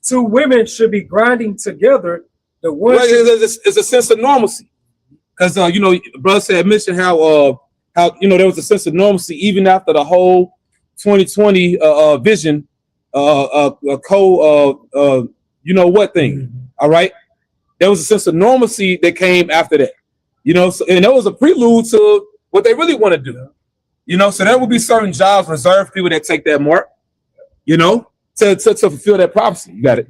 2 women should be grinding together. The one it's a sense of normalcy, because brother said mentioned how there was a sense of normalcy even after the whole 2020 vision thing. All right, there was a sense of normalcy that came after that. And that was a prelude to what they really want to do. So there will be certain jobs reserved for people that take that mark, to fulfill that prophecy. You got it.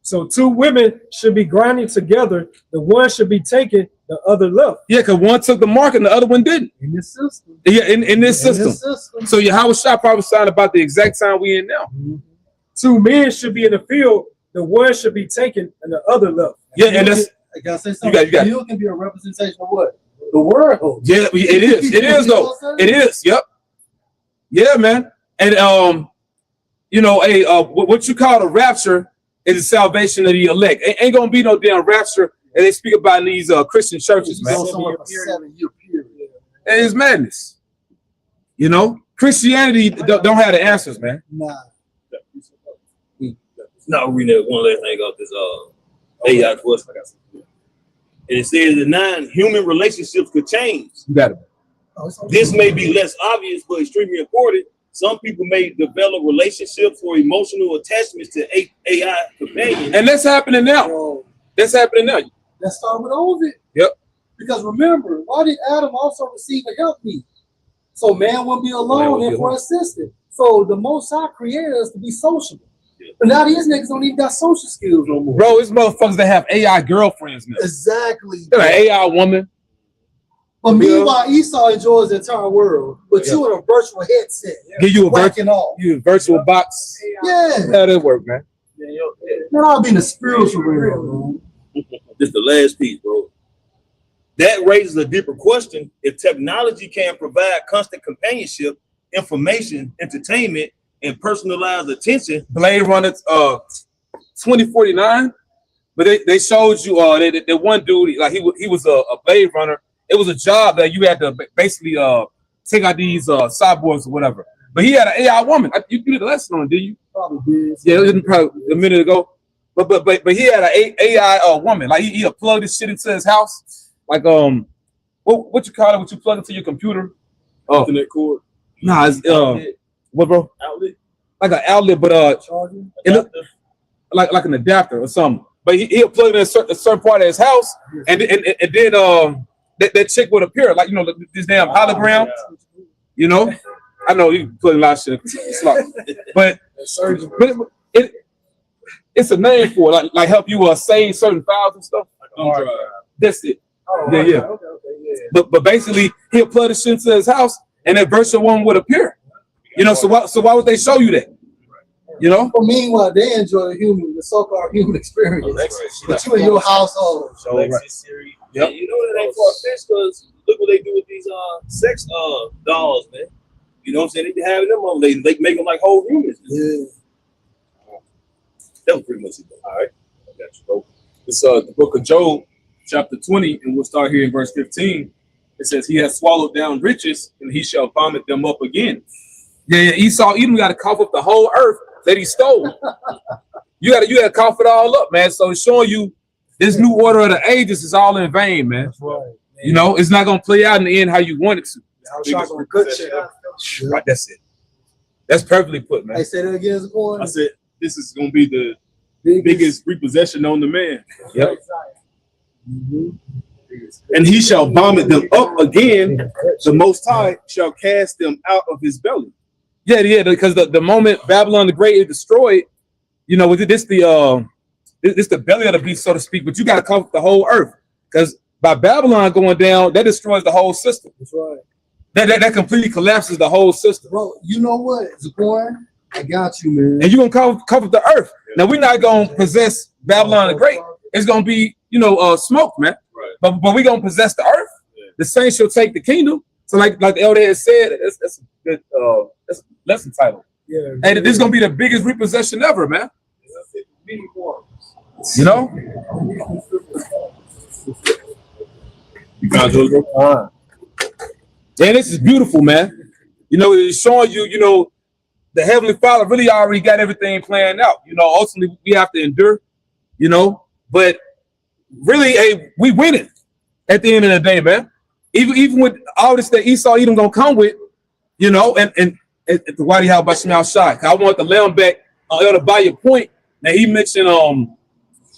So 2 women should be grinding together. The one should be taken, the other left. Yeah, because one took the mark and the other one didn't. In this system. Yeah, in this system. So Yahweh Shah prophesying about the exact time we in now. 2 men should be in the field. The one should be taken and the other left. Yeah, and that's I gotta say something. You got The field can be a representation of what? The world. Yeah, it is. It is though. It is. Yep. Yeah, man. And what you call the rapture is the salvation of the elect. Ain't gonna be no damn rapture, and they speak about in these Christian churches, man. It is madness. Christianity don't have the answers, man. Nah. No, we know one last thing about this AI question. And it says that 9 human relationships could change. You got it. This may be less obvious, but extremely important. Some people may develop relationships or emotional attachments to AI companions. And that's happening now. That's happening now. Let's start with Ovid. Yep. Because remember, why did Adam also receive a helpmeet? So man wouldn't be alone and for assistance. So the Most High created us to be sociable. But now these niggas don't even got social skills no more. Bro, it's motherfuckers that have AI girlfriends now. Exactly. They're an AI woman. But meanwhile, Esau enjoys the entire world. But you in a virtual headset. Give you a virtual box. Yeah. How that work, man? Man, I'll be in the spiritual realm, man. This is the last piece, bro. That raises a deeper question. If technology can provide constant companionship, information, entertainment, and personalized attention. Blade Runner 2049. But they showed you that one dude, like he was a Blade Runner. It was a job that you had to basically take out these cyborgs or whatever. But he had an AI woman. You did a lesson on it, did you? Probably did. Yeah, it was probably a minute ago. But he had an AI woman. Like he plugged this shit into his house. Like what you call it? What you plug into your computer? Ethernet cord. Nah, it's what, bro? Outlet. Like an outlet, but it looked like an adapter or something. But he'll plug it in a certain part of his house, and then that chick would appear, like, you know, this damn hologram. Yeah. You know, I know you put a lot of shit. But it's a name for it, like help you save certain files and stuff. That's it. Yeah. But basically, he'll plug this shit into his house, and that virtual one would appear. You know, so why would they show you that? You know. But meanwhile, they enjoy the so-called human experience. But you in your household. So Siri. Yep. You know that ain't far-fetched, because look what they do with these sex dolls, man. You know what I'm saying? They be having them on, they make them like whole humans. Yeah. That was pretty much it. All right. I got you, bro. It's the book of Job, chapter 20, and we'll start here in verse 15. It says, he has swallowed down riches, and he shall vomit them up again. Yeah, Esau even got to cough up the whole earth that he stole. you gotta cough it all up, man. So it's showing you this new order of the ages is all in vain, man. That's right, man. You know, it's not gonna play out in the end how you want it to. Right, that's it. That's perfectly put, man. I said it again, Zaquan. I said, this is going to be the biggest repossession on the man. Yep. Mm-hmm. And he shall vomit them up again. The Most High shall cast them out of his belly. Yeah, because the moment Babylon the Great is destroyed, you know, this the belly of the beast, so to speak. But you got to cover the whole earth, because by Babylon going down, that destroys the whole system. That's right. That completely collapses the whole system. Bro, you know what, Zaquan? I got you, man. And you're gonna cover the earth. Now we're not gonna possess Babylon the Great. It's gonna be, you know, smoke, man. Right. But we're gonna possess the earth. Yeah. The saints shall take the kingdom. So like the elder has said, that's a good that's a lesson title. Yeah. And this is gonna be the biggest repossession ever, man. You know? You found yours? And this is beautiful, man. You know, it's showing you, you know, the Heavenly Father really already got everything planned out. You know, ultimately we have to endure, you know, but really, hey, we winning at the end of the day, man. Even with all this that Esau Edom gonna come with, you know, and at the Wadi House by Shemal Shai. I want the lamb back to buy your point. Now he mentioned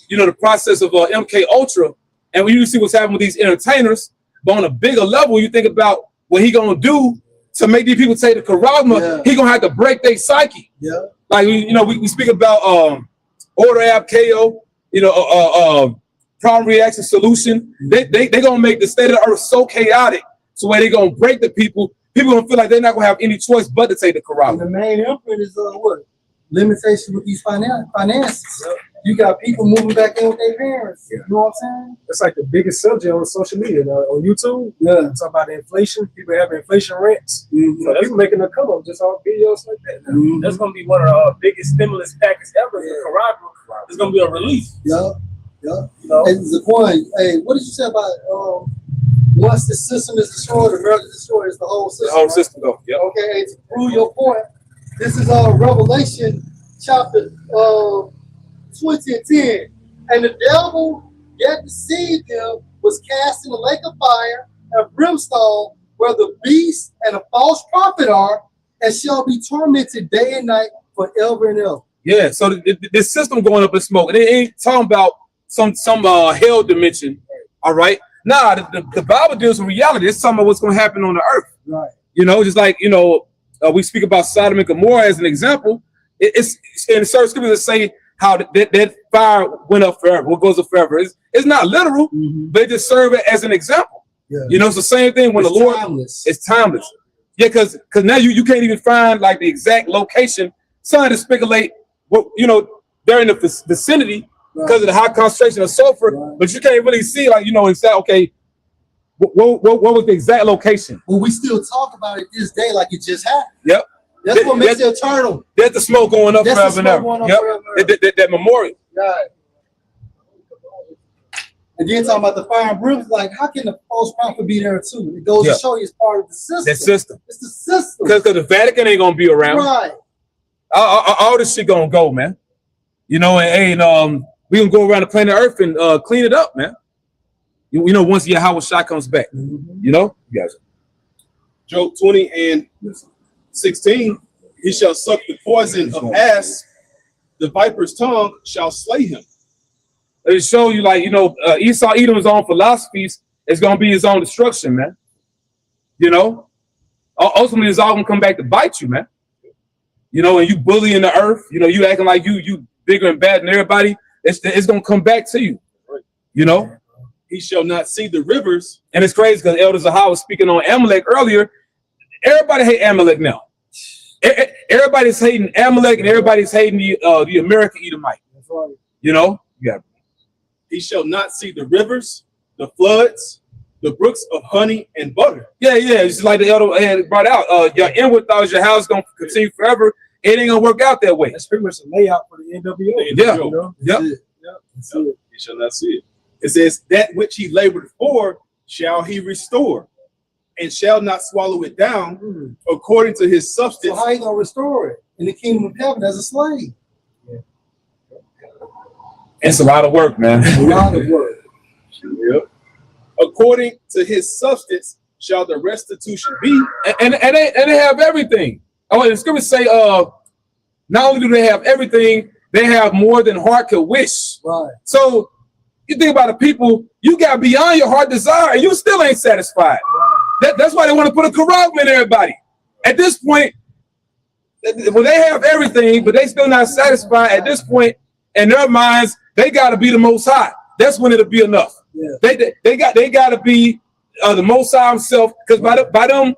you know, the process of MK Ultra, and when you see what's happening with these entertainers, but on a bigger level, you think about what he gonna do to make these people take the Karagma. He gonna have to break their psyche. Yeah. Like, you know, we speak about order app KO, you know, problem reaction solution. They gonna make the state of the earth so chaotic, so where they gonna break the people. People gonna feel like they're not gonna have any choice but to take the Karagma. The main imprint is what? Limitation with these finances. Yep. You got people moving back in with their parents. You know what I'm saying? It's like the biggest subject on social media on YouTube. Yeah, talk about the inflation. People having inflation rents. Mm-hmm. So people making a come up just on videos like that. Mm-hmm. That's gonna be one of the biggest stimulus packages ever. The Karagma is gonna be a relief. Yeah. You know? Hey, Zaquan, hey, what did you say about once the system is destroyed, America destroys the whole system? The whole system, though. Yeah. Okay, hey, to prove your point, this is Revelation chapter 20 and 10. And the devil yet deceived them, was cast in the lake of fire and brimstone, where the beast and a false prophet are, and shall be tormented day and night forever and ever. Yeah, so this system going up in smoke, and it ain't talking about some hell dimension. All right. Nah, the Bible deals with reality. It's talking about what's going to happen on the earth. Right. You know, just like, you know, we speak about Sodom and Gomorrah as an example. It's in certain scriptures that say how that fire went up forever. What goes up forever? It's not literal, but it just serve it as an example. Yeah. You know, it's the same thing when It's the Lord. timeless. It's timeless. Yeah, because now you can't even find like the exact location. Scientists speculate what, you know, they're in the vicinity because of the high concentration of sulfur, but you can't really see, like, you know, exactly, okay, what was the exact location? Well, we still talk about it this day like it just happened. Yep. That's what makes it eternal. That's the smoke going up That's forever the and ever. smoke going up Yep. forever. That memorial. Right. And then talking about the fire and brimstone, like, how can the false prophet be there too? It goes to show you it's part of the system. That system. It's the system. Because the Vatican ain't gonna be around. Right. All this shit gonna go, man. You know, and we gonna go around the planet Earth and clean it up, man. You know, once Yahweh Shai comes back. You know, you guys. Job 20:16, he shall suck the poison of asp, the viper's tongue shall slay him. It show you, like, you know, Esau Edom's own philosophies is gonna be his own destruction, man. You know, ultimately it's all gonna come back to bite you, man. You know, and you bullying the earth, you know, you acting like you bigger and bad than everybody. It's gonna come back to you. You know, he shall not see the rivers. And it's crazy because Elder Zahar was speaking on Amalek earlier. Everybody hate Amalek now. Everybody's hating Amalek and everybody's hating the American Edomite. That's right. You know, yeah. He shall not see the rivers, the floods, the brooks of honey and butter. Yeah, it's like the elder had brought out. Your inward thoughts, your house gonna continue forever. It ain't gonna work out that way. That's pretty much a layout for the NWO. Yeah. You know? Yep. He shall not see it. It says, that which he labored for shall he restore, and shall not swallow it down according to his substance. So how you gonna restore it in the kingdom of heaven as a slave? It's a lot of work, man. A lot of work. Yep. According to his substance shall the restitution be. And they have everything. Oh, and the scriptures say, not only do they have everything, they have more than heart could wish. Right. So you think about the people, you got beyond your heart desire, and you still ain't satisfied. Right. That's why they want to put a corruption in everybody. At this point, when they have everything, but they still not satisfied, at this point, in their minds, they got to be the Most High. That's when it'll be enough. Yeah. They got to be the Most High himself, because by them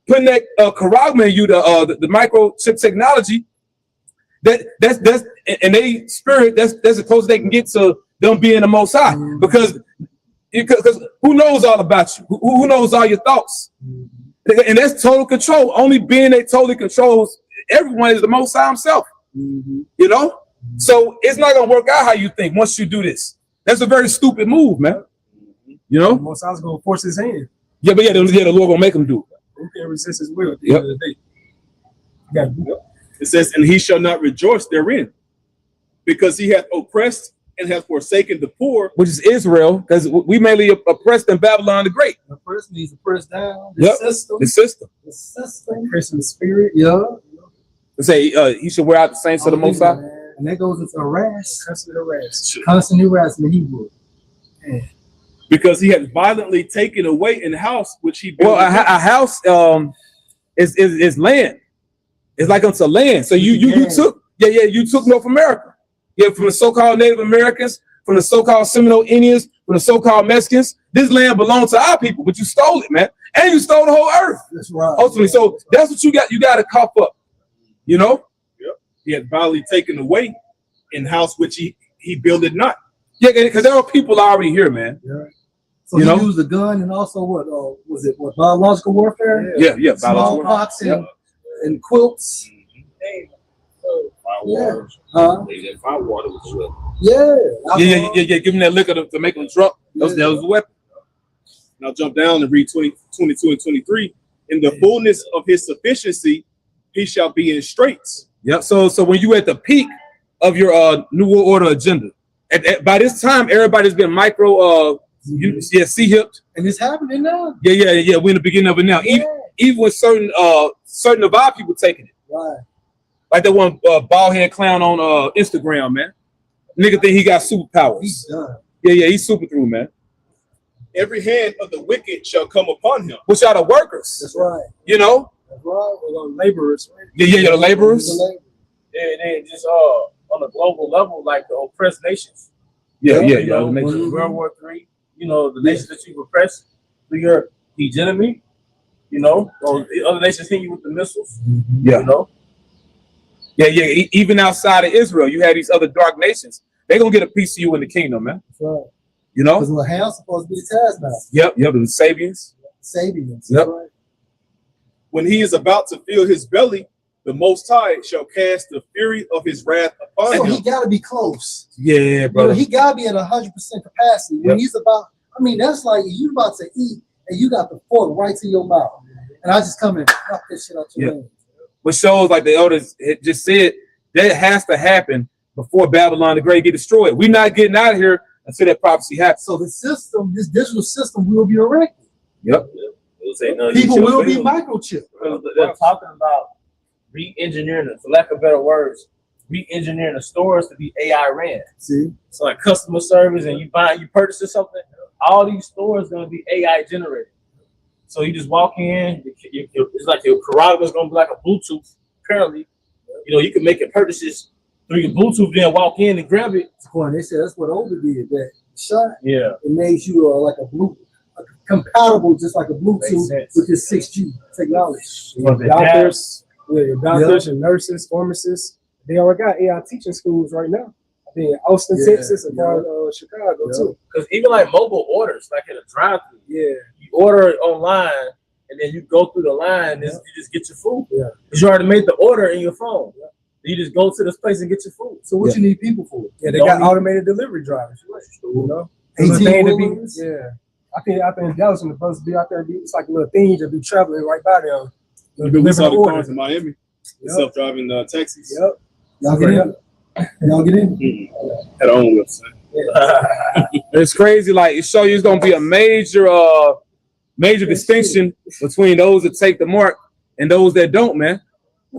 putting that corruption in you, the microchip technology, that's and they spirit, that's the closest they can get to them being the Most High, because who knows all about you? Who knows all your thoughts? And that's total control. Only being that totally controls everyone is the Most High himself. You know, so it's not gonna work out how you think once you do this. That's a very stupid move, man. You know, Most High's gonna force his hand. Yeah, but the Lord gonna make him do it. Who can resist his will at the end of the day? You gotta do it. It says, and he shall not rejoice therein, because he hath oppressed and hath forsaken the poor. Which is Israel, because we mainly oppressed in Babylon the Great. Oppressed means oppressed down. The system. The system. The system. Oppressing the spirit. Yeah. They say he should wear out the saints of the Most High. And that goes into harass. Constant harass. Constant harassment. He would. Because he had violently taken away in the house which he built. Well, a house is land. It's like unto land. So you took you took North America. Yeah, from the so-called Native Americans, from the so-called Seminole Indians, from the so-called Mexicans. This land belonged to our people, but you stole it, man. And you stole the whole earth. That's right. Ultimately, so that's what you got. You got to cough up. You know? Yep. He had violently taken away in house which he builded not. Yeah, because there are people already here, man. Yeah. So you used a gun and also what was it? What, biological warfare? Yeah. Smallpox and quilts. Fire water was well. Yeah. Give him that liquor to make him drunk. That was a weapon. Now jump down and read 22 and 23. In the fullness of his sufficiency, he shall be in straits. Yep. So when you at the peak of your New World Order agenda, by this time everybody's been C-hipped. And it's happening now. Yeah. We're in the beginning of it now. Even with certain of our people taking it. Right. Like that one bald head clown on Instagram, man. Nigga think he got superpowers. He's done. Yeah, he's super through, man. Every hand of the wicked shall come upon him. Which are the workers? That's right. You know? That's right. We're laborers. Right? Yeah, the laborers. They just on a global level, like the oppressed nations. Yeah. World War III. You know, the nations that you oppress through your hegemony. You know, or the other nations hit you with the missiles. Yeah. You know. Yeah. Even outside of Israel, you have these other dark nations. They're gonna get a piece of you in the kingdom, man. That's right. You know? Because Laham's supposed to be the taskmaster. Yep, the Sabians. Sabians. Yep. Right. When he is about to fill his belly, the Most High shall cast the fury of his wrath upon So him. he got to be close. Yeah, brother. He got to be at 100% capacity. When he's about, I mean, that's like you about to eat and you got the fork right to your mouth. And I just come and knock this shit out your hand. Which shows, like the elders just said, that has to happen before Babylon the Great get destroyed. We're not getting out of here until that prophecy happens. So the system, this digital system will be erected. Yep. People will be microchipped. They're talking about re-engineering it, for lack of better words, re-engineering the stores to be AI ran. See? So like customer service and you purchasing something, all these stores gonna be AI generated. So you just walk in, it's like your carotid is gonna be like a Bluetooth. Apparently, you know, you can make your purchases through your Bluetooth, then walk in and grab it. They said that's what Oda did. That shot, yeah, it made you like a Bluetooth, compatible, just like a Bluetooth with this 6G technology. Doctors, your doctors and nurses, pharmacists, they already got AI teaching schools right now. I think Austin, Texas, and part of Chicago too. Because even like mobile orders, like in a drive-thru, you order it online and then you go through the line and you just get your food. Yeah, because you already made the order in your phone. You just go to this place and get your food. So what you need people for? Yeah, they got automated delivery drivers. You know, 18 wheelers. Yeah, I think Dallas and the bus be out there. It's like a little thing to be traveling right by them. We saw the cars in Miami, the self-driving taxis. Yep. Y'all get in. Y'all get in. Had our own website. It's crazy. Like it shows you, it's gonna be a major distinction between those that take the mark and those that don't, man.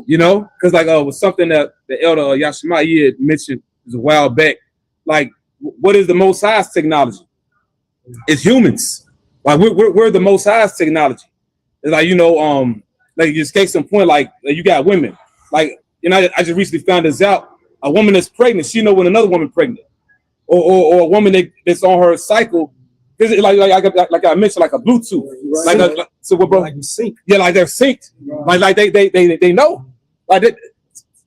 You know, because like was something that the elder Yashima had mentioned a while back. Like, what is the Most High's technology? It's humans. Like we're the Most High's technology. It's like, you know, like just case in point, like you got women. Like, you know, I just recently found this out. A woman that's pregnant, she know when another woman pregnant, or a woman that's on her cycle. Is it like I mentioned, like a Bluetooth, right. like so what, bro? Like you sync. Yeah, like they're synced, right. like they know, like that.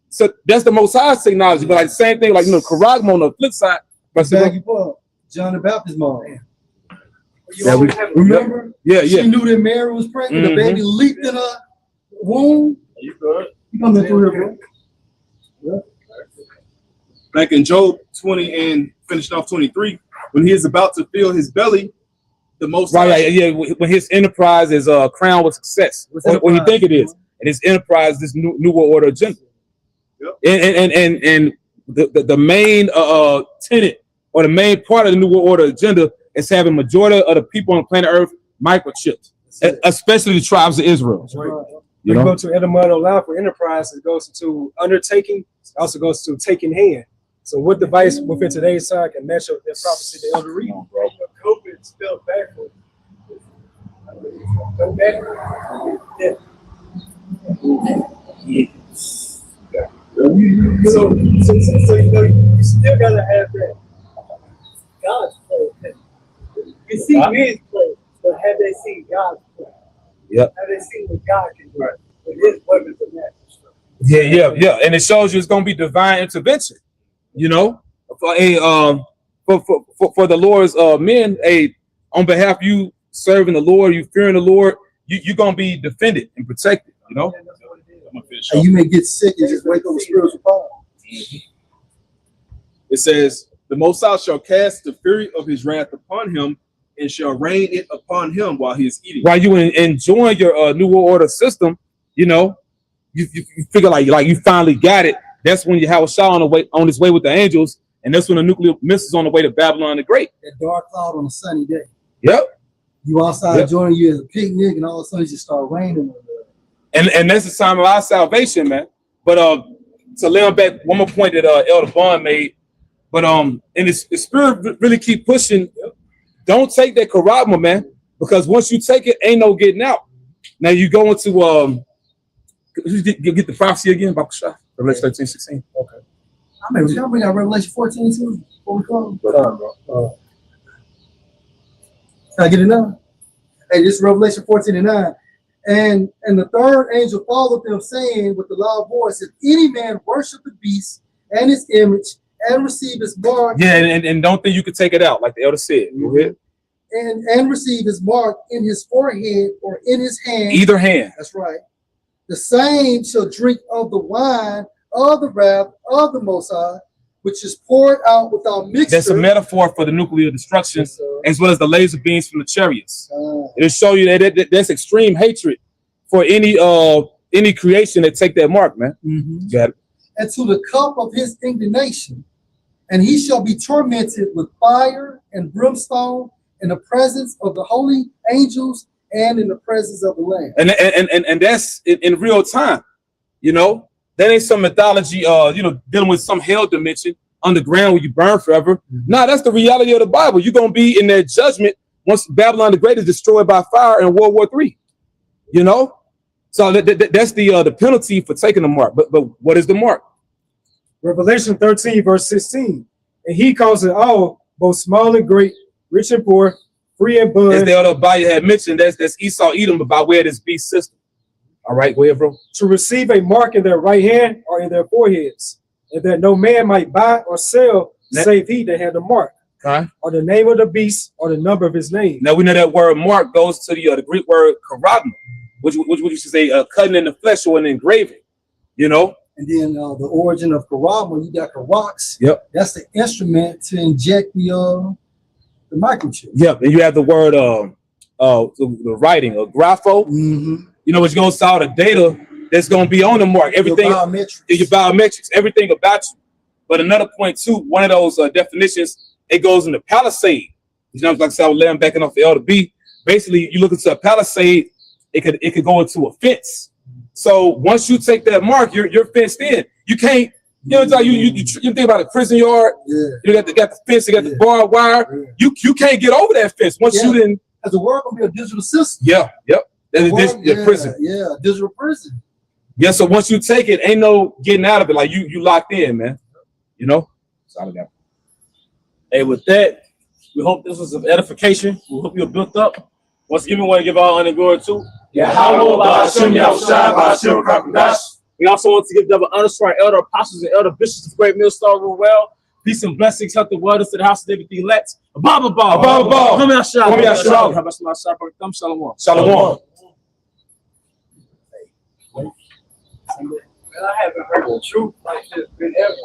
So that's the Most High's technology. But like the same thing, like you know, Karagma on the flip side. But John the Baptist mom. Yeah, remember? Yeah. She knew that Mary was pregnant. The baby leaped in her womb. You good? You coming through here, bro? Yeah. Back in Job 20 and finishing off 23, when he is about to fill his belly, the Most High, when his enterprise is crowned with success, or he think it is, and his enterprise, this new world order agenda. Yep. And the main tenet or the main part of the new world order agenda is having majority of the people on planet Earth microchipped, especially the tribes of Israel. That's right. You go to etymology line for enterprise, it goes to undertaking, it also goes to taking hand. So what device within today's time can match up that prophecy the elder read? COVID spelled backwards. Go backwards. Yeah. So you know, you still gotta have that God's plan. You see men's play, but have they seen God's plan? Yep. Have they seen what God can do with his weapons of natural strength? Yeah. And it shows you it's gonna be divine intervention. You know, for the Lord's men, on behalf of you serving the Lord, you fearing the Lord, you're gonna be defended and protected. You know, and you may get sick and just wake up with spiritual power. It says, "The Most High shall cast the fury of his wrath upon him, and shall rain it upon him while he is eating." While you enjoying your new world order system, you know, you figure like you finally got it. That's when you have a shot on his way with the angels, and that's when the nuclear missiles on the way to Babylon the Great. That dark cloud on a sunny day. Yep. You outside enjoying you as a picnic, and all of a sudden you start raining. And that's the time of our salvation, man. But to lay on back one more point that Elder Bond made, But and the spirit really keep pushing. Don't take that karabma, man, because once you take it, ain't no getting out. Now you go into you get the prophecy again, Revelation 13, 16. Okay. I mean, y'all bring out Revelation 14 too before we come. Bro. Can I get it now? Hey, this is Revelation 14 and 9. And the third angel followed them, saying with a loud voice, if any man worship the beast and his image and receive his mark. Yeah, and don't think you could take it out, like the elder said. Go ahead. And receive his mark in his forehead or in his hand. Either hand. That's right. The same shall drink of the wine of the wrath of the Most High, which is poured out without mixture. That's a metaphor for the nuclear destruction, yes, as well as the laser beams from the chariots. It'll show you that that's extreme hatred for any creation that take that mark, man. Got it. And to the cup of his indignation, and he shall be tormented with fire and brimstone in the presence of the holy angels and in the presence of the Lamb. And that's in real time, you know. That ain't some mythology, dealing with some hell dimension underground where you burn forever. Nah, that's the reality of the Bible. You're gonna be in that judgment once Babylon the Great is destroyed by fire in World War III. You know, so that's the penalty for taking the mark. But what is the mark? Revelation 13, verse 16. And he calls it all, both small and great, rich and poor, free and bond. As the elder Abaya had mentioned, that's Esau Edom by way of this beast system. All right, go ahead, bro. To receive a mark in their right hand or in their foreheads, and that no man might buy or sell save he that had the mark, or the name of the beast, or the number of his name. Now we know that word mark goes to the Greek word karabma, which you should say cutting in the flesh or an engraving, you know. And then the origin of karabma, you got karax. Yep. That's the instrument to inject the microchip. Yep. And you have the word the writing or grapho. You know, which goes to all the data that's going to be on the mark. Everything, your biometrics, everything about you. But another point too, one of those definitions, it goes in the palisade. You know, like I said, I was laying backing off the L to B. Basically, you look into a palisade, it could go into a fence. So once you take that mark, you're fenced in. You can't, you know, you think about a prison yard. Yeah. You got the fence, you got the barbed wire. Yeah. You can't get over that fence once you didn't. As the world gonna be a digital system. Yeah. Yep. Prison. Yeah, digital prison. Yeah, so once you take it, ain't no getting out of it. Like you locked in, man. You know? That's all I got. Hey, with that, we hope this was of edification. We hope you're built up. Once again, we want to give our honor and glory to. We also want to give double honor to our elder apostles and elder bishops of Great Millstar Rule Well. Peace and blessings, health and wellness to the house of David D. Let's. Above. Come here, Shalom. How about Shalom? Shalom. Well, I haven't heard the truth like this been ever.